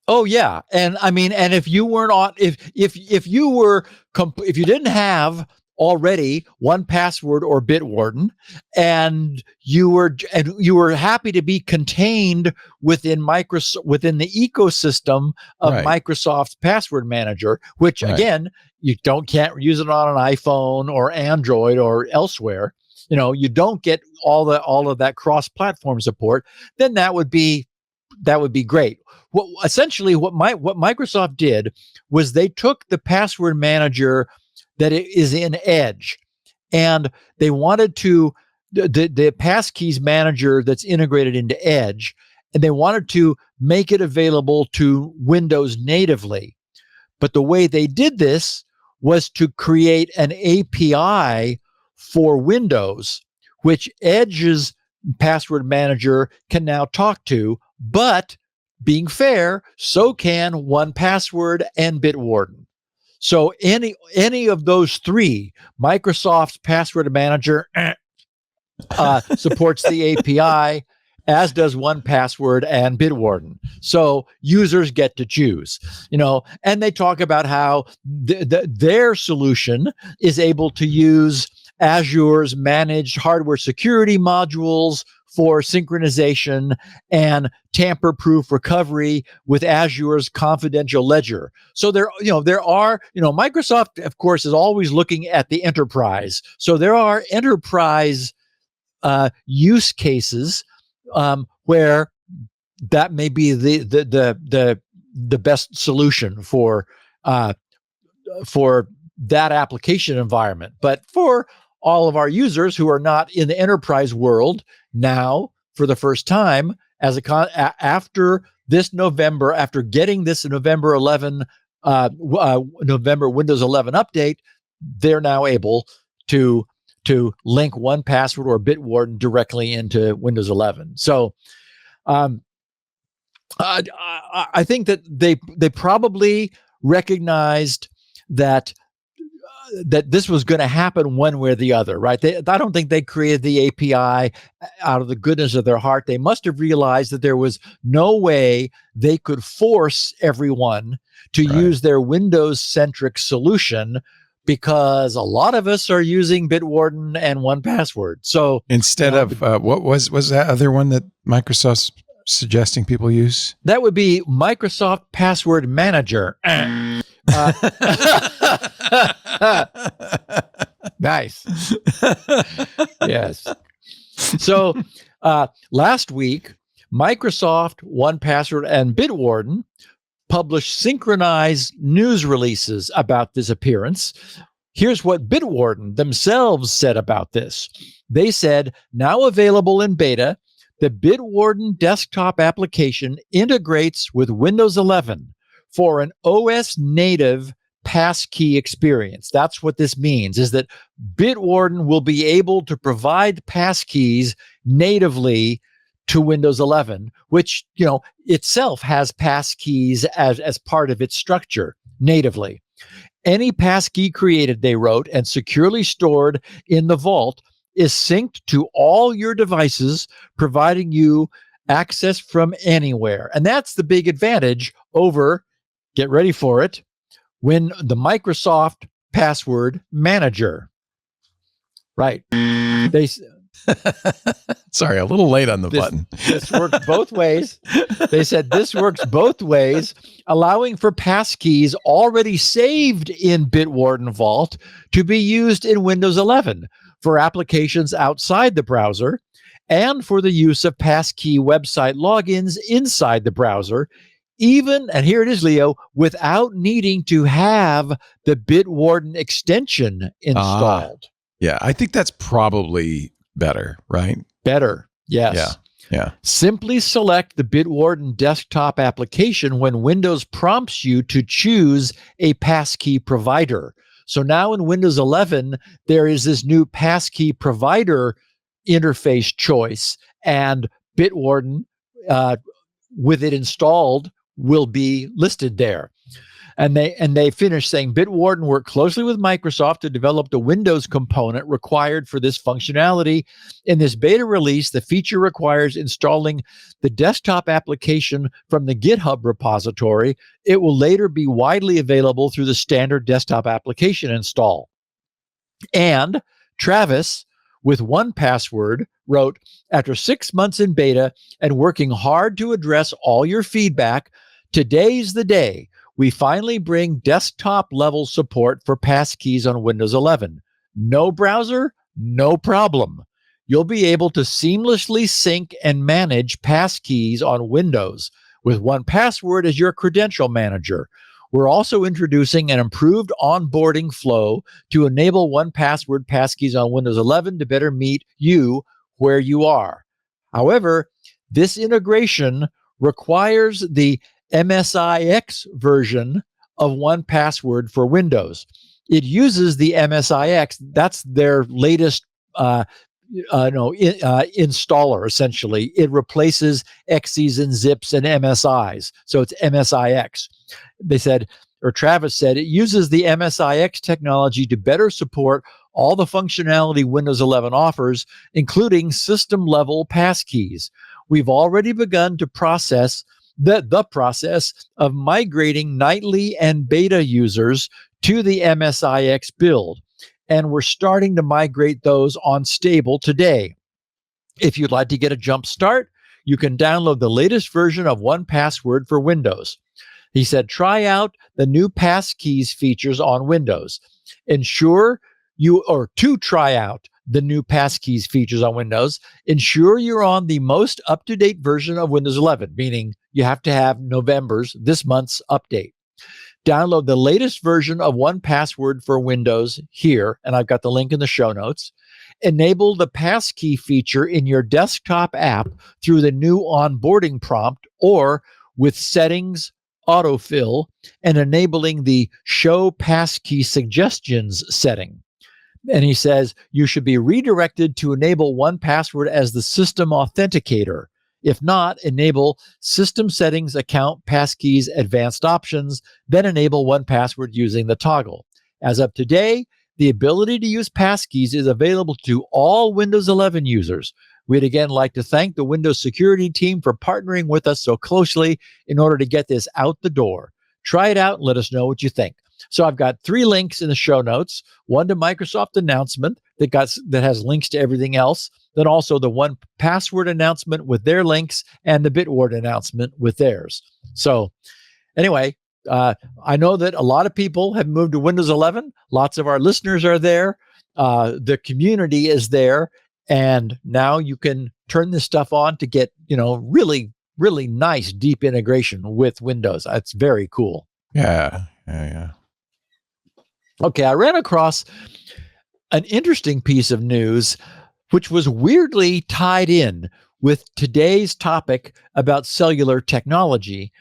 Oh yeah, and I mean, and if you weren't on, if you didn't have already 1Password or Bitwarden, and you were happy to be contained within within the ecosystem of Microsoft's Password Manager, which again you can't use it on an iPhone or Android or elsewhere. You know, you don't get all of that cross-platform support. Then that would be great. Essentially what Microsoft did was they took the password manager that it is in Edge, and they wanted to the passkeys manager that's integrated into Edge, and they wanted to make it available to Windows natively. But the way they did this was to create an API for Windows, which Edge's password manager can now talk to, but being fair, so can 1Password and Bitwarden. So any of those three, Microsoft's Password Manager supports the API, as does 1Password and Bitwarden. So users get to choose, and they talk about how their solution is able to use Azure's managed hardware security modules for synchronization and tamper-proof recovery with Azure's confidential ledger. So there are, Microsoft, of course, is always looking at the enterprise. So there are enterprise use cases where that may be the best solution for that application environment. But for all of our users who are not in the enterprise world now, for the first time, after this November, after getting this November Windows 11 update, they're now able to link 1Password or Bitwarden directly into Windows 11. So I think that they probably recognized that this was going to happen one way or the other, right? I don't think they created the API out of the goodness of their heart. They must have realized that there was no way they could force everyone to use their Windows-centric solution, because a lot of us are using Bitwarden and 1Password. So instead of what was that other one that Microsoft's suggesting people use? That would be Microsoft Password Manager. Nice. Yes. So last week, Microsoft, 1Password, and Bitwarden published synchronized news releases about this appearance. Here's what Bitwarden themselves said about this. They said, now available in beta, the Bitwarden desktop application integrates with Windows 11 for an OS native passkey experience. That's what this means, is that Bitwarden will be able to provide passkeys natively to Windows 11, which, itself has passkeys as part of its structure natively. Any passkey created, they wrote, and securely stored in the vault is synced to all your devices, providing you access from anywhere. And that's the big advantage over, get ready for it, when the Microsoft Password Manager. Right. Sorry, a little late on the button. This works both ways. They said this works both ways, allowing for passkeys already saved in Bitwarden Vault to be used in Windows 11 for applications outside the browser and for the use of passkey website logins inside the browser, even, and here it is, Leo, without needing to have the Bitwarden extension installed. Yeah, I think that's probably better, right? Better, yes. Yeah. Simply select the Bitwarden desktop application when Windows prompts you to choose a passkey provider. So now in Windows 11, there is this new passkey provider interface choice, and Bitwarden, with it installed, will be listed there. And they finished saying Bitwarden worked closely with Microsoft to develop the Windows component required for this functionality. In this beta release, the feature requires installing the desktop application from the GitHub repository. It will later be widely available through the standard desktop application install. And Travis, with 1Password, wrote, after 6 months in beta and working hard to address all your feedback, today's the day we finally bring desktop-level support for passkeys on Windows 11. No browser, no problem. You'll be able to seamlessly sync and manage passkeys on Windows with 1Password as your credential manager. We're also introducing an improved onboarding flow to enable 1Password passkeys on Windows 11 to better meet you where you are. However, this integration requires the MSIX version of 1Password for Windows. It uses the MSIX. That's their latest installer, essentially. It replaces XEs and zips and MSIs. So it's MSIX. They said, or Travis said, it uses the MSIX technology to better support all the functionality Windows 11 offers, including system-level passkeys. We've already begun to process the process of migrating nightly and beta users to the MSIX build, and we're starting to migrate those on stable today. If you'd like to get a jump start, you can download the latest version of 1Password for Windows. He said, try out the new passkeys features on Windows. To try out the new passkeys features on Windows, ensure you're on the most up-to-date version of Windows 11, meaning you have to have this month's update. Download the latest version of 1Password for Windows here, and I've got the link in the show notes. Enable the passkey feature in your desktop app through the new onboarding prompt or with settings autofill and enabling the show passkey suggestions setting. And he says you should be redirected to enable 1Password as the system authenticator. If not, enable system settings, account, passkeys, advanced options, then enable 1Password using the toggle. As of today, the ability to use passkeys is available to all Windows 11 users. We'd again like to thank the Windows security team for partnering with us so closely in order to get this out the door. Try it out and let us know what you think. So I've got 3 links in the show notes, one to Microsoft announcement that has links to everything else, then also the 1Password announcement with their links and the Bitwarden announcement with theirs. So anyway, I know that a lot of people have moved to Windows 11. Lots of our listeners are there. The community is there. And now you can turn this stuff on to get, really, really nice deep integration with Windows. That's very cool. Yeah. Okay, I ran across an interesting piece of news, which was weirdly tied in with today's topic about cellular technology.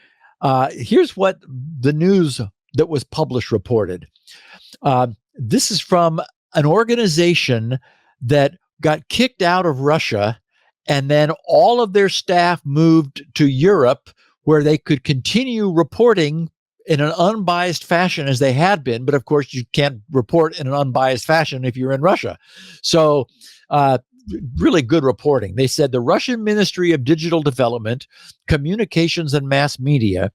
Here's what the news that was published reported. This is from an organization that got kicked out of Russia, and then all of their staff moved to Europe, where they could continue reporting in an unbiased fashion as they had been. But of course, you can't report in an unbiased fashion if you're in Russia. So really good reporting. They said the Russian Ministry of Digital Development, Communications and Mass Media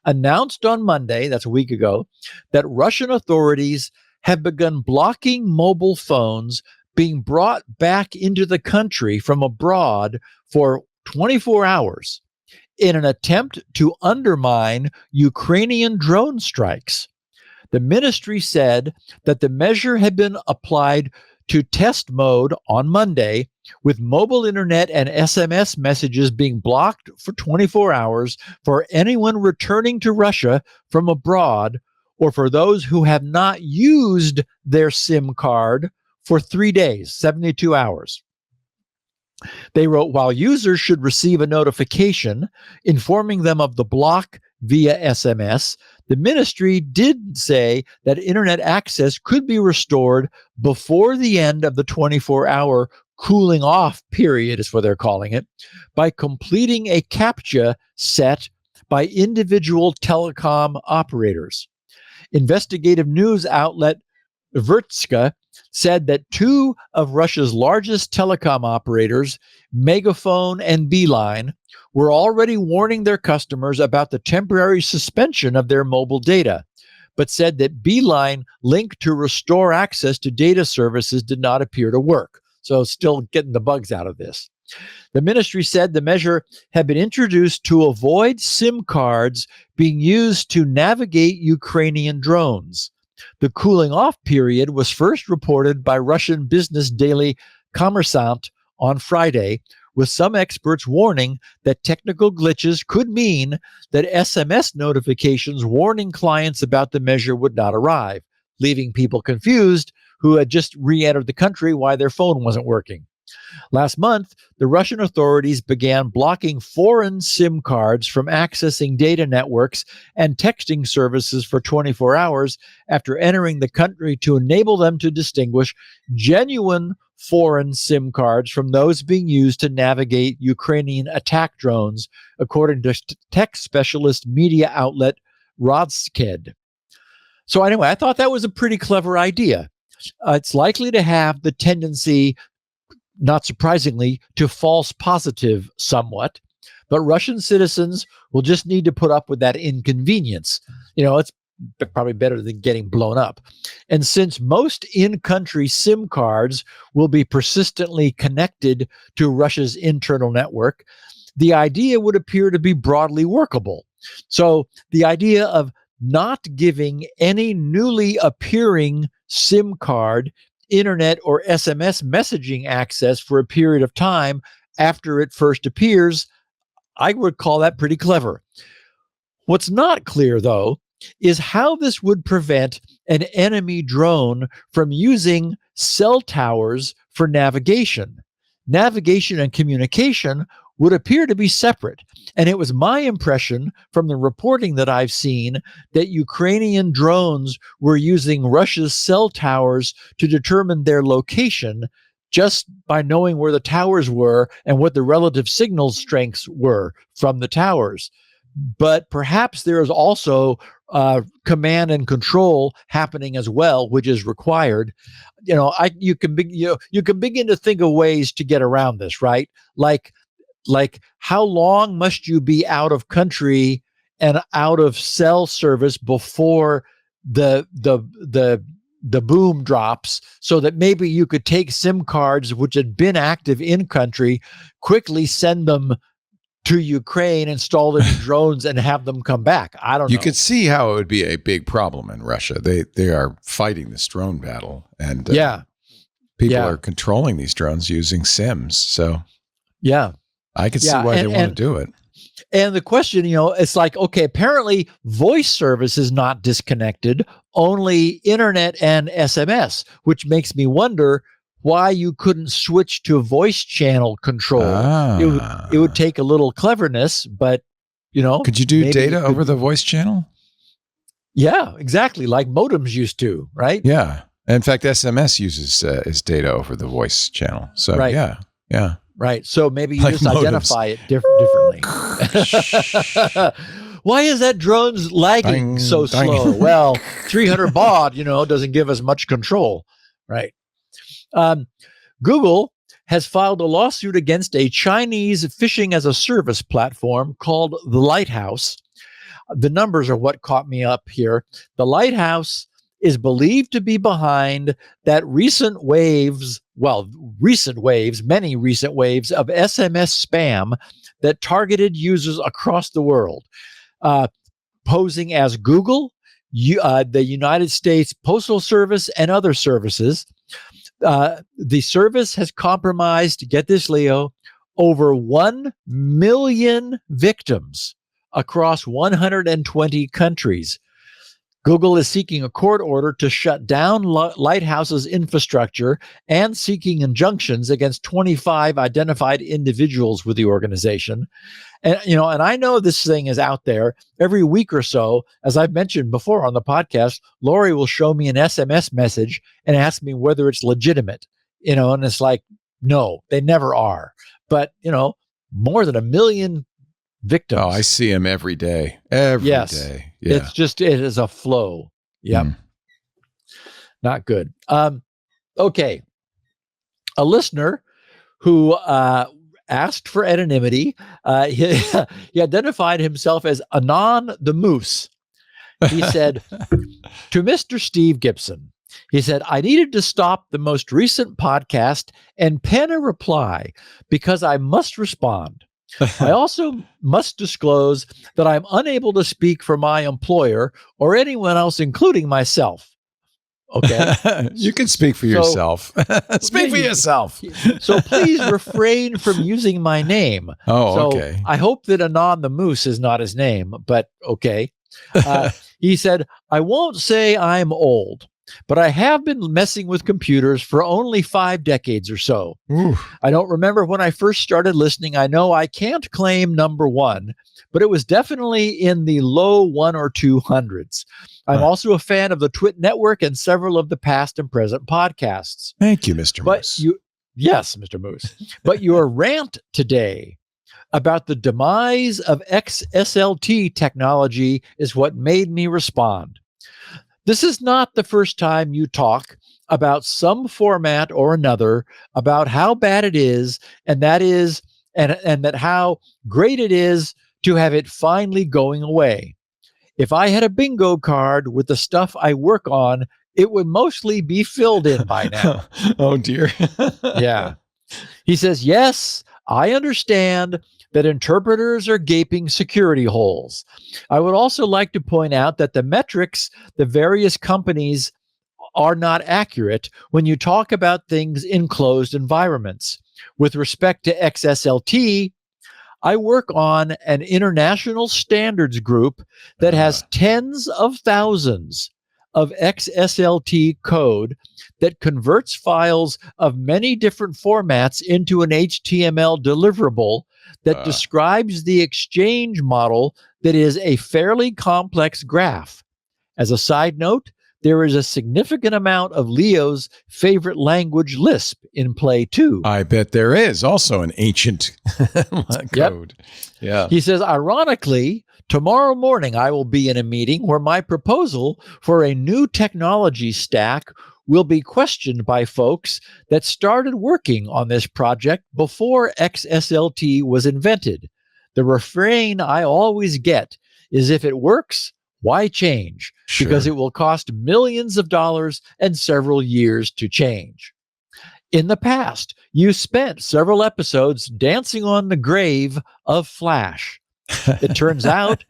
announced on Monday, that's a week ago, that Russian authorities have begun blocking mobile phones being brought back into the country from abroad for 24 hours in an attempt to undermine Ukrainian drone strikes. The ministry said that the measure had been applied to test mode on Monday, with mobile internet and SMS messages being blocked for 24 hours for anyone returning to Russia from abroad, or for those who have not used their SIM card for 3 days, 72 hours. They wrote, while users should receive a notification informing them of the block via SMS, the ministry did say that internet access could be restored before the end of the 24-hour cooling off period, is what they're calling it, by completing a CAPTCHA set by individual telecom operators. Investigative news outlet Vertska said that two of Russia's largest telecom operators, Megaphone and Beeline, were already warning their customers about the temporary suspension of their mobile data, but said that Beeline link to restore access to data services did not appear to work. So still getting the bugs out of this. The ministry said the measure had been introduced to avoid SIM cards being used to navigate Ukrainian drones. The cooling off period was first reported by Russian business daily Kommersant on Friday, with some experts warning that technical glitches could mean that SMS notifications warning clients about the measure would not arrive, leaving people confused who had just re-entered the country why their phone wasn't working. Last month, the Russian authorities began blocking foreign SIM cards from accessing data networks and texting services for 24 hours after entering the country to enable them to distinguish genuine foreign SIM cards from those being used to navigate Ukrainian attack drones, according to tech specialist media outlet Rodsked. So anyway, I thought that was a pretty clever idea. It's likely to have the tendency, not surprisingly, to false positive somewhat, but Russian citizens will just need to put up with that inconvenience. You know, it's probably better than getting blown up. And since most in-country SIM cards will be persistently connected to Russia's internal network, the idea would appear to be broadly workable. So the idea of not giving any newly appearing SIM card internet or SMS messaging access for a period of time after it first appears, I would call that pretty clever. What's not clear, though, is how this would prevent an enemy drone from using cell towers for navigation. Navigation and communication would appear to be separate. And it was my impression from the reporting that I've seen that Ukrainian drones were using Russia's cell towers to determine their location just by knowing where the towers were and what the relative signal strengths were from the towers. But perhaps there is also command and control happening as well, which is required. You know, you can begin to think of ways to get around this, right? Like how long must you be out of country and out of cell service before the boom drops, so that maybe you could take SIM cards which had been active in country, quickly send them to Ukraine, install them in drones, and have them come back. I don't know. You could see how it would be a big problem in Russia. They are fighting this drone battle, and people are controlling these drones using SIMs. So yeah. I could see why they want to do it. And the question, it's like, okay, apparently voice service is not disconnected, only internet and SMS, which makes me wonder why you couldn't switch to voice channel control. It would take a little cleverness, but could you do data over the voice channel? Yeah, exactly, like modems used to, right? Yeah. In fact, SMS uses is data over the voice channel. So right. Yeah. Right. So maybe you like just modems. Identify it differently. Why is that drone's lagging so slow? Well, 300 baud, doesn't give us much control. Right. Google has filed a lawsuit against a Chinese phishing as a service platform called The Lighthouse. The numbers are what caught me up here. The Lighthouse is believed to be behind that many recent waves of SMS spam that targeted users across the world, posing as Google, the United States Postal Service, and other services. The service has compromised, get this, Leo, over 1 million victims across 120 countries. Google is seeking a court order to shut down Lighthouse's infrastructure and seeking injunctions against 25 identified individuals with the organization. And, and I know this thing is out there. Every week or so, as I've mentioned before on the podcast, Lori will show me an SMS message and ask me whether it's legitimate, and it's like, no, they never are. But, more than 1 million victims. Oh, I see them every day. Every day. Yeah. It is a flow. Yep. Not good. Okay. A listener who asked for anonymity, he identified himself as Anon the Moose. He said, to Mr. Steve Gibson, he said, I needed to stop the most recent podcast and pen a reply because I must respond. I also must disclose that I'm unable to speak for my employer or anyone else, including myself. Okay. You can speak for yourself. Speak for yourself. So please refrain from using my name. Oh, okay. I hope that Anon the Moose is not his name, but okay. He said, I won't say I'm old, but I have been messing with computers for only 5 decades or so. Ooh. I don't remember when I first started listening. I know I can't claim number one, but it was definitely in the low 1 or 200s. I'm also a fan of the Twit Network and several of the past and present podcasts. Thank you, Mr. Moose. Yes, Mr. Moose. But your rant today about the demise of XSLT technology is what made me respond. This is not the first time you talk about some format or another about how bad it is, and that how great it is to have it finally going away. If I had a bingo card with the stuff I work on, it would mostly be filled in by now. Oh, dear. Yeah. He says, yes, I understand that interpreters are gaping security holes. I would also like to point out that the metrics the various companies are not accurate when you talk about things in closed environments. With respect to XSLT, I work on an international standards group that has tens of thousands of XSLT code that converts files of many different formats into an HTML deliverable that describes the exchange model that is a fairly complex graph. As a side note, there is a significant amount of Leo's favorite language, Lisp, in play too. I bet there is also an ancient code. Yeah. He says, ironically, tomorrow morning I will be in a meeting where my proposal for a new technology stack will be questioned by folks that started working on this project before XSLT was invented. The refrain I always get is, if it works, why change? Sure. Because it will cost millions of dollars and several years to change. In the past, you spent several episodes dancing on the grave of Flash. It turns out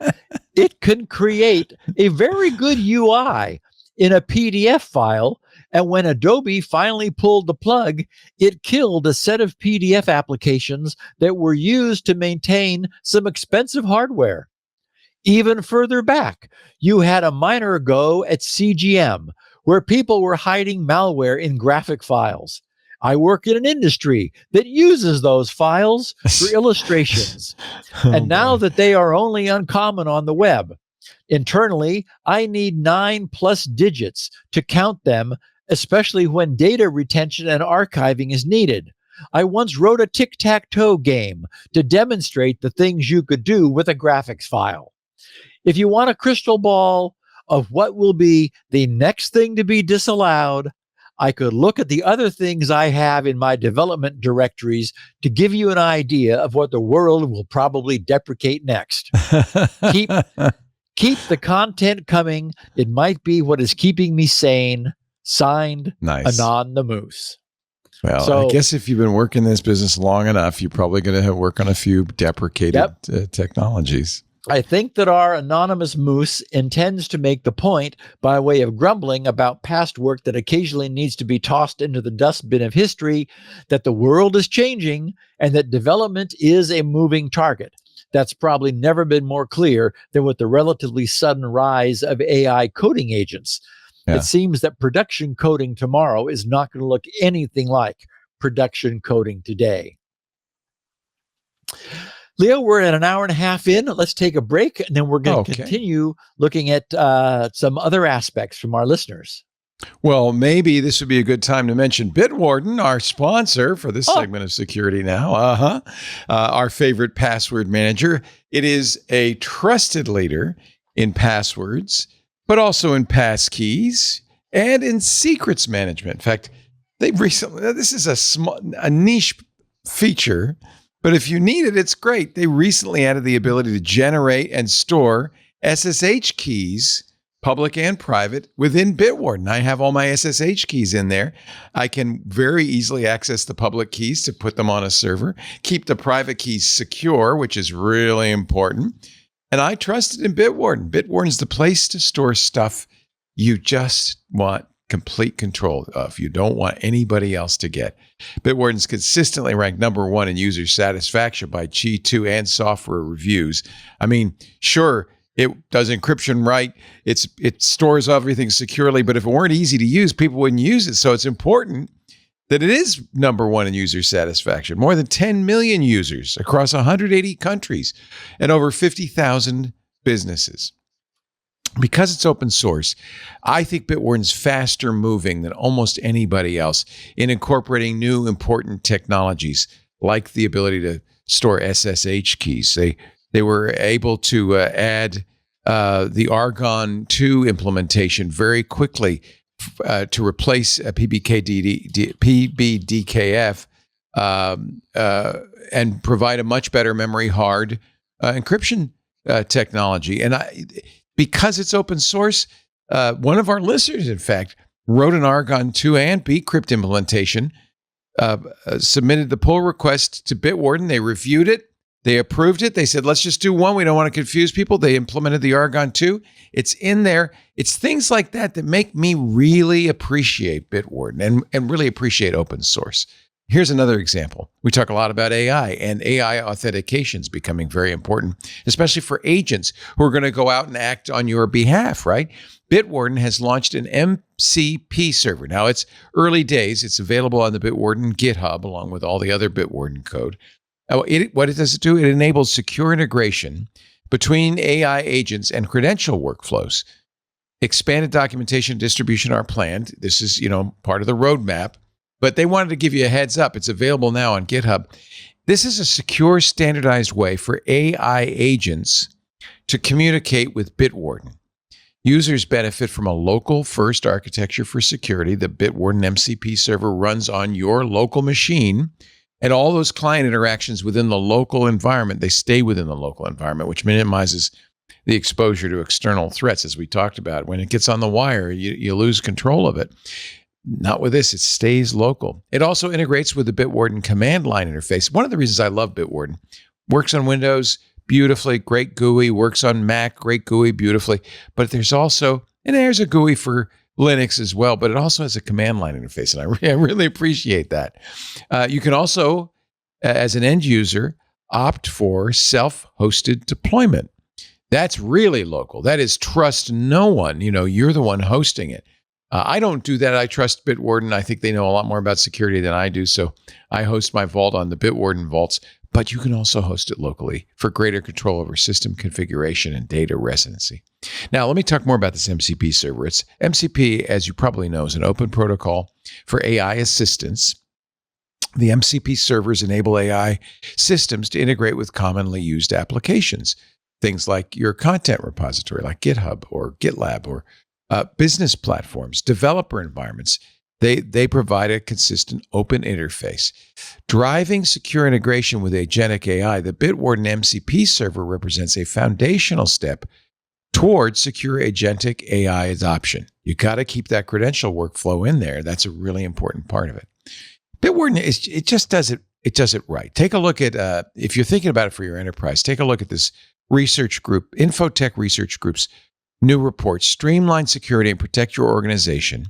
it can create a very good UI in a PDF file And when Adobe finally pulled the plug, it killed a set of PDF applications that were used to maintain some expensive hardware. Even further back, you had a minor go at CGM, where people were hiding malware in graphic files. I work in an industry that uses those files for illustrations. And now that they are only uncommon on the web, internally, I need 9+ digits to count them, especially when data retention and archiving is needed. I once wrote a tic-tac-toe game to demonstrate the things you could do with a graphics file. If you want a crystal ball of what will be the next thing to be disallowed, I could look at the other things I have in my development directories to give you an idea of what the world will probably deprecate next. Keep the content coming. It might be what is keeping me sane. Signed, nice. Anon the Moose. Well, so, I guess if you've been working this business long enough, you're probably going to work on a few deprecated technologies. I think that our anonymous moose intends to make the point by way of grumbling about past work that occasionally needs to be tossed into the dustbin of history, that the world is changing and that development is a moving target. That's probably never been more clear than with the relatively sudden rise of AI coding agents. Yeah. It seems that production coding tomorrow is not going to look anything like production coding today. Leo, we're at an hour and a half in. Let's take a break, and then we're going to continue looking at some other aspects from our listeners. Well, maybe this would be a good time to mention Bitwarden, our sponsor for this segment of Security Now. Our favorite password manager. It is a trusted leader in passwords, but also in passkeys and in secrets management. In fact, this is a niche feature, but if you need it, it's great. They recently added the ability to generate and store SSH keys, public and private, within Bitwarden. I have all my SSH keys in there. I can very easily access the public keys to put them on a server, keep the private keys secure, which is really important. And I trust it in Bitwarden. Bitwarden's the place to store stuff you just want complete control of. You don't want anybody else to get. Bitwarden's consistently ranked #1 in user satisfaction by G2 and software reviews. I mean, sure, it does encryption right. It stores everything securely, but if it weren't easy to use, people wouldn't use it. So it's important that it is #1 in user satisfaction. More than 10 million users across 180 countries and over 50,000 businesses. Because it's open source, I think Bitwarden's faster moving than almost anybody else in incorporating new important technologies like the ability to store SSH keys. They were able to add the Argon 2 implementation very quickly to replace PBDKF and provide a much better memory hard encryption technology. And because it's open source, one of our listeners, in fact, wrote an Argon 2 and bcrypt implementation, submitted the pull request to Bitwarden. They reviewed it. They approved it. They said, let's just do one. We don't want to confuse people. They implemented the Argon 2. It's in there. It's things like that that make me really appreciate Bitwarden and really appreciate open source. Here's another example. We talk a lot about AI, and AI authentication is becoming very important, especially for agents who are going to go out and act on your behalf, right? Bitwarden has launched an MCP server. Now, it's early days. It's available on the Bitwarden GitHub, along with all the other Bitwarden code. What does it do? It enables secure integration between AI agents and credential workflows. Expanded documentation and distribution are planned. This is, part of the roadmap. But they wanted to give you a heads up. It's available now on GitHub. This is a secure, standardized way for AI agents to communicate with Bitwarden. Users benefit from a local first architecture for security. The Bitwarden MCP server runs on your local machine, and all those client interactions within the local environment, they stay within the local environment, which minimizes the exposure to external threats, as we talked about. When it gets on the wire, you lose control of it. Not with this, it stays local. It also integrates with the Bitwarden command line interface. One of the reasons I love Bitwarden, works on Windows beautifully, great GUI, works on Mac, great GUI, beautifully. But there's a GUI for Linux as well, but it also has a command line interface, and I really appreciate that. You can also, as an end user, opt for self-hosted deployment. That's really local. That is trust no one. You're the one hosting it. I don't do that. I trust Bitwarden. I think they know a lot more about security than I do. So I host my vault on the Bitwarden vaults, but you can also host it locally for greater control over system configuration and data residency. Now, let me talk more about this MCP server. It's MCP, as you probably know, is an open protocol for AI assistance. The MCP servers enable AI systems to integrate with commonly used applications, things like your content repository, like GitHub or GitLab, or business platforms, developer environments. They provide a consistent open interface. Driving secure integration with agentic AI, the Bitwarden MCP server represents a foundational step towards secure agentic AI adoption. You got to keep that credential workflow in there. That's a really important part of it. Bitwarden, it just does it. It does it right. Take a look at, if you're thinking about it for your enterprise, take a look at this research group, Infotech Research Group's new report, Streamline Security and Protect Your Organization.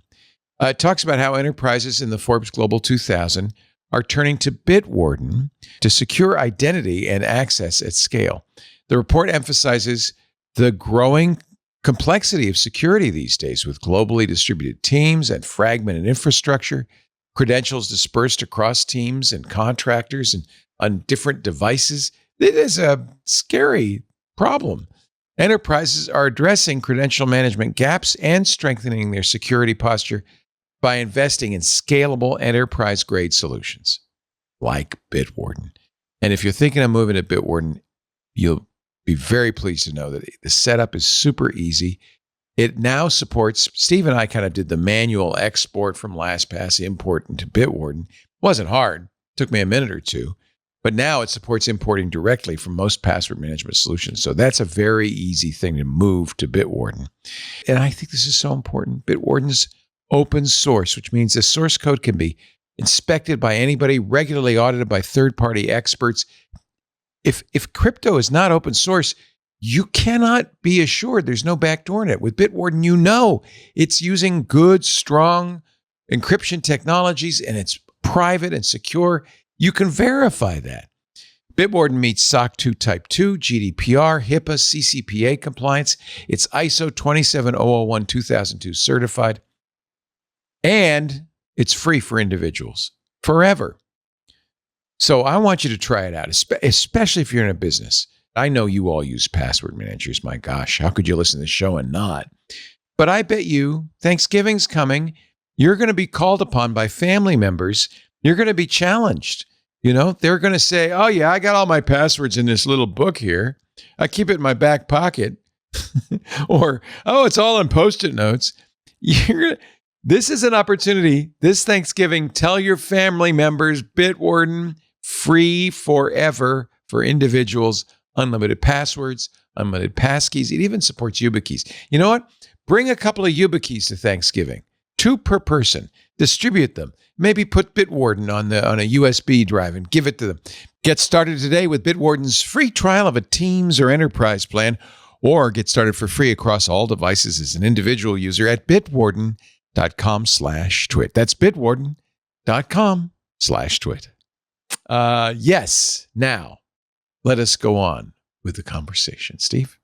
It talks about how enterprises in the Forbes Global 2000 are turning to Bitwarden to secure identity and access at scale. The report emphasizes the growing complexity of security these days with globally distributed teams and fragmented infrastructure, credentials dispersed across teams and contractors and on different devices. It is a scary problem. Enterprises are addressing credential management gaps and strengthening their security posture by investing in scalable enterprise-grade solutions like Bitwarden. And if you're thinking of moving to Bitwarden, you'll be very pleased to know that the setup is super easy. It now supports, Steve and I kind of did the manual export from LastPass, import into Bitwarden. It wasn't hard. It took me a minute or two. But now it supports importing directly from most password management solutions. So that's a very easy thing to move to Bitwarden. And I think this is so important. Bitwarden's open source, which means the source code can be inspected by anybody, regularly audited by third-party experts. If crypto is not open source, you cannot be assured there's no backdoor in it. With Bitwarden, you know it's using good, strong encryption technologies, and it's private and secure. You can verify that. Bitwarden meets SOC 2 Type 2, GDPR, HIPAA, CCPA compliance. It's ISO 27001-2002 certified. And it's free for individuals forever. So I want you to try it out, especially if you're in a business. I know you all use password managers. My gosh, how could you listen to the show and not? But I bet you, Thanksgiving's coming. You're going to be called upon by family members. You're going to be challenged. They're going to say, oh, yeah, I got all my passwords in this little book here. I keep it in my back pocket. Or, oh, it's all in Post-it notes. This is an opportunity this Thanksgiving. Tell your family members, Bitwarden, free forever for individuals, unlimited passwords, unlimited passkeys. It even supports YubiKeys. You know what? Bring a couple of YubiKeys to Thanksgiving, 2 per person. Distribute them. Maybe put Bitwarden on a USB drive and give it to them. Get started today with Bitwarden's free trial of a Teams or Enterprise plan, or get started for free across all devices as an individual user at bitwarden.com/twit. That's bitwarden.com/twit. Yes. Now, let us go on with the conversation. Steve?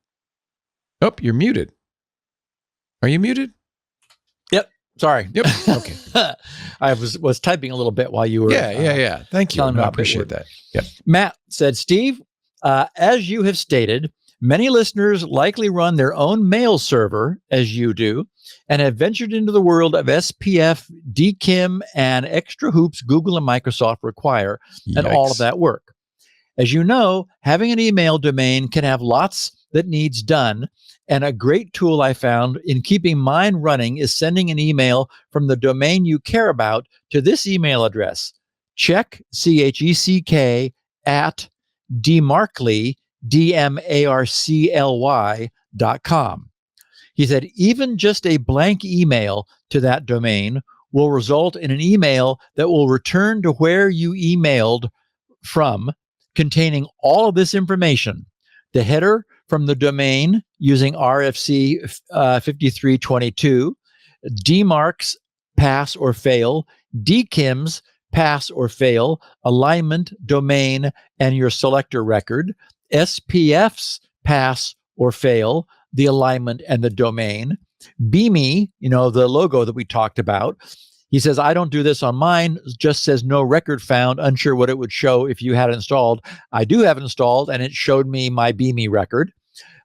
Oh, you're muted. Are you muted? Yep. Sorry. Yep. Okay. I was typing a little bit while you were. Yeah. Thank you. I appreciate that. Yep. Matt said, Steve, as you have stated, many listeners likely run their own mail server, as you do, and have ventured into the world of SPF, DKIM, and extra hoops Google and Microsoft require, and all of that work. As you know, having an email domain can have lots that needs done, and a great tool I found in keeping mine running is sending an email from the domain you care about to this email address, check, CHECK, at dmarcly, DMARCLY.com. He said, even just a blank email to that domain will result in an email that will return to where you emailed from, containing all of this information. The header from the domain using RFC 5322, DMARCs pass or fail, DKIMs pass or fail, alignment, domain, and your selector record. SPFs pass or fail, the alignment and the domain. Beamy, the logo that we talked about. He says, I don't do this on mine, just says no record found, unsure what it would show if you had it installed. I do have it installed, and it showed me my Beamy record.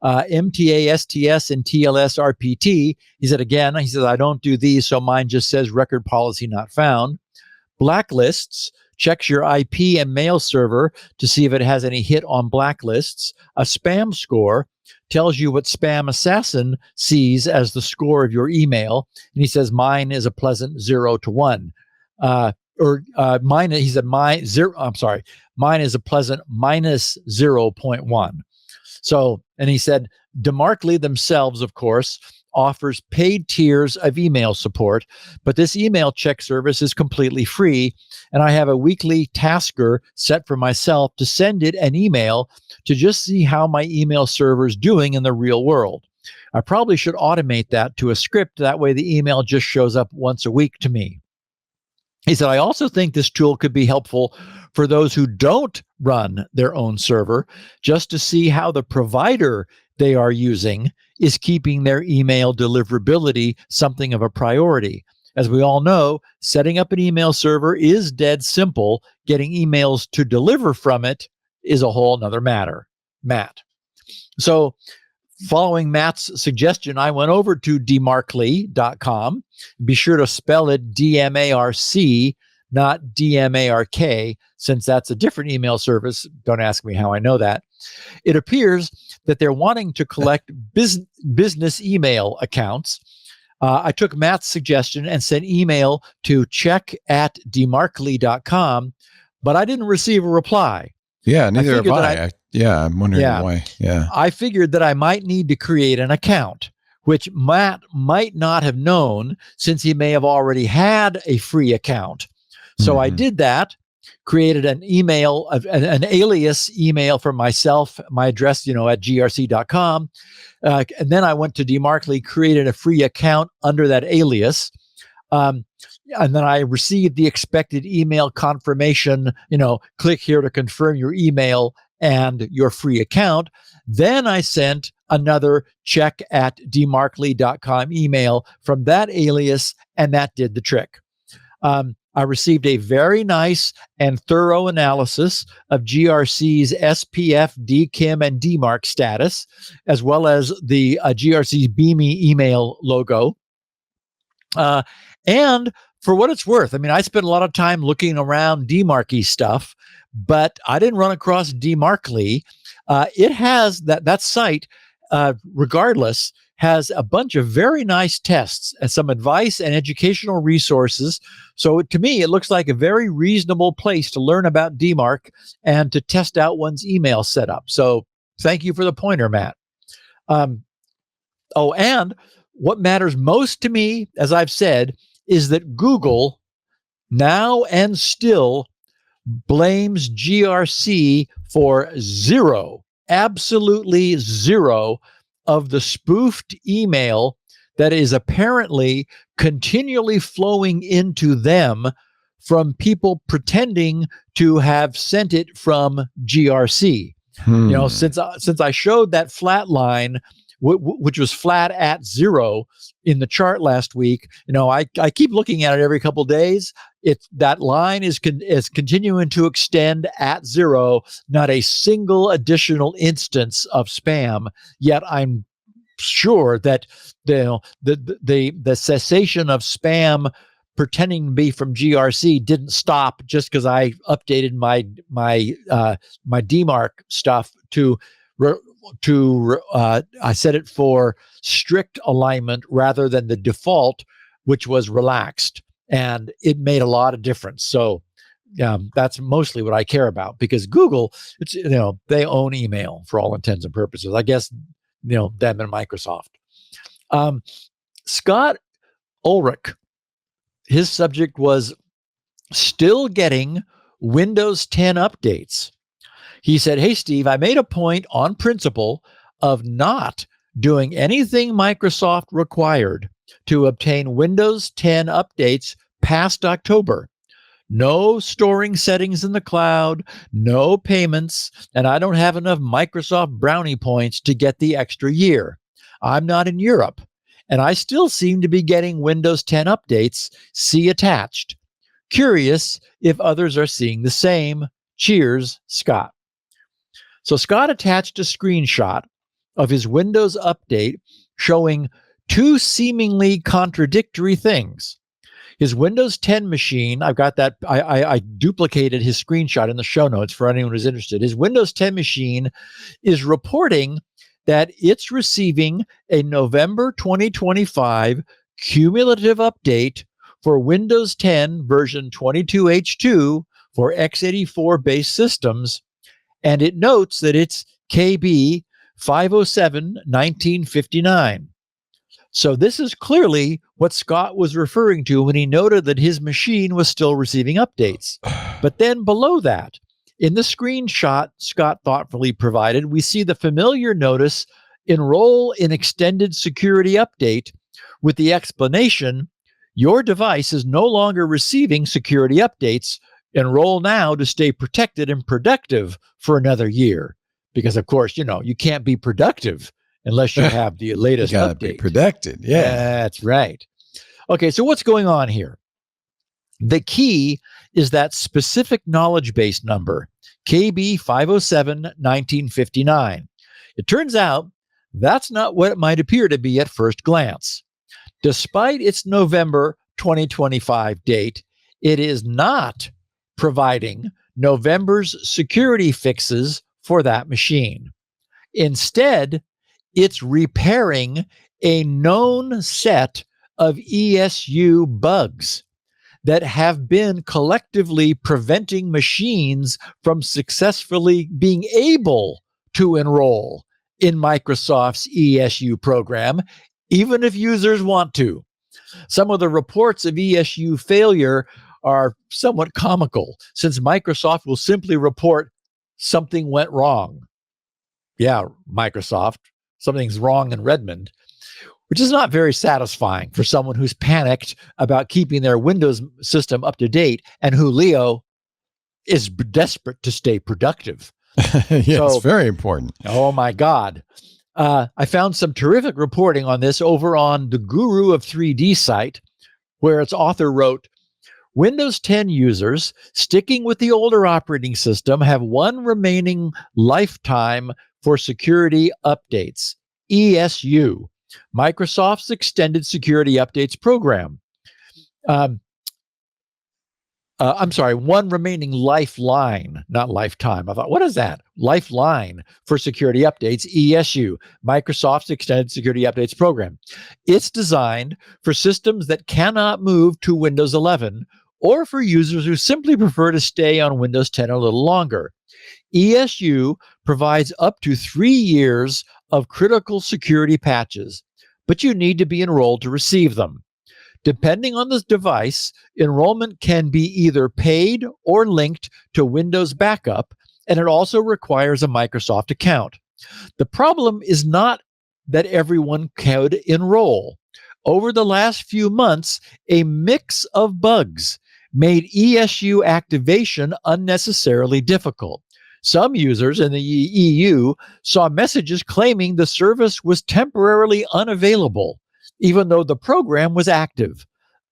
MTA, STS, and TLS RPT. He said, again, I don't do these, so mine just says record policy not found. Blacklists, checks your IP and mail server to see if it has any hit on blacklists. A spam score tells you what spam assassin sees as the score of your email. And he says, mine is a pleasant 0 to 1. Mine is a pleasant minus 0.1. So, and he said, DeMarkly themselves, of course, offers paid tiers of email support, but this email check service is completely free, and I have a weekly tasker set for myself to send it an email to just see how my email server is doing in the real world. I probably should automate that to a script, that way the email just shows up once a week to me. He said, I also think this tool could be helpful for those who don't run their own server, just to see how the provider they are using is keeping their email deliverability something of a priority. As we all know, setting up an email server is dead simple. Getting emails to deliver from it is a whole nother matter. Matt. So following Matt's suggestion, I went over to dmarkly.com. Be sure to spell it DMARC, not DMARK, since that's a different email service. Don't ask me how I know that. It appears that they're wanting to collect business email accounts. I took Matt's suggestion and sent email to check@dmarkly.com, but I didn't receive a reply. Yeah, neither have I. I'm wondering why. Yeah. I figured that I might need to create an account, which Matt might not have known since he may have already had a free account. So I did that, created an email, an alias email for myself, my address, at grc.com. And then I went to DMarkly, created a free account under that alias. And then I received the expected email confirmation, click here to confirm your email and your free account. Then I sent another check@dmarkly.com email from that alias, and that did the trick. I received a very nice and thorough analysis of GRC's SPF, DKIM, and DMARC status, as well as the GRC's Beamy email logo. And for what it's worth, I spent a lot of time looking around DMARC-y stuff, but I didn't run across DMarkly. It has that site, regardless, has a bunch of very nice tests and some advice and educational resources. So to me, it looks like a very reasonable place to learn about DMARC and to test out one's email setup. So thank you for the pointer, Matt. And what matters most to me, as I've said, is that Google now and still blames GRC for absolutely zero of the spoofed email that is apparently continually flowing into them from people pretending to have sent it from GRC. Since I showed that flat line, which was flat at 0 in the chart last week, I keep looking at it every couple of days. That line is continuing to extend at 0, not a single additional instance of spam. Yet I'm sure that the cessation of spam pretending to be from GRC didn't stop just because I updated my DMARC stuff I set it for strict alignment rather than the default, which was relaxed. And it made a lot of difference. So that's mostly what I care about, because Google, they own email for all intents and purposes. I guess, them and Microsoft. Scott Ulrich, his subject was still getting Windows 10 updates. He said, hey, Steve, I made a point on principle of not doing anything Microsoft required. to obtain Windows 10 updates past October. No storing settings in the cloud, no payments, and I don't have enough Microsoft brownie points to get the extra year. I'm not in Europe, and I still seem to be getting Windows 10 updates. See attached. Curious if others are seeing the same. Cheers, Scott. So Scott attached a screenshot of his Windows update showing two seemingly contradictory things. His Windows 10 machine, I've got that, I duplicated his screenshot in the show notes for anyone who's interested. His Windows 10 machine is reporting that it's receiving a November 2025 cumulative update for Windows 10 version 22H2 for x84-based systems, and it notes that it's KB 507-1959. So this is clearly what Scott was referring to when he noted that his machine was still receiving updates. But then below that, in the screenshot Scott thoughtfully provided, we see the familiar notice, enroll in extended security update, with the explanation, your device is no longer receiving security updates. Enroll now to stay protected and productive for another year. Because of course, you can't be productive unless you have the latest you gotta update. Be protected. Yeah. That's right. Okay, so what's going on here? The key is that specific knowledge base number, KB 507-1959. It turns out that's not what it might appear to be at first glance. Despite its November 2025 date, it is not providing November's security fixes for that machine. Instead, it's repairing a known set of ESU bugs that have been collectively preventing machines from successfully being able to enroll in Microsoft's ESU program, even if users want to. Some of the reports of ESU failure are somewhat comical, since Microsoft will simply report something went wrong. Yeah, Microsoft, something's wrong in Redmond, which is not very satisfying for someone who's panicked about keeping their Windows system up to date and who, Leo, is desperate to stay productive. It's very important. Oh my God. I found some terrific reporting on this over on the Guru of 3D site, where its author wrote, Windows 10 users sticking with the older operating system have one remaining lifetime for security updates, ESU, Microsoft's Extended Security Updates Program. One remaining lifeline, not lifetime. I thought, what is that? Lifeline for security updates, ESU, Microsoft's Extended Security Updates Program. It's designed for systems that cannot move to Windows 11 or for users who simply prefer to stay on Windows 10 a little longer. ESU provides up to 3 years of critical security patches, but you need to be enrolled to receive them. Depending on the device, enrollment can be either paid or linked to Windows Backup, and it also requires a Microsoft account. The problem is not that everyone could enroll. Over the last few months, a mix of bugs made ESU activation unnecessarily difficult. Some users in the EU saw messages claiming the service was temporarily unavailable, even though the program was active.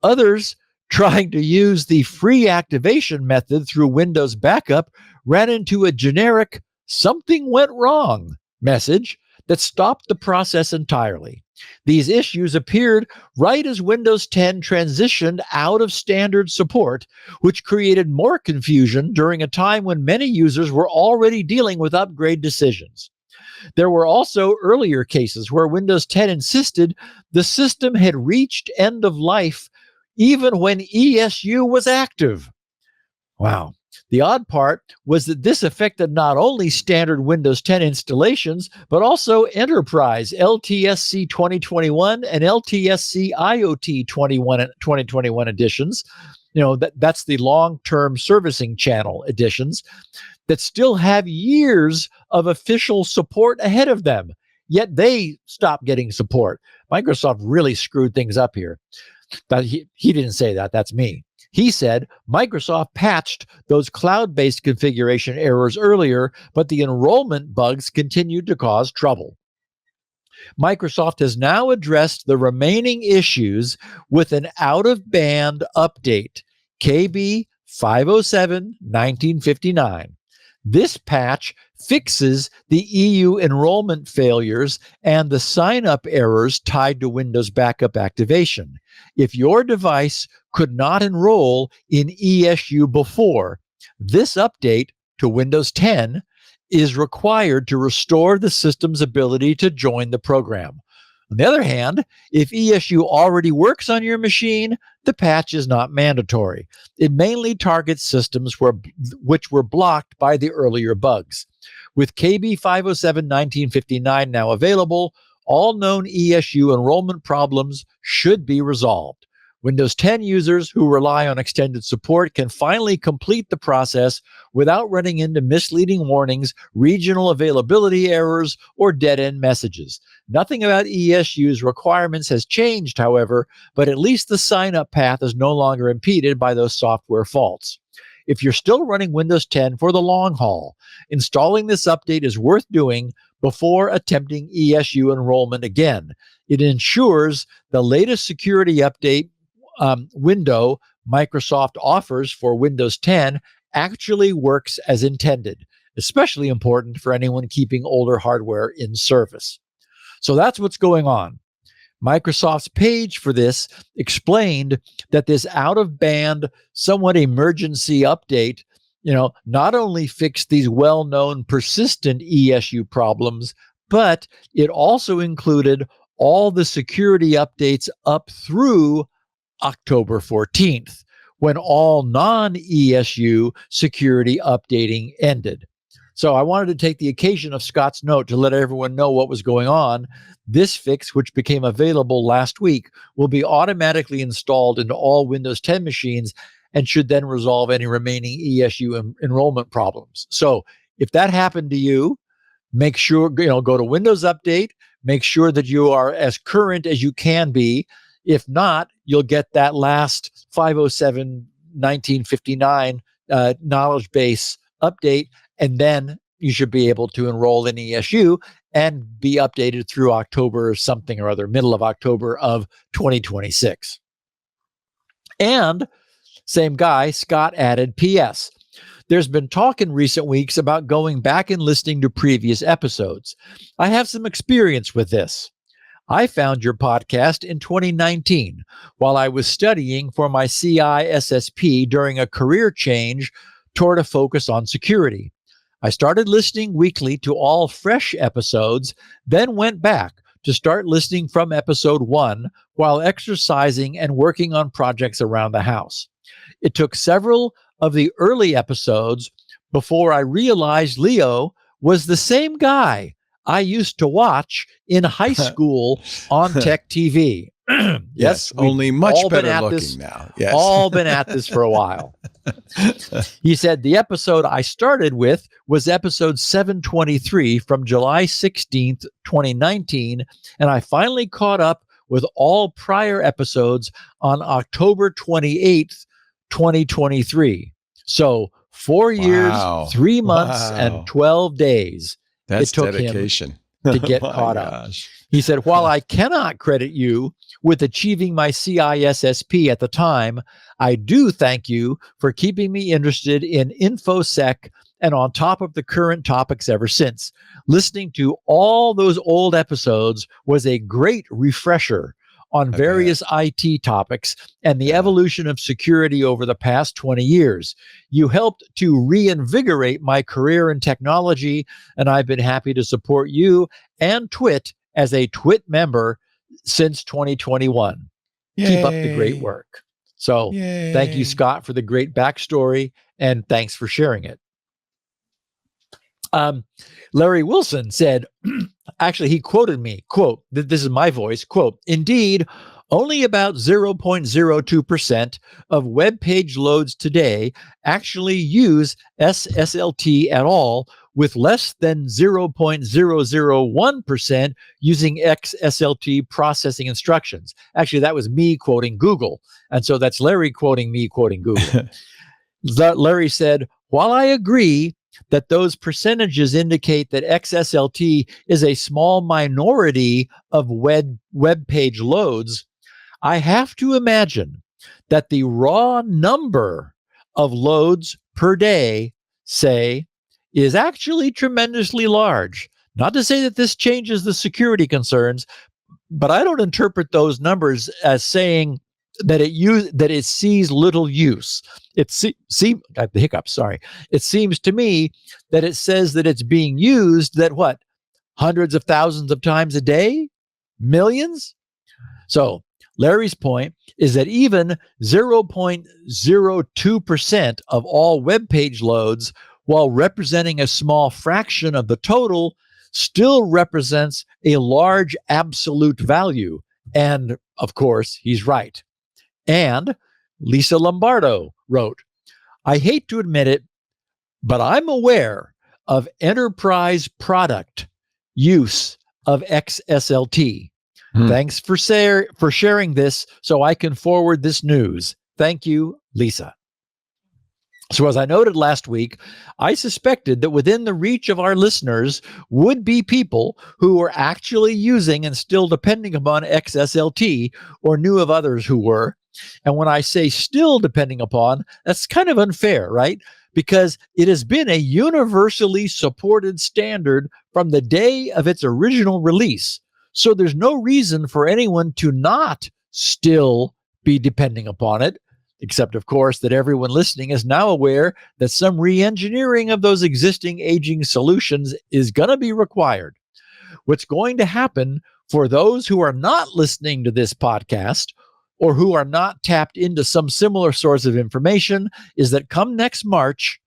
Others, trying to use the free activation method through Windows Backup, ran into a generic "something went wrong" message that stopped the process entirely. These issues appeared right as Windows 10 transitioned out of standard support, which created more confusion during a time when many users were already dealing with upgrade decisions. There were also earlier cases where Windows 10 insisted the system had reached end of life even when ESU was active. Wow. The odd part was that this affected not only standard Windows 10 installations, but also Enterprise LTSC 2021 and LTSC IoT 2021 editions. That's the long-term servicing channel editions that still have years of official support ahead of them. yet they stopped getting support. Microsoft really screwed things up here. But he didn't say that. That's me. He said Microsoft patched those cloud-based configuration errors earlier, but the enrollment bugs continued to cause trouble. Microsoft has now addressed the remaining issues with an out-of-band update, KB 507-1959. This patch fixes the EU enrollment failures and the sign-up errors tied to Windows backup activation. If your device could not enroll in ESU before, this update to Windows 10 is required to restore the system's ability to join the program. On the other hand, if ESU already works on your machine, the patch is not mandatory. It mainly targets systems which were blocked by the earlier bugs. With KB 507-1959 now available, all known ESU enrollment problems should be resolved. Windows 10 users who rely on extended support can finally complete the process without running into misleading warnings, regional availability errors, or dead-end messages. Nothing about ESU's requirements has changed, however, but at least the sign-up path is no longer impeded by those software faults. If you're still running Windows 10 for the long haul, installing this update is worth doing before attempting ESU enrollment again. It ensures the latest security update window Microsoft offers for Windows 10 actually works as intended, especially important for anyone keeping older hardware in service. So that's what's going on. Microsoft's page for this explained that this out-of-band, somewhat emergency update, not only fixed these well-known persistent ESU problems, but it also included all the security updates up through October 14th, when all non-ESU security updating ended. So I wanted to take the occasion of Scott's note to let everyone know what was going on. This fix, which became available last week, will be automatically installed into all Windows 10 machines and should then resolve any remaining ESU enrollment problems. So if that happened to you, make sure, go to Windows Update, make sure that you are as current as you can be. If not, you'll get that last 507-1959 knowledge base update, and then you should be able to enroll in ESU and be updated through October or something or other, middle of October of 2026. And same guy, Scott, added, P.S. There's been talk in recent weeks about going back and listening to previous episodes. I have some experience with this. I found your podcast in 2019 while I was studying for my CISSP during a career change toward a focus on security. I started listening weekly to all fresh episodes, then went back to start listening from episode 1 while exercising and working on projects around the house. It took several of the early episodes before I realized Leo was the same guy I used to watch in high school on Tech TV. Yes, only much better looking now. Yes. All been at this for a while. He said, the episode I started with was episode 723 from July 16th, 2019, and I finally caught up with all prior episodes on October 28th, 2023. So 4 years, 3 months, and 12 days. That's it took dedication. Him to get caught up. He said, while I cannot credit you with achieving my CISSP at the time, I do thank you for keeping me interested in InfoSec and on top of the current topics ever since. Listening to all those old episodes was a great refresher on various IT topics and the evolution of security over the past 20 years. You helped to reinvigorate my career in technology, and I've been happy to support you and Twit as a Twit member since 2021. Yay. Keep up the great work. So thank you, Scott, for the great backstory, and thanks for sharing it. Larry Wilson said, actually, he quoted me, quote, this is my voice, quote, indeed, Only about 0.02% of web page loads today actually use SSLT at all, with less than 0.001% using XSLT processing instructions. Actually, that was me quoting Google. And so that's Larry quoting me quoting Google. Larry said, while I agree that those percentages indicate that XSLT is a small minority of web page loads, I have to imagine that the raw number of loads per day, say, is actually tremendously large. Not to say that this changes the security concerns, but I don't interpret those numbers as saying that it sees little use. I have the hiccups, sorry. It seems to me that it says that it's being used hundreds of thousands of times a day? Millions? So Larry's point is that even 0.02% of all web page loads, while representing a small fraction of the total, still represents a large absolute value. And of course, he's right. And Lisa Lombardo wrote, I hate to admit it, but I'm aware of enterprise product use of XSLT. Thanks for sharing this so I can forward this news. Thank you, Lisa. So as I noted last week, I suspected that within the reach of our listeners would be people who were actually using and still depending upon XSLT or knew of others who were. And when I say still depending upon, that's kind of unfair, right? Because it has been a universally supported standard from the day of its original release. So there's no reason for anyone to not still be depending upon it, except, of course, that everyone listening is now aware that some re-engineering of those existing aging solutions is going to be required. What's going to happen for those who are not listening to this podcast or who are not tapped into some similar source of information is that come March,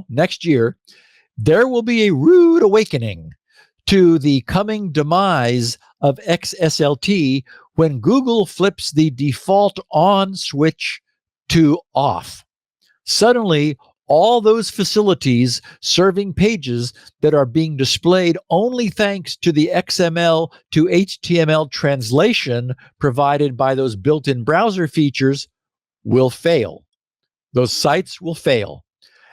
next year, there will be a rude awakening to the coming demise of XSLT when Google flips the default on switch to off. Suddenly, all those facilities serving pages that are being displayed only thanks to the XML to HTML translation provided by those built-in browser features will fail. Those sites will fail.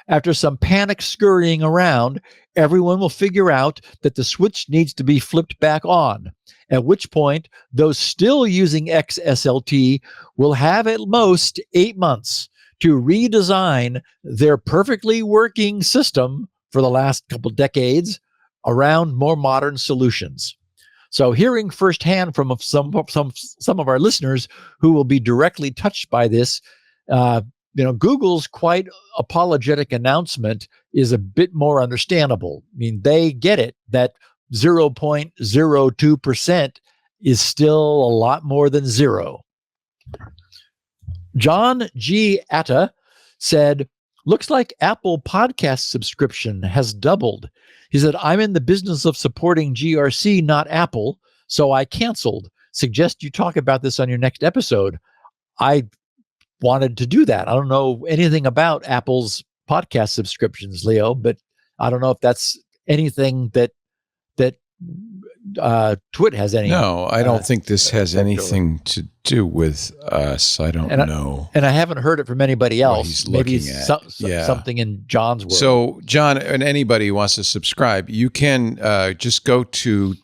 After some panic scurrying around, everyone will figure out that the switch needs to be flipped back on, at which point those still using XSLT will have at most 8 months to redesign their perfectly working system for the last couple decades around more modern solutions. So hearing firsthand from some of our listeners who will be directly touched by this, Google's quite apologetic announcement is a bit more understandable. I mean, they get it that 0.02% is still a lot more than zero. John G. Atta said, looks like Apple podcast subscription has doubled. He said, I'm in the business of supporting GRC, not Apple, so I canceled. Suggest you talk about this on your next episode. I wanted to do that. I don't know anything about Apple's podcast subscriptions, Leo, but I don't know if that's anything that Twit has any. No, I don't think this has anything to do with us. I don't know. And I haven't heard it from anybody else. He's Maybe looking at. something in John's world. So, John, and anybody who wants to subscribe, you can just go to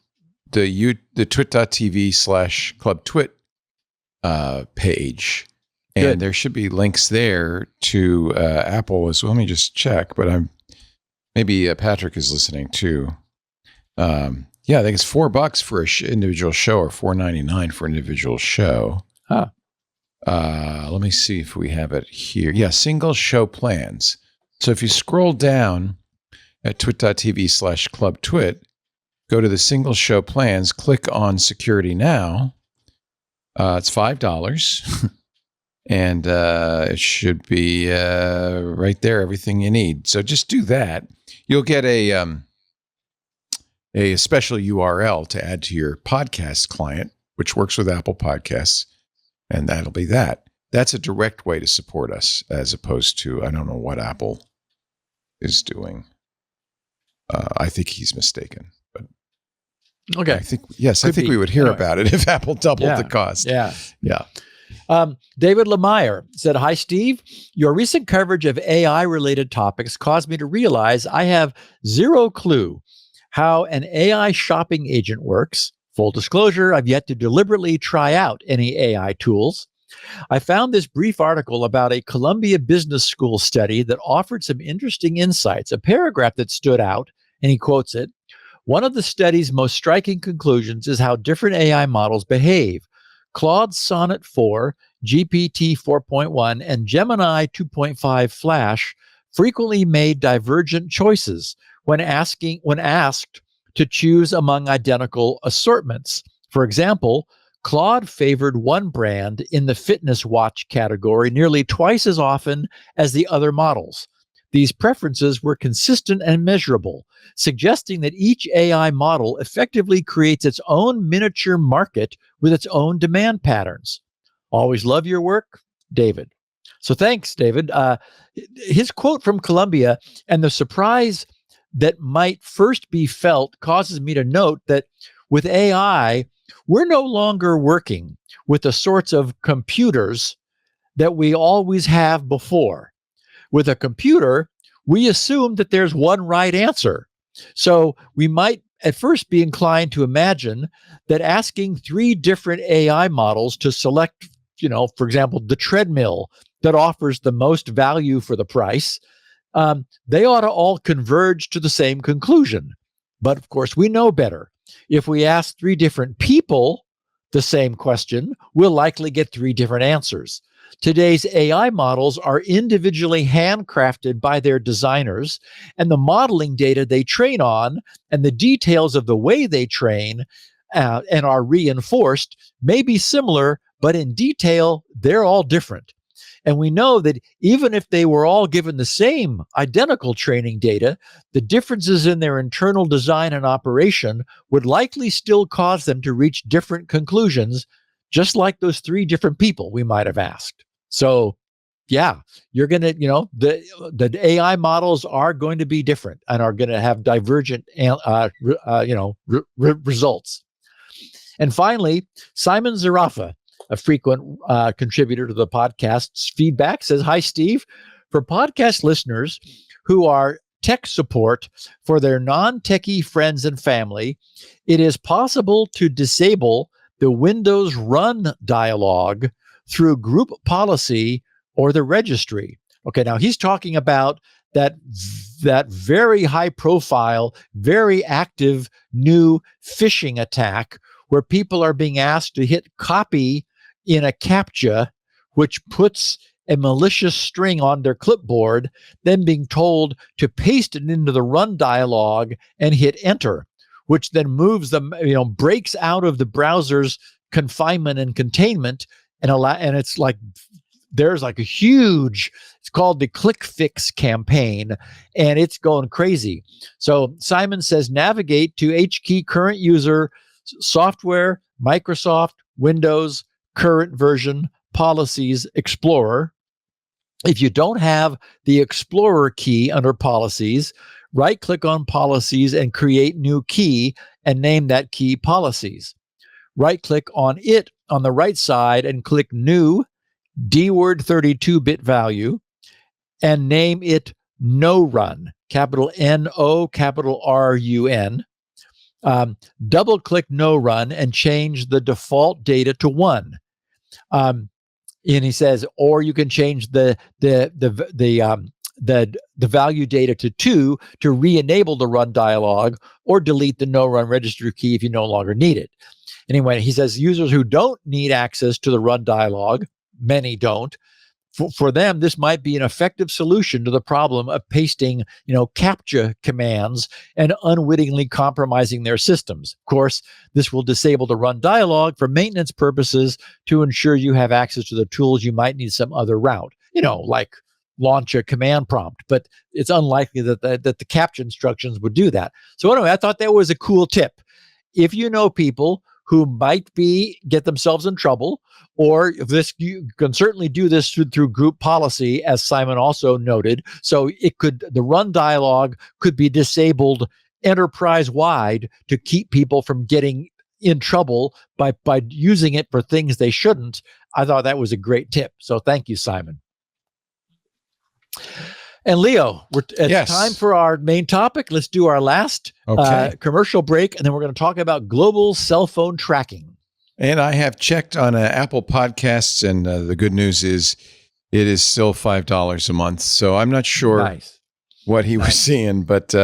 the twit.tv/clubtwit page. And Good. There should be links there to Apple as well. Let me just check, but maybe Patrick is listening too. I think it's $4 for an individual show or $4.99 for an individual show. Huh. Let me see if we have it here. Yeah, single show plans. So if you scroll down at twit.tv/clubtwit, go to the single show plans, click on Security Now. It's $5. And it should be right there, everything you need. So just do that. You'll get a special URL to add to your podcast client, which works with Apple Podcasts, and that'll be that. That's a direct way to support us, as opposed to, I don't know what Apple is doing. I think he's mistaken. But okay. I think we would hear about it if Apple doubled the cost. Yeah. Yeah. David Lemire said, "Hi, Steve. Your recent coverage of AI-related topics caused me to realize I have zero clue how an AI shopping agent works. Full disclosure, I've yet to deliberately try out any AI tools. I found this brief article about a Columbia Business School study that offered some interesting insights, a paragraph that stood out, and he quotes it. One of the study's most striking conclusions is how different AI models behave. Claude Sonnet 4, GPT 4.1, and Gemini 2.5 Flash frequently made divergent choices when asked to choose among identical assortments. For example, Claude favored one brand in the fitness watch category nearly twice as often as the other models. These preferences were consistent and measurable, suggesting that each AI model effectively creates its own miniature market with its own demand patterns. Always love your work, David." So thanks, David. His quote from Columbia and the surprise that might first be felt causes me to note that with AI, we're no longer working with the sorts of computers that we always have before. With a computer, we assume that there's one right answer. So we might at first be inclined to imagine that asking 3 different AI models to select, for example, the treadmill that offers the most value for the price, they ought to all converge to the same conclusion. But of course, we know better. If we ask 3 different people the same question, we'll likely get 3 different answers. Today's AI models are individually handcrafted by their designers, and the modeling data they train on and the details of the way they train and are reinforced may be similar, but in detail, they're all different. And we know that even if they were all given the same identical training data, the differences in their internal design and operation would likely still cause them to reach different conclusions, just like those 3 different people we might have asked. So, yeah, you're going to, the AI models are going to be different and are going to have divergent, results. And finally, Simon Zarafa, a frequent contributor to the podcast's feedback, says, "Hi, Steve. For podcast listeners who are tech support for their non-techie friends and family, it is possible to disable the Windows Run dialog through group policy or the registry." Okay, now he's talking about that very high profile, very active new phishing attack where people are being asked to hit copy in a CAPTCHA, which puts a malicious string on their clipboard, then being told to paste it into the run dialog and hit enter, which then moves them, breaks out of the browser's confinement and containment and it's like, there's like a huge, it's called the Click Fix campaign, and it's going crazy. So Simon says, navigate to HKey current user, software, Microsoft, Windows, current version, policies, Explorer. If you don't have the Explorer key under policies, right-click on policies and create new key and name that key policies. Right-click on it on the right side and click new DWORD 32-bit value and name it no run, capital N-O, capital R-U-N. Double-click no run and change the default data to 1. And he says, or you can change the value data to 2 to re-enable the run dialog, or delete the no run registry key if you no longer need it. Anyway, he says users who don't need access to the run dialog, many don't, for them, this might be an effective solution to the problem of pasting, CAPTCHA commands and unwittingly compromising their systems. Of course, this will disable the run dialog for maintenance purposes to ensure you have access to the tools you might need some other route, like launch a command prompt, but it's unlikely that the CAPTCHA instructions would do that. So anyway, I thought that was a cool tip. If you know people who might get themselves in trouble, or you can certainly do this through group policy, as Simon also noted. So the run dialog could be disabled enterprise-wide to keep people from getting in trouble by using it for things they shouldn't. I thought that was a great tip. So thank you, Simon. And Leo, it's time for our main topic. Let's do our last commercial break, and then we're going to talk about global cell phone tracking. And I have checked on Apple Podcasts, and the good news is it is still $5 a month. So I'm not sure what he was seeing, but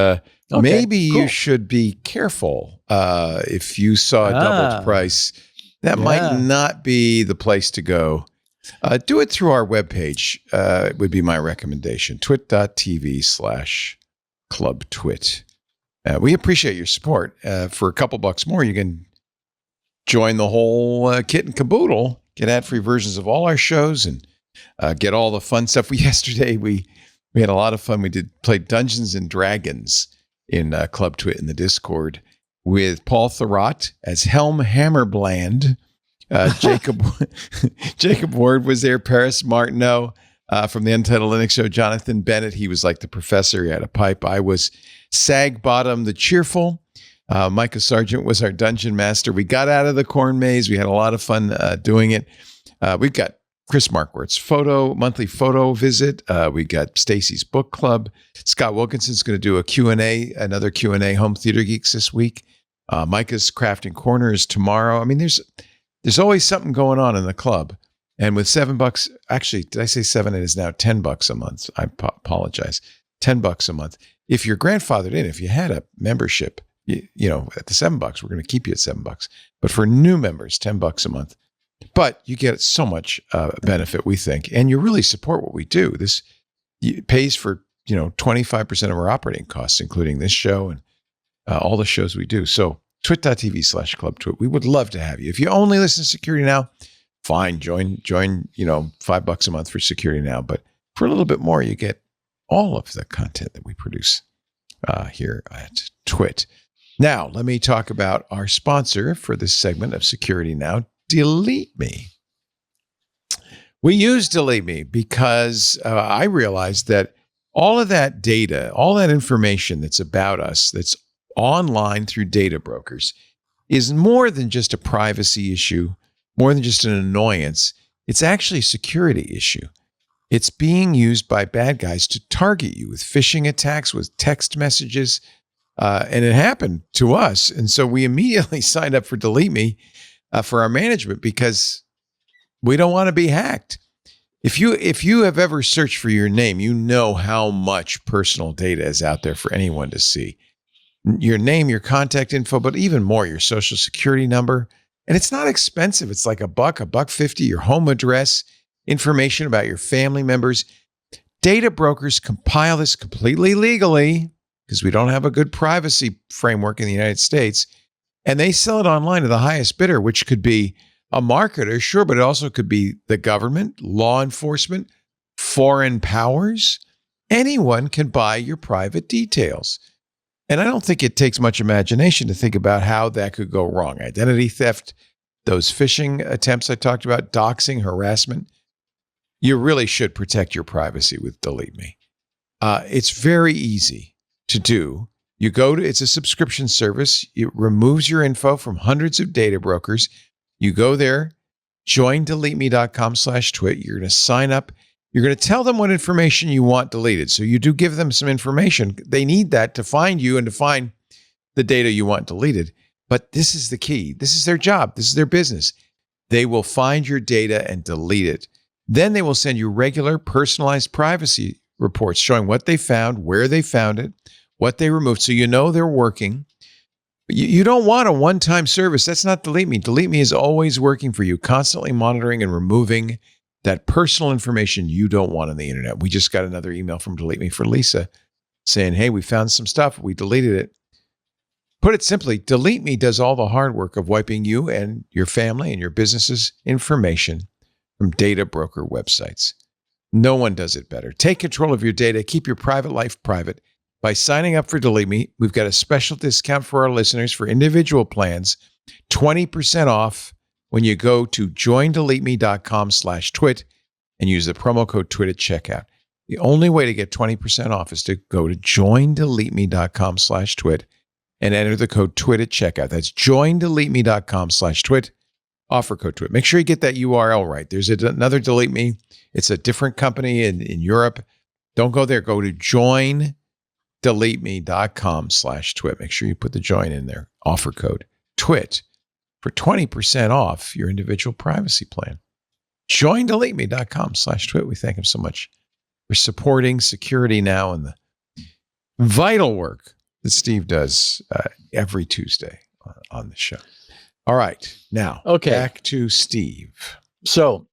maybe you should be careful. If you saw a doubled price, that might not be the place to go. Do it through our webpage, would be my recommendation, twit.tv/clubtwit. We appreciate your support. For a couple bucks more, you can join the whole kit and caboodle, get ad-free versions of all our shows, and get all the fun stuff. Yesterday, we had a lot of fun. We played Dungeons and Dragons in Club Twit in the Discord with Paul Thwart as Helm Hammerbland. Jacob Ward was there. Paris Martineau from the Untitled Linux Show. Jonathan Bennett, he was like the professor. He had a pipe. I was Sag Bottom the Cheerful. Micah Sargent was our dungeon master. We got out of the corn maze. We had a lot of fun doing it. We've got Chris Markworth's monthly photo visit. We got Stacy's book club. Scott Wilkinson's going to do another Q&A Home Theater Geeks this week. Micah's Crafting Corner is tomorrow. I mean, there's always something going on in the club. And with $7, actually, did I say 7? It is now $10 a month. I apologize. $10 a month. If you're grandfathered in, if you had a membership, you know, at the $7, we're going to keep you at $7. But for new members, $10 a month. But you get so much benefit, we think, and you really support what we do. This pays for 25% of our operating costs, including this show and all the shows we do. So twit.tv/clubtwit. We would love to have you. If you only listen to Security Now, fine. Join. $5 a month for Security Now. But for a little bit more, you get all of the content that we produce here at Twit. Now, let me talk about our sponsor for this segment of Security Now, Delete Me. We use Delete Me because I realized that all of that data, all that information that's about us, that's online through data brokers, is more than just a privacy issue, more than just an annoyance. It's actually a security issue. It's being used by bad guys to target you with phishing attacks, with text messages, and it happened to us. And so we immediately signed up for Delete Me for our management because we don't want to be hacked. If you have ever searched for your name, you know how much personal data is out there for anyone to see. Your name, your contact info, but even more, your social security number. And it's not expensive. It's like $1.50, your home address, information about your family members. Data brokers compile this completely legally because we don't have a good privacy framework in the United States. And they sell it online to the highest bidder, which could be a marketer, sure, but it also could be the government, law enforcement, foreign powers. Anyone can buy your private details. And I don't think it takes much imagination to think about how that could go wrong. Identity theft, those phishing attempts I talked about, doxing, harassment. You really should protect your privacy with Delete Me. It's very easy to do. It's a subscription service. It removes your info from hundreds of data brokers. You go there, join deleteme.com/twit. You're going to sign up. You're going to tell them what information you want deleted. So you do give them some information. They need that to find you and to find the data you want deleted. But this is the key. This is their job. This is their business. They will find your data and delete it. Then they will send you regular personalized privacy reports showing what they found, where they found it, what they removed. So you know they're working. You don't want a one-time service. That's not Delete Me. Delete Me is always working for you, constantly monitoring and removing that personal information you don't want on the internet. We just got another email from Delete Me for Lisa saying, hey, we found some stuff. We deleted it. Put it simply, Delete Me does all the hard work of wiping you and your family and your business's information from data broker websites. No one does it better. Take control of your data. Keep your private life private. By signing up for Delete Me, we've got a special discount for our listeners for individual plans 20% off when you go to joindeleteme.com/twit and use the promo code TWIT at checkout. The only way to get 20% off is to go to joindeleteme.com/twit and enter the code TWIT at checkout. That's joindeleteme.com/twit, offer code TWIT. Make sure you get that URL right. There's another Delete Me. It's a different company in Europe. Don't go there. Go to joindeleteme.com/twit. Make sure you put the join in there. Offer code TWIT for 20% off your individual privacy plan. Joindeleteme.com/twit. We thank him so much for supporting Security Now and the vital work that Steve does every Tuesday on the show. All right. Now, back to Steve. So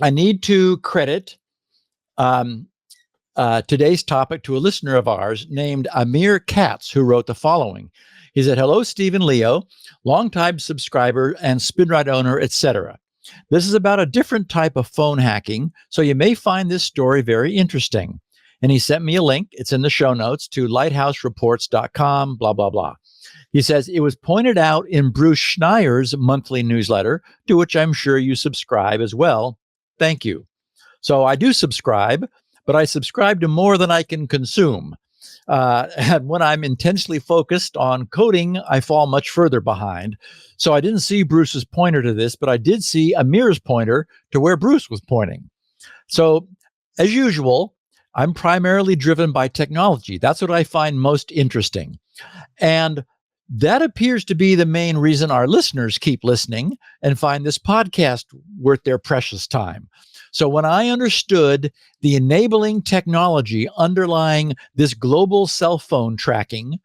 I need to credit today's topic to a listener of ours named Amir Katz, who wrote the following. He said, "Hello, Steve and Leo, longtime subscriber and SpinRite owner, etc. This is about a different type of phone hacking, so you may find this story very interesting." And he sent me a link. It's in the show notes to lighthousereports.com, blah, blah, blah. He says, "It was pointed out in Bruce Schneier's monthly newsletter, to which I'm sure you subscribe as well. Thank you." So I do subscribe, but I subscribe to more than I can consume. And when I'm intensely focused on coding, I fall much further behind. So I didn't see Bruce's pointer to this, but I did see Amir's pointer to where Bruce was pointing. So as usual, I'm primarily driven by technology. That's what I find most interesting. And that appears to be the main reason our listeners keep listening and find this podcast worth their precious time. So when I understood the enabling technology underlying this global cell phone tracking,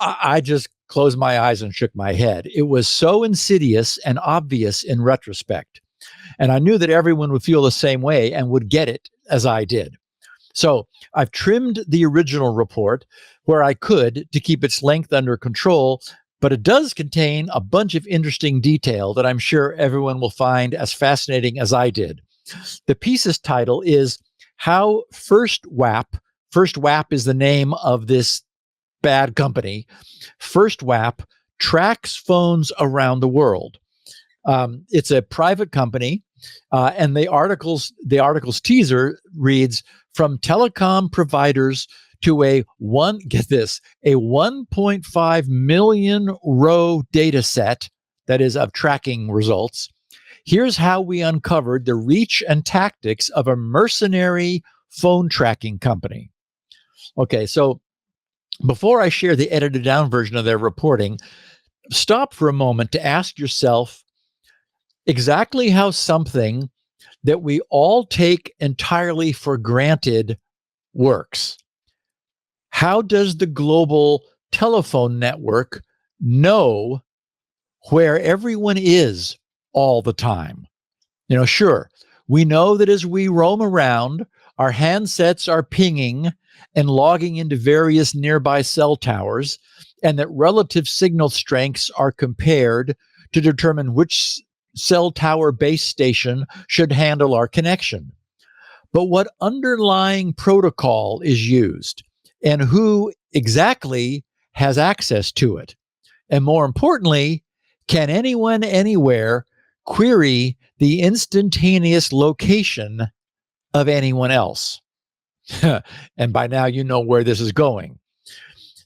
I just closed my eyes and shook my head. It was so insidious and obvious in retrospect. And I knew that everyone would feel the same way and would get it as I did. So I've trimmed the original report where I could to keep its length under control, but it does contain a bunch of interesting detail that I'm sure everyone will find as fascinating as I did. The piece's title is How FirstWap is the name of this bad company, FirstWap tracks phones around the world. It's a private company, and the article's teaser reads, "From telecom providers to a 1.5 million row data set, that is of tracking results. Here's how we uncovered the reach and tactics of a mercenary phone tracking company." Okay, so before I share the edited down version of their reporting, stop for a moment to ask yourself exactly how something that we all take entirely for granted works. How does the global telephone network know where everyone is all the time? Sure, we know that as we roam around, our handsets are pinging and logging into various nearby cell towers, and that relative signal strengths are compared to determine which cell tower base station should handle our connection. But what underlying protocol is used and who exactly has access to it? And more importantly, can anyone anywhere query the instantaneous location of anyone else? And by now, you know where this is going.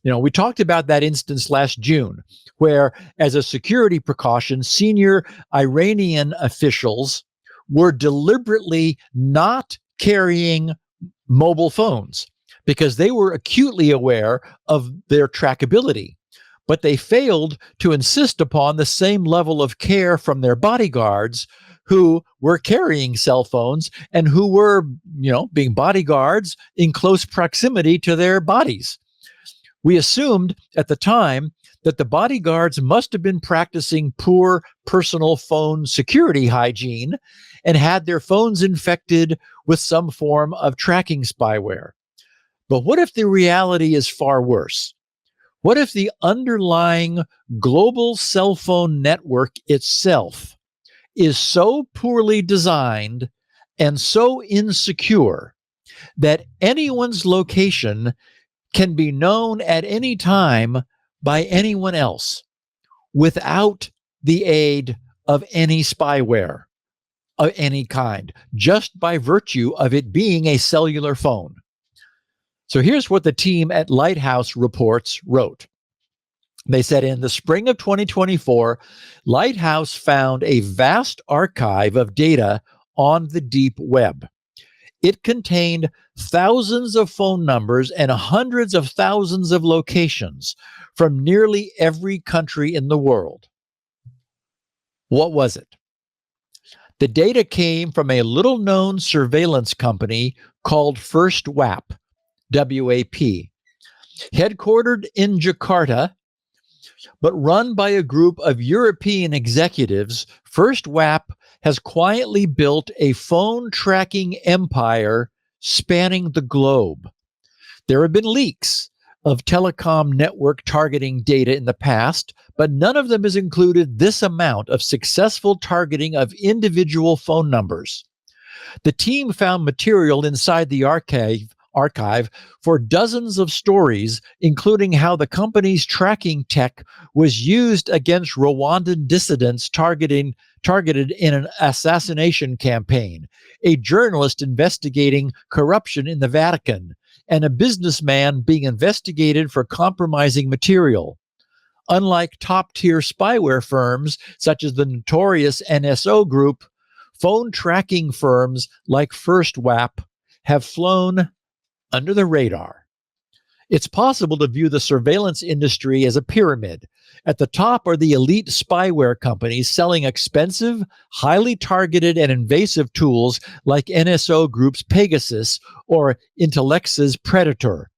We talked about that instance last June, where, as a security precaution, senior Iranian officials were deliberately not carrying mobile phones because they were acutely aware of their trackability. But they failed to insist upon the same level of care from their bodyguards who were carrying cell phones and who were, being bodyguards in close proximity to their bodies. We assumed at the time that the bodyguards must have been practicing poor personal phone security hygiene and had their phones infected with some form of tracking spyware. But what if the reality is far worse? What if the underlying global cell phone network itself is so poorly designed and so insecure that anyone's location can be known at any time by anyone else? without the aid of any spyware of any kind, just by virtue of it being a cellular phone. So here's what the team at Lighthouse Reports wrote. They said in the spring of 2024, Lighthouse found a vast archive of data on the deep web. It contained thousands of phone numbers and hundreds of thousands of locations from nearly every country in the world. What was it? The data came from a little-known surveillance company called First WAP, W-A-P, headquartered in Jakarta, but run by a group of European executives. First WAP has quietly built a phone tracking empire spanning the globe. There have been leaks of telecom network targeting data in the past, but none of them has included this amount of successful targeting of individual phone numbers. The team found material inside the archive for dozens of stories, including how the company's tracking tech was used against Rwandan dissidents targeted in an assassination campaign, a journalist investigating corruption in the Vatican, and a businessman being investigated for compromising material. Unlike top-tier spyware firms such as the notorious NSO Group, phone tracking firms like First WAP have flown under the radar. It's possible to view the surveillance industry as a pyramid. At the top are the elite spyware companies selling expensive, highly targeted and invasive tools like NSO Group's Pegasus or Intellex's Predator.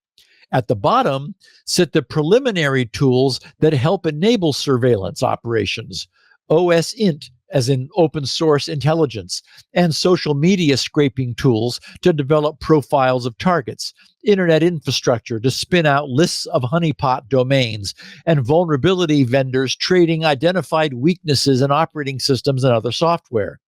At the bottom sit the preliminary tools that help enable surveillance operations, OSINT, as in open source intelligence, and social media scraping tools to develop profiles of targets, internet infrastructure to spin out lists of honeypot domains, and vulnerability vendors trading identified weaknesses in operating systems and other software.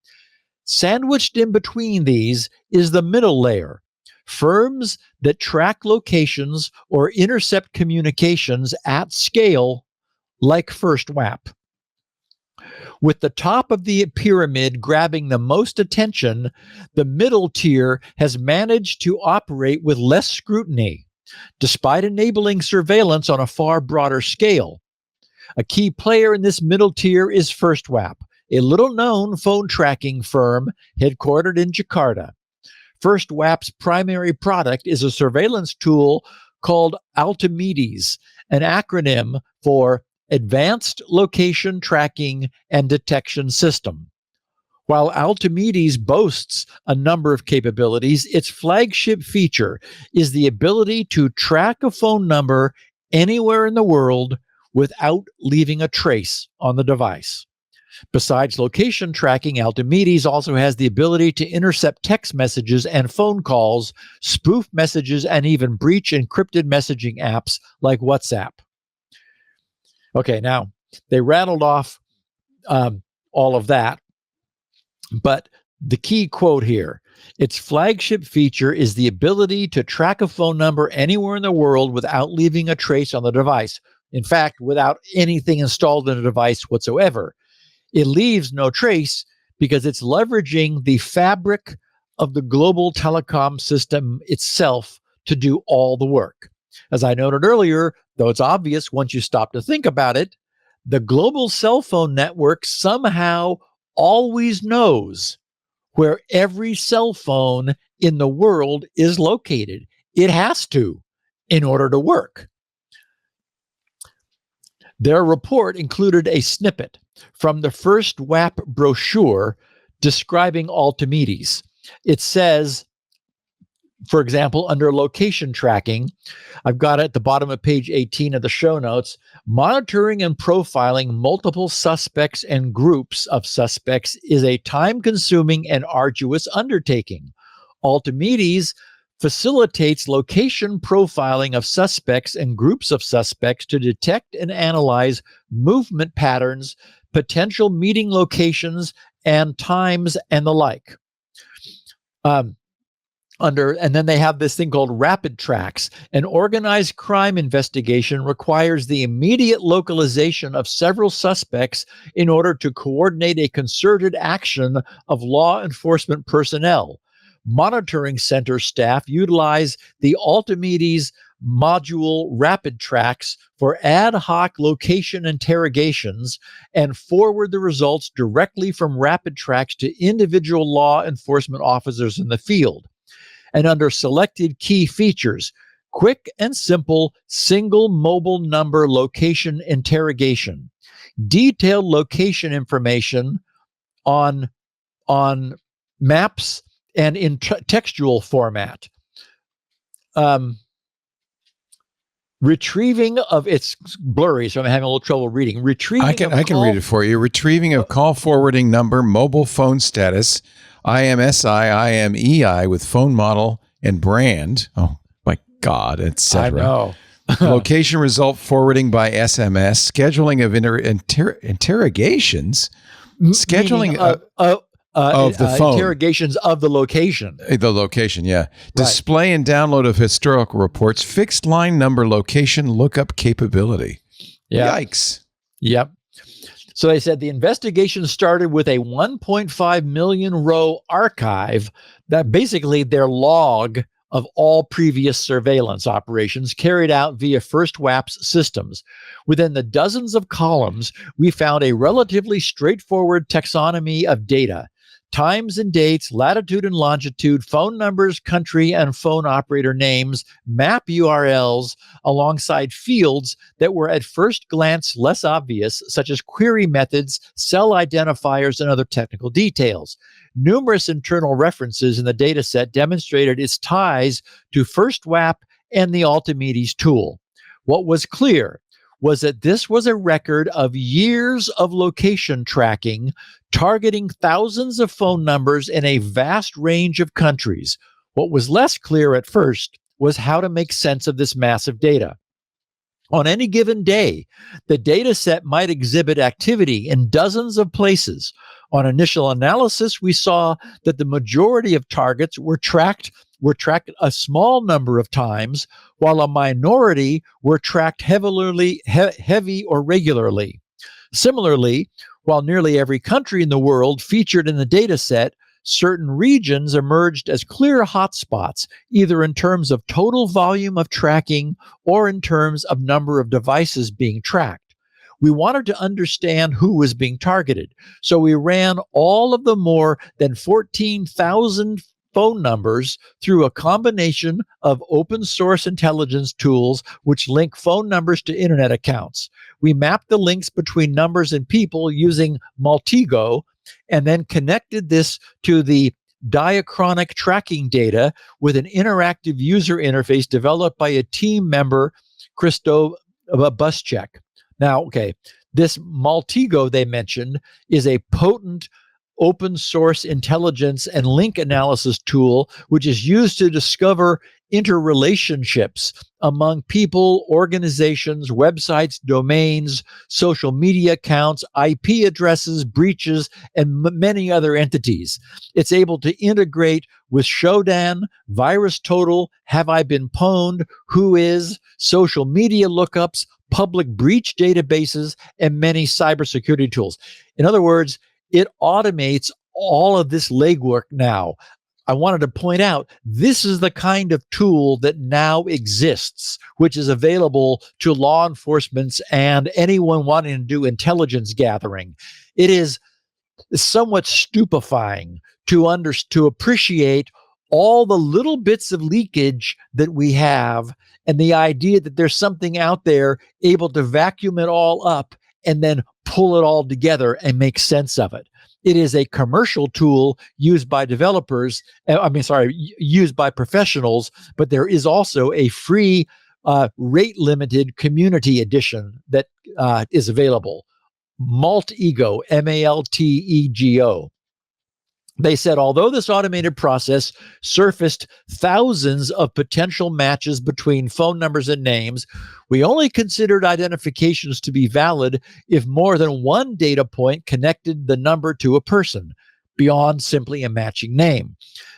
Sandwiched in between these is the middle layer, firms that track locations or intercept communications at scale, like First WAP. With the top of the pyramid grabbing the most attention, the middle tier has managed to operate with less scrutiny, despite enabling surveillance on a far broader scale. A key player in this middle tier is First WAP, a little-known phone tracking firm headquartered in Jakarta. First WAP's primary product is a surveillance tool called Altimedes, an acronym for Advanced Location Tracking and Detection System. While Altimedes boasts a number of capabilities, its flagship feature is the ability to track a phone number anywhere in the world without leaving a trace on the device. Besides location tracking, Altimedes also has the ability to intercept text messages and phone calls, spoof messages, and even breach encrypted messaging apps like WhatsApp. Okay, now they rattled off all of that, but the key quote here, its flagship feature is the ability to track a phone number anywhere in the world without leaving a trace on the device. In fact, without anything installed in the device whatsoever. It leaves no trace because it's leveraging the fabric of the global telecom system itself to do all the work. As I noted earlier, though it's obvious once you stop to think about it, the global cell phone network somehow always knows where every cell phone in the world is located. It has to in order to work. Their report included a snippet from the First WAP brochure describing Altimedes. It says, for example, under location tracking, I've got it at the bottom of page 18 of the show notes, monitoring and profiling multiple suspects and groups of suspects is a time-consuming and arduous undertaking. Altimedes facilitates location profiling of suspects and groups of suspects to detect and analyze movement patterns, potential meeting locations and times, and the like. And then they have this thing called rapid tracks. An organized crime investigation requires the immediate localization of several suspects in order to coordinate a concerted action of law enforcement personnel. Monitoring center staff utilize the Altimedes module rapid tracks for ad hoc location interrogations and forward the results directly from rapid tracks to individual law enforcement officers in the field. And under selected key features, quick and simple single mobile number location interrogation, detailed location information on maps and in textual format. Retrieving of it's blurry, so I'm having a little trouble reading. I can read it for you. Retrieving of call forwarding number, mobile phone status, IMSI, IMEI with phone model and brand. Oh my God, etc. I know. Location result forwarding by SMS, scheduling of interrogations, scheduling of the phone. Interrogations of the location. The location, yeah. Right. Display and download of historical reports, fixed line number location lookup capability. Yeah. Yikes. Yep. So they said the investigation started with a 1.5 million row archive that basically their log of all previous surveillance operations carried out via First WAP's systems. Within the dozens of columns, we found a relatively straightforward taxonomy of data: times and dates, latitude and longitude, phone numbers, country and phone operator names, map URLs, alongside fields that were at first glance less obvious, such as query methods, cell identifiers, and other technical details. Numerous internal references in the data set demonstrated its ties to First WAP and the Altimedes tool. What was clear was that this was a record of years of location tracking, targeting thousands of phone numbers in a vast range of countries. What was less clear at first was how to make sense of this massive data. On any given day, the data set might exhibit activity in dozens of places. On initial analysis, we saw that the majority of targets were tracked a small number of times, while a minority were tracked heavy or regularly. Similarly, while nearly every country in the world featured in the data set, certain regions emerged as clear hotspots, either in terms of total volume of tracking or in terms of number of devices being tracked. We wanted to understand who was being targeted, so we ran all of the more than 14,000 phone numbers through a combination of open source intelligence tools which link phone numbers to internet accounts. We mapped the links between numbers and people using Maltego, and then connected this to the diachronic tracking data with an interactive user interface developed by a team member, Christo Buschek. Now, okay, this Maltego they mentioned is a potent open source intelligence and link analysis tool, which is used to discover interrelationships among people, organizations, websites, domains, social media accounts, IP addresses, breaches, and many other entities. It's able to integrate with Shodan, VirusTotal, Have I Been Pwned, Whois, social media lookups, public breach databases, and many cybersecurity tools. In other words, it automates all of this legwork now. I wanted to point out, this is the kind of tool that now exists, which is available to law enforcement and anyone wanting to do intelligence gathering. It is somewhat stupefying to appreciate all the little bits of leakage that we have, and the idea that there's something out there able to vacuum it all up and then pull it all together and make sense of it. It is a commercial tool used by developers, used by professionals, but there is also a free rate-limited community edition that is available. Maltego, Maltego. They said, although this automated process surfaced thousands of potential matches between phone numbers and names, we only considered identifications to be valid if more than one data point connected the number to a person, beyond simply a matching name.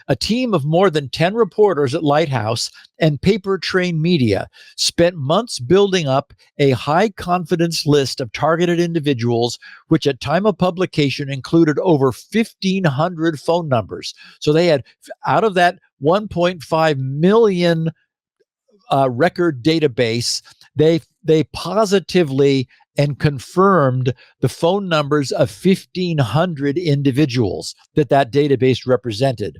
A team of more than 10 reporters at Lighthouse and Paper Train Media spent months building up a high-confidence list of targeted individuals, which at time of publication included over 1,500 phone numbers. So they had, out of that 1.5 million record database, they positively and confirmed the phone numbers of 1,500 individuals that database represented.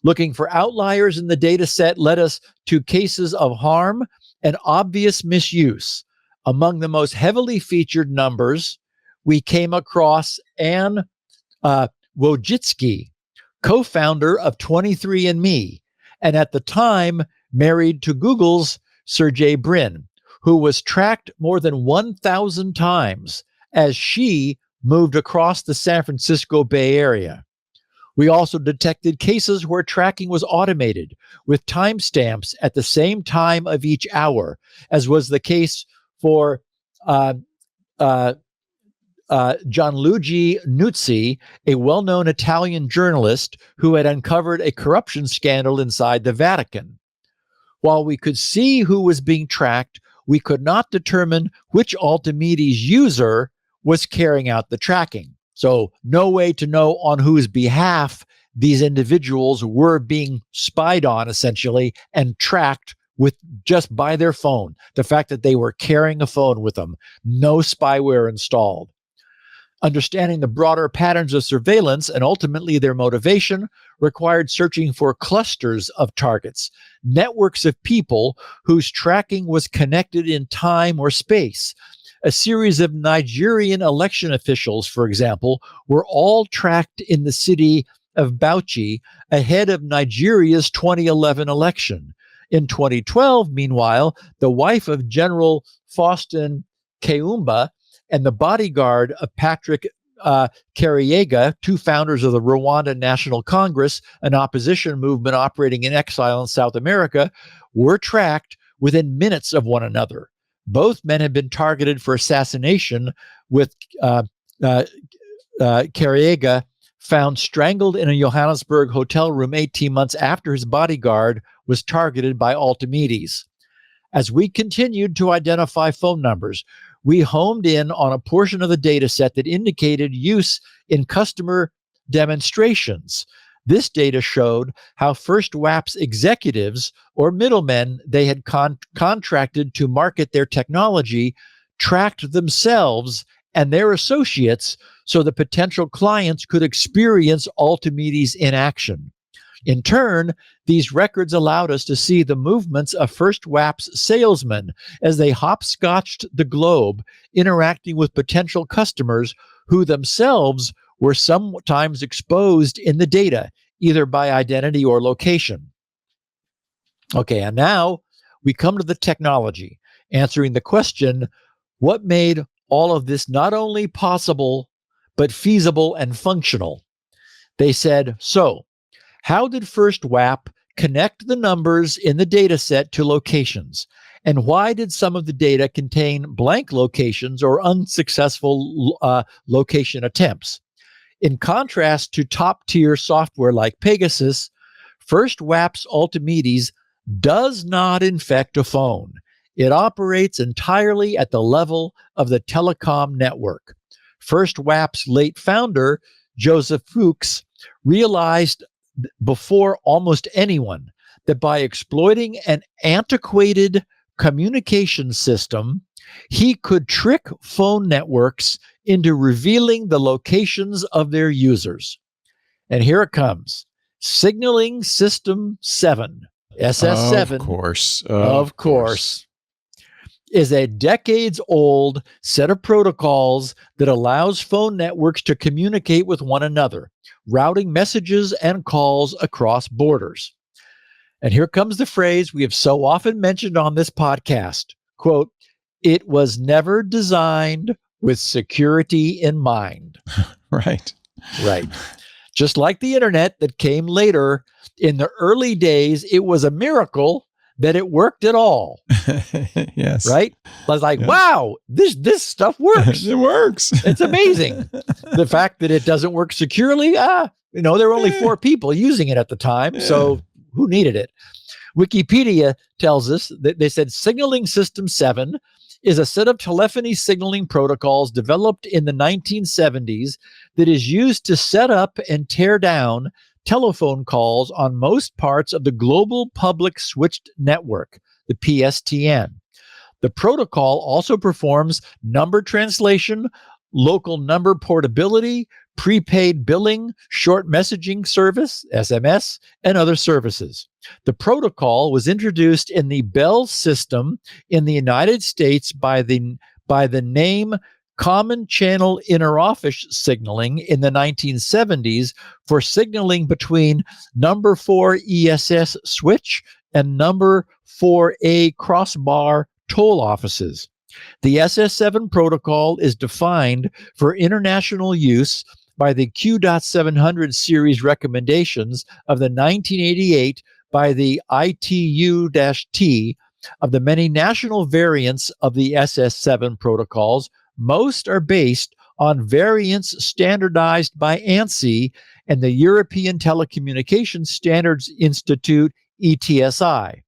Looking for outliers in the data set led us to cases of harm and obvious misuse. Among the most heavily featured numbers, we came across Anne Wojcicki, co-founder of 23andMe, and at the time married to Google's Sergey Brin, who was tracked more than 1,000 times as she moved across the San Francisco Bay Area. We also detected cases where tracking was automated with timestamps at the same time of each hour, as was the case for Gianluigi Nuzzi, a well-known Italian journalist who had uncovered a corruption scandal inside the Vatican. While we could see who was being tracked, we could not determine which Altimedes user was carrying out the tracking. So no way to know on whose behalf these individuals were being spied on, essentially, and tracked with just by their phone. The fact that they were carrying a phone with them, no spyware installed. Understanding the broader patterns of surveillance and ultimately their motivation required searching for clusters of targets, networks of people whose tracking was connected in time or space. A series of Nigerian election officials, for example, were all tracked in the city of Bauchi ahead of Nigeria's 2011 election. In 2012, meanwhile, the wife of General Faustin Kayumba and the bodyguard of Patrick Kariega, two founders of the Rwanda National Congress, an opposition movement operating in exile in South America, were tracked within minutes of one another. Both men had been targeted for assassination, with Kariega found strangled in a Johannesburg hotel room 18 months after his bodyguard was targeted by Altimedes. As we continued to identify phone numbers, we homed in on a portion of the data set that indicated use in customer demonstrations. This data showed how First WAP's executives or middlemen they had contracted to market their technology tracked themselves and their associates so the potential clients could experience Altimedes in action. In turn, these records allowed us to see the movements of First WAP's salesmen as they hopscotched the globe, interacting with potential customers who themselves were sometimes exposed in the data, either by identity or location. Okay, and now we come to the technology, answering the question, what made all of this not only possible, but feasible and functional? They said, so how did First WAP connect the numbers in the data set to locations? And why did some of the data contain blank locations or unsuccessful location attempts? In contrast to top-tier software like Pegasus, First WAP's Altimedes does not infect a phone. It operates entirely at the level of the telecom network. First WAP's late founder, Joseph Fuchs, realized before almost anyone that by exploiting an antiquated communication system, he could trick phone networks into revealing the locations of their users. And here it comes. Signaling System 7, SS7, of course, is a decades-old set of protocols that allows phone networks to communicate with one another, routing messages and calls across borders. And here comes the phrase we have so often mentioned on this podcast, quote, "It was never designed with security in mind." Right. Right. Just like the internet that came later, in the early days, it was a miracle that it worked at all. Yes. Right? I was like, wow, this stuff works. It works. It's amazing. The fact that it doesn't work securely, there were only 4 people using it at the time, so who needed it? Wikipedia tells us that they said Signaling System 7 is a set of telephony signaling protocols developed in the 1970s that is used to set up and tear down telephone calls on most parts of the global public switched network, the PSTN. The protocol also performs number translation, local number portability, prepaid billing, short messaging service, SMS, and other services. The protocol was introduced in the Bell system in the United States by the name Common Channel Interoffice Signaling in the 1970s for signaling between number 4 ESS switch and number 4A crossbar toll offices. The SS7 protocol is defined for international use by the Q.700 series recommendations of the 1988 by the ITU-T. Of the many national variants of the SS7 protocols, most are based on variants standardized by ANSI and the European Telecommunications Standards Institute, ETSI.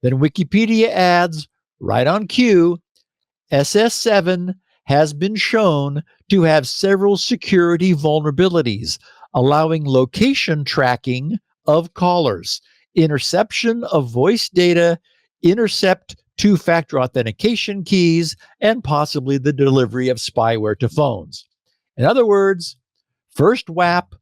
Then Wikipedia adds, right on cue, SS7 has been shown to have several security vulnerabilities, allowing location tracking of callers, interception of voice data, intercept two-factor authentication keys, and possibly the delivery of spyware to phones. In other words, FirstWap,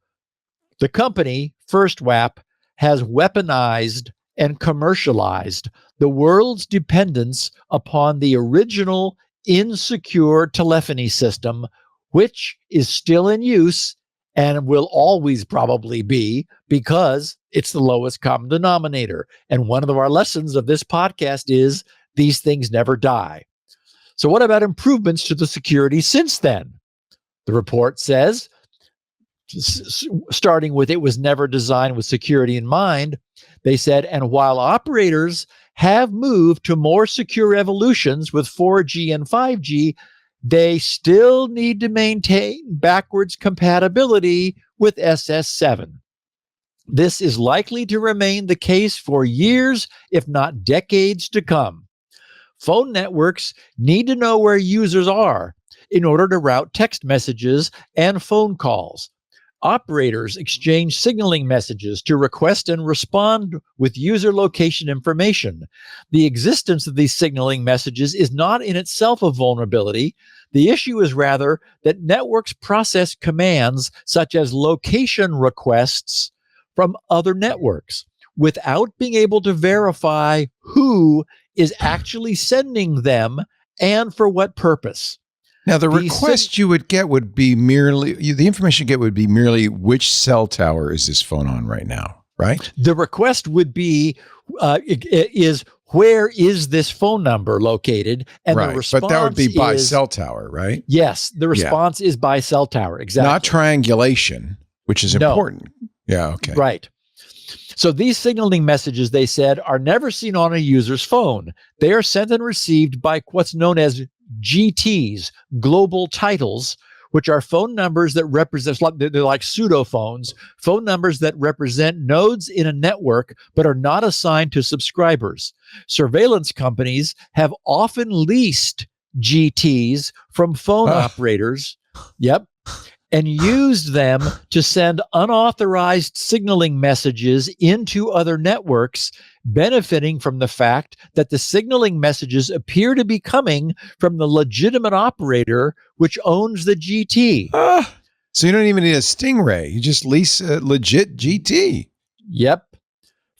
the company FirstWap, has weaponized and commercialized the world's dependence upon the original insecure telephony system, which is still in use and will always probably be because it's the lowest common denominator. And one of our lessons of this podcast is these things never die. So what about improvements to the security since then? The report says, starting with it was never designed with security in mind, they said, and while operators have moved to more secure evolutions with 4G and 5G, they still need to maintain backwards compatibility with SS7. This is likely to remain the case for years, if not decades to come. Phone networks need to know where users are in order to route text messages and phone calls. Operators exchange signaling messages to request and respond with user location information. The existence of these signaling messages is not in itself a vulnerability. The issue is rather that networks process commands such as location requests from other networks without being able to verify who is actually sending them and for what purpose. Now, the request you would get would be merely, the information you get would be merely which cell tower is this phone on right now, right? The request would be, is where is this phone number located? And right. The response but that would be by cell tower, right? Yes, the response is by cell tower, exactly. Not triangulation, which is important. Yeah, okay. Right. So these signaling messages, they said, are never seen on a user's phone. They are sent and received by what's known as GTs, global titles, which are phone numbers that represent, they're like pseudo phones, phone numbers that represent nodes in a network but are not assigned to subscribers. Surveillance companies have often leased GTs from phone operators. Yep. And used them to send unauthorized signaling messages into other networks, benefiting from the fact that the signaling messages appear to be coming from the legitimate operator, which owns the GT. So you don't even need a Stingray. You just lease a legit GT. Yep.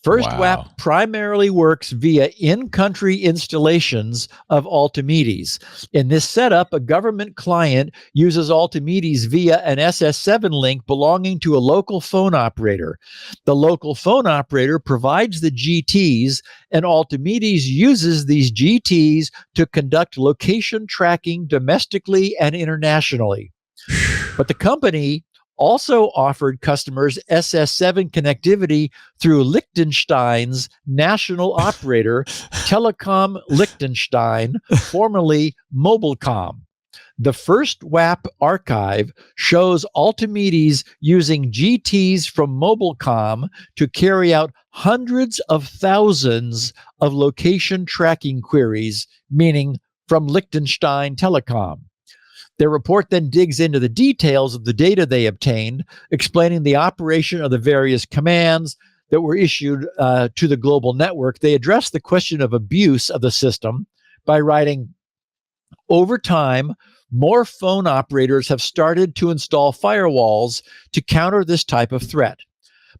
FirstWap primarily works via in-country installations of Altimedes. In this setup, a government client uses Altimedes via an SS7 link belonging to a local phone operator. The local phone operator provides the GTs, and Altimedes uses these GTs to conduct location tracking domestically and internationally. But the company also offered customers SS7 connectivity through Liechtenstein's national operator, Telekom Liechtenstein, formerly Mobilcom. The first WAP archive shows Altimedes using GTs from Mobilecom to carry out hundreds of thousands of location tracking queries, meaning from Liechtenstein Telecom. Their report then digs into the details of the data they obtained, explaining the operation of the various commands that were issued to the global network. They address the question of abuse of the system by writing, over time, more phone operators have started to install firewalls to counter this type of threat.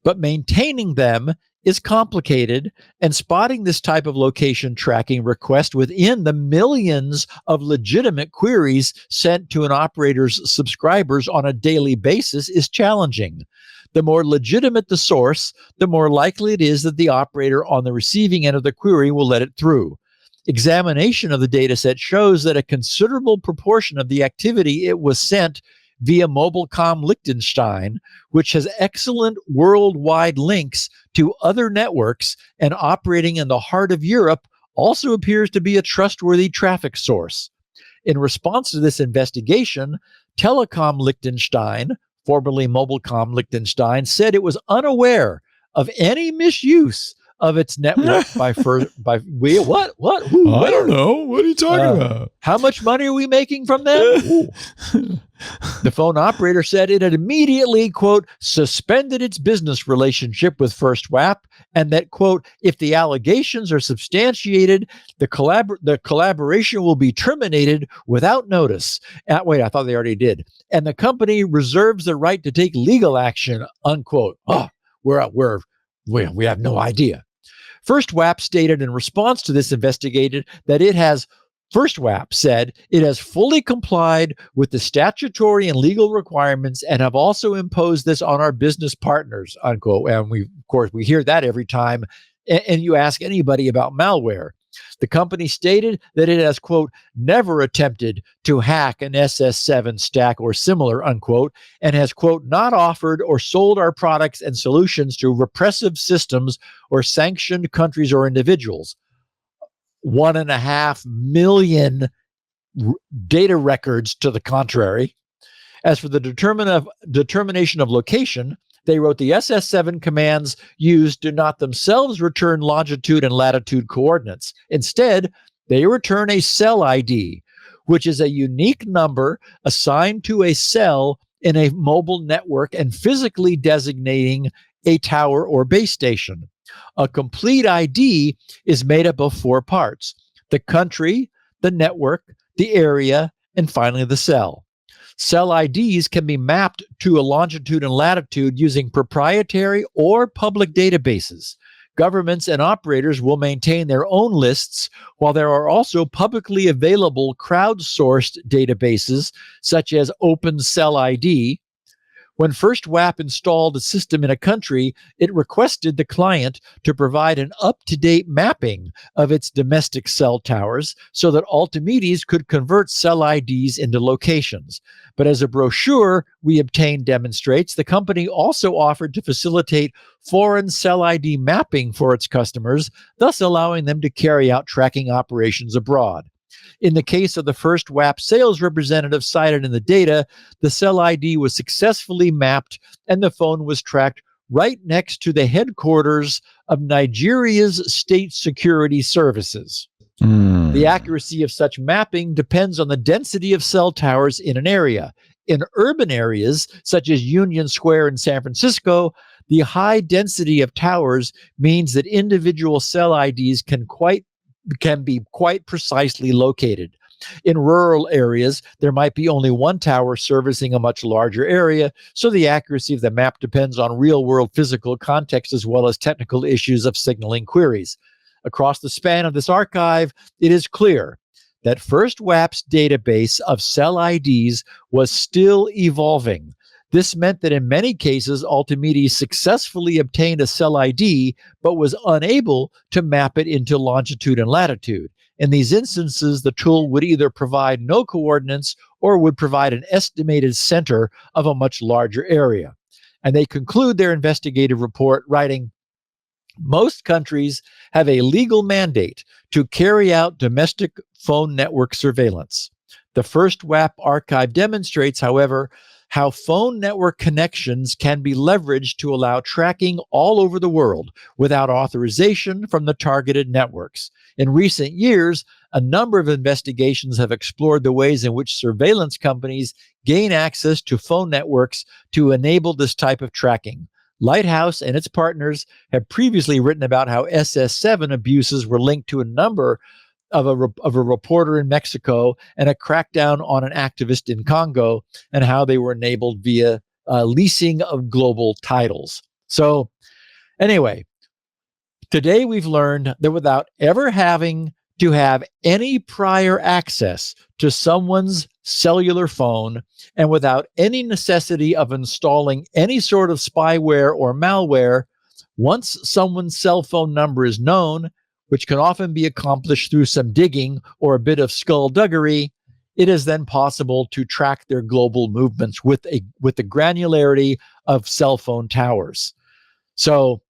But maintaining them is complicated, and spotting this type of location tracking request within the millions of legitimate queries sent to an operator's subscribers on a daily basis is challenging. The more legitimate the source, the more likely it is that the operator on the receiving end of the query will let it through. Examination of the data set shows that a considerable proportion of the activity it was sent via Mobilecom Liechtenstein, which has excellent worldwide links to other networks and operating in the heart of Europe, also appears to be a trustworthy traffic source. In response to this investigation, Telecom Liechtenstein, formerly Mobilecom Liechtenstein, said it was unaware of any misuse of its network by what? Who, I don't know. What are you talking about? How much money are we making from them? The phone operator said it had immediately, quote, suspended its business relationship with First WAP, and that, quote, if the allegations are substantiated, the collaboration will be terminated without notice. Wait, I thought they already did. And the company reserves the right to take legal action, unquote. We have no idea. First WAP stated in response to this investigation that First WAP said it has fully complied with the statutory and legal requirements and have also imposed this on our business partners, unquote. And we hear that every time. And you ask anybody about malware. The company stated that it has, quote, never attempted to hack an SS7 stack or similar, unquote, and has, quote, not offered or sold our products and solutions to repressive systems or sanctioned countries or individuals. 1.5 million data records to the contrary. As for the determination of location, they wrote the SS7 commands used do not themselves return longitude and latitude coordinates. Instead, they return a cell ID, which is a unique number assigned to a cell in a mobile network and physically designating a tower or base station. A complete ID is made up of 4 parts: the country, the network, the area, and finally the cell. Cell IDs can be mapped to a longitude and latitude using proprietary or public databases. Governments and operators will maintain their own lists, while there are also publicly available crowdsourced databases such as Open Cell ID. When First WAP installed a system in a country, it requested the client to provide an up-to-date mapping of its domestic cell towers so that Altimedes could convert cell IDs into locations. But as a brochure we obtained demonstrates, the company also offered to facilitate foreign cell ID mapping for its customers, thus allowing them to carry out tracking operations abroad. In the case of the First WAP sales representative cited in the data, the cell ID was successfully mapped and the phone was tracked right next to the headquarters of Nigeria's state security services. The accuracy of such mapping depends on the density of cell towers in an area. In urban areas, such as Union Square in San Francisco, the high density of towers means that individual cell IDs can be quite precisely located. In rural areas, there might be only one tower servicing a much larger area, so the accuracy of the map depends on real-world physical context as well as technical issues of signaling queries. Across the span of this archive, it is clear that First WAP's database of cell IDs was still evolving. This meant that in many cases, Altimedes successfully obtained a cell ID, but was unable to map it into longitude and latitude. In these instances, the tool would either provide no coordinates or would provide an estimated center of a much larger area. And they conclude their investigative report writing, most countries have a legal mandate to carry out domestic phone network surveillance. The first WAP archive demonstrates, however, how phone network connections can be leveraged to allow tracking all over the world without authorization from the targeted networks. In recent years, a number of investigations have explored the ways in which surveillance companies gain access to phone networks to enable this type of tracking. Lighthouse and its partners have previously written about how SS7 abuses were linked to a number of a reporter in Mexico and a crackdown on an activist in Congo, and how they were enabled via leasing of global titles. So anyway, today we've learned that without ever having to have any prior access to someone's cellular phone and without any necessity of installing any sort of spyware or malware, once someone's cell phone number is known, which can often be accomplished through some digging or a bit of skullduggery, it is then possible to track their global movements with the granularity of cell phone towers. So,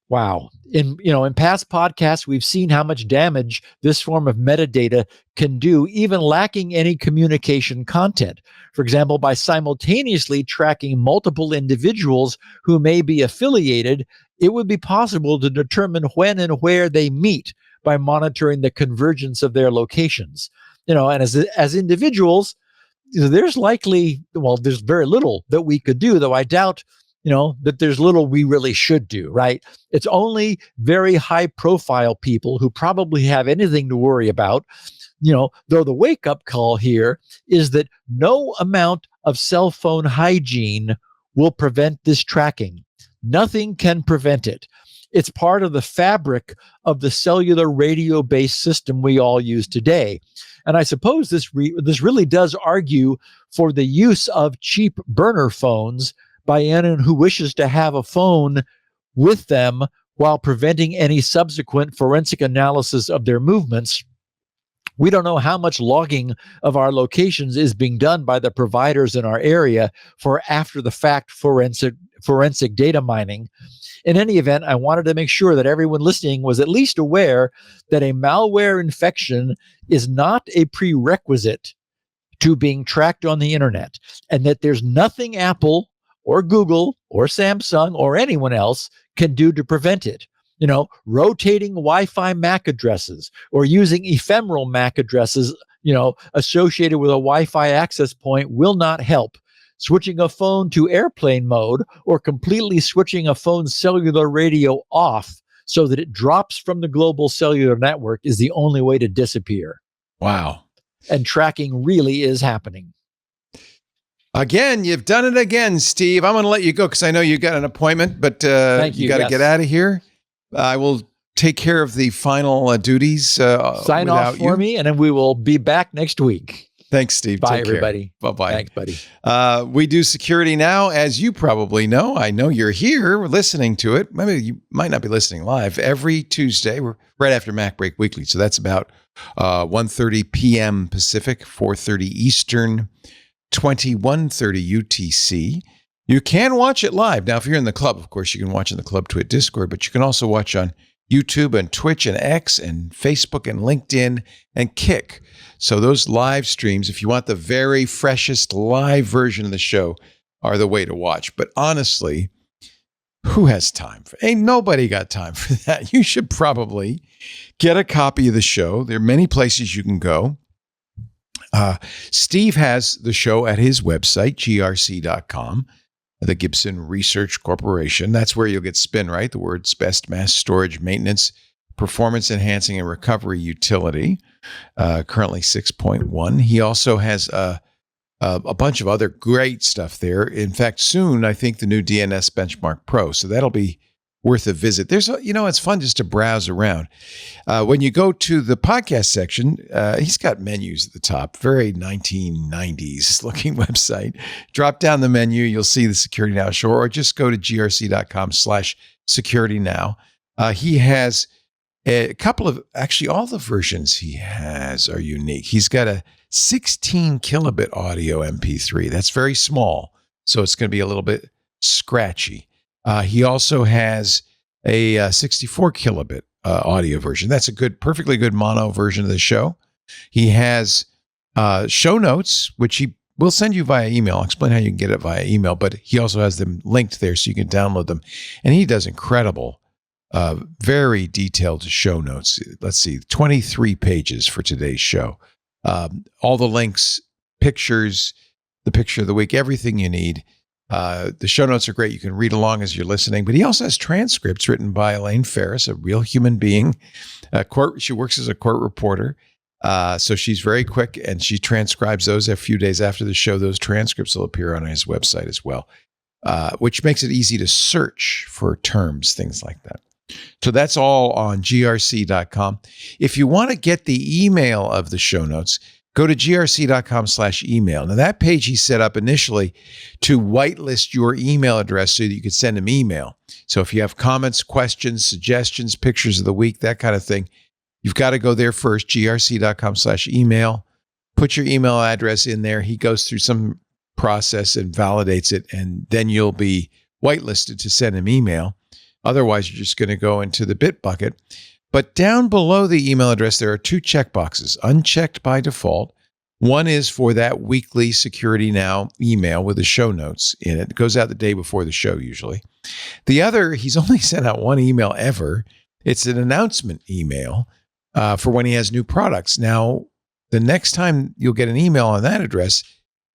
wow. In past podcasts, we've seen how much damage this form of metadata can do, even lacking any communication content. For example, by simultaneously tracking multiple individuals who may be affiliated, it would be possible to determine when and where they meet by monitoring the convergence of their locations. And as individuals, there's very little that we could do, though I doubt that there's little we really should do, right? It's only very high profile people who probably have anything to worry about, though the wake up call here is that no amount of cell phone hygiene will prevent this tracking. Nothing can prevent it. It's part of the fabric of the cellular radio-based system we all use today. And I suppose this really does argue for the use of cheap burner phones by anyone who wishes to have a phone with them while preventing any subsequent forensic analysis of their movements. We don't know how much logging of our locations is being done by the providers in our area for after-the-fact forensic data mining. In any event, I wanted to make sure that everyone listening was at least aware that a malware infection is not a prerequisite to being tracked on the internet, and that there's nothing Apple or Google or Samsung or anyone else can do to prevent it. Rotating Wi-Fi MAC addresses or using ephemeral MAC addresses, associated with a Wi-Fi access point will not help. Switching a phone to airplane mode or completely switching a phone's cellular radio off so that it drops from the global cellular network is the only way to disappear. Wow. And tracking really is happening. Again, you've done it again, Steve. I'm going to let you go because I know you got an appointment, but you got to get out of here. I will take care of the final duties. Sign off for me, and then we will be back next week. Thanks, Steve. Bye, everybody. Bye-bye. Thanks, buddy. We do Security Now, as you probably know. I know you're here listening to it. Maybe you might not be listening live. Every Tuesday, we're right after Mac Break Weekly. So that's about 1:30 p.m. Pacific, 4:30 Eastern, 21:30 UTC. You can watch it live. Now, if you're in the club, of course, you can watch in the Club Twit Discord, but you can also watch on YouTube and Twitch and X and Facebook and LinkedIn and Kick. So those live streams, if you want the very freshest live version of the show, are the way to watch. But honestly, who has time? Ain't nobody got time for that. You should probably get a copy of the show. There are many places you can go. Steve has the show at his website, grc.com, the Gibson Research Corporation. That's where you'll get SPIN, right? The world's best mass storage maintenance, performance enhancing, and recovery utility, currently 6.1. He also has a bunch of other great stuff there. In fact, soon, I think the new DNS Benchmark Pro. So that'll be worth a visit. There's, it's fun just to browse around. When you go to the podcast section, he's got menus at the top, very 1990s looking website. Drop down the menu, you'll see the Security Now show, or just go to grc.com/security now. He has a couple of, actually all the versions he has are unique. He's got a 16 kilobit audio MP3. That's very small, so it's going to be a little bit scratchy. He also has a 64 kilobit audio version. That's a perfectly good mono version of the show. He has show notes, which he will send you via email. I'll explain how you can get it via email, but he also has them linked there so you can download them. And he does incredible, very detailed show notes. Let's see, 23 pages for today's show. All the links, pictures, the picture of the week, everything you need. The show notes are great. You can read along as you're listening, but he also has transcripts written by Elaine Ferris, a real human being. She works as a court reporter. So she's very quick and she transcribes those a few days after the show. Those transcripts will appear on his website as well, which makes it easy to search for terms, things like that. So that's all on grc.com. If you want to get the email of the show notes, go to grc.com/email. Now that page he set up initially to whitelist your email address so that you could send him email. So if you have comments, questions, suggestions, pictures of the week, that kind of thing, you've got to go there first, grc.com/email. Put your email address in there. He goes through some process and validates it, and then you'll be whitelisted to send him email. Otherwise, you're just going to go into the bit bucket. But down below the email address, there are two checkboxes, unchecked by default. One is for that weekly Security Now email with the show notes in it. It goes out the day before the show usually. The other, he's only sent out one email ever. It's an announcement email for when he has new products. Now, the next time you'll get an email on that address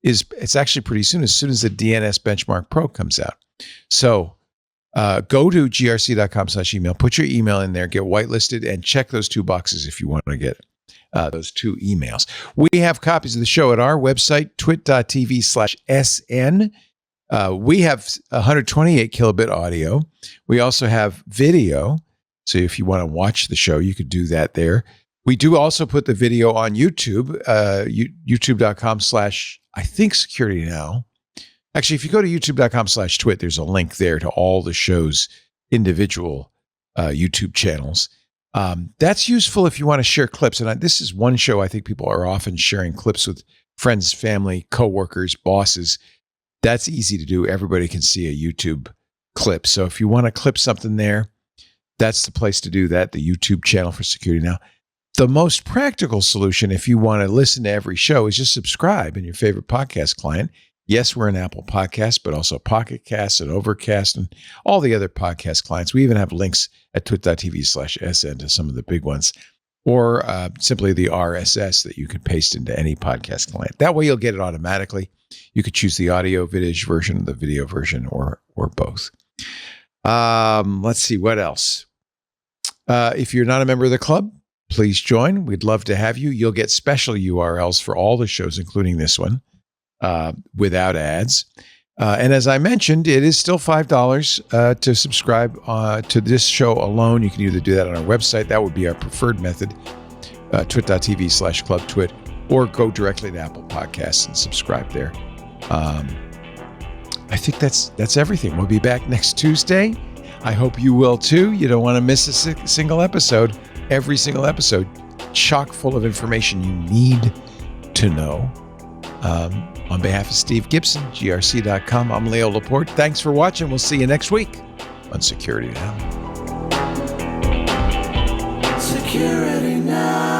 it's actually pretty soon as the DNS Benchmark Pro comes out. So go to grc.com/email, put your email in there, get whitelisted, and check those two boxes if you want to get those two emails. We have copies of the show at our website, twit.tv/SN. We have 128 kilobit audio. We also have video. So if you want to watch the show, you could do that there. We do also put the video on YouTube, youtube.com/Security Now. Actually, if you go to youtube.com/twit, there's a link there to all the show's individual YouTube channels. That's useful if you want to share clips. And this is one show I think people are often sharing clips with friends, family, coworkers, bosses. That's easy to do. Everybody can see a YouTube clip. So if you want to clip something there, that's the place to do that, the YouTube channel for Security Now. The most practical solution, if you want to listen to every show, is just subscribe in your favorite podcast client. Yes, we're an Apple Podcast, but also Pocket Cast and Overcast and all the other podcast clients. We even have links at twit.tv/SN to some of the big ones, or simply the RSS that you can paste into any podcast client. That way you'll get it automatically. You could choose the audio vintage version, the video version, or both. Let's see, what else? If you're not a member of the club, please join. We'd love to have you. You'll get special URLs for all the shows, including this one, without ads. And as I mentioned, it is still $5 to subscribe to this show alone. You can either do that on our website. That would be our preferred method, twit.tv/clubtwit, or go directly to Apple Podcasts and subscribe there. I think that's everything. We'll be back next Tuesday. I hope you will too. You don't want to miss a single episode. Every single episode, chock full of information you need to know. On behalf of Steve Gibson, grc.com, I'm Leo Laporte. Thanks for watching. We'll see you next week on Security Now. Security Now.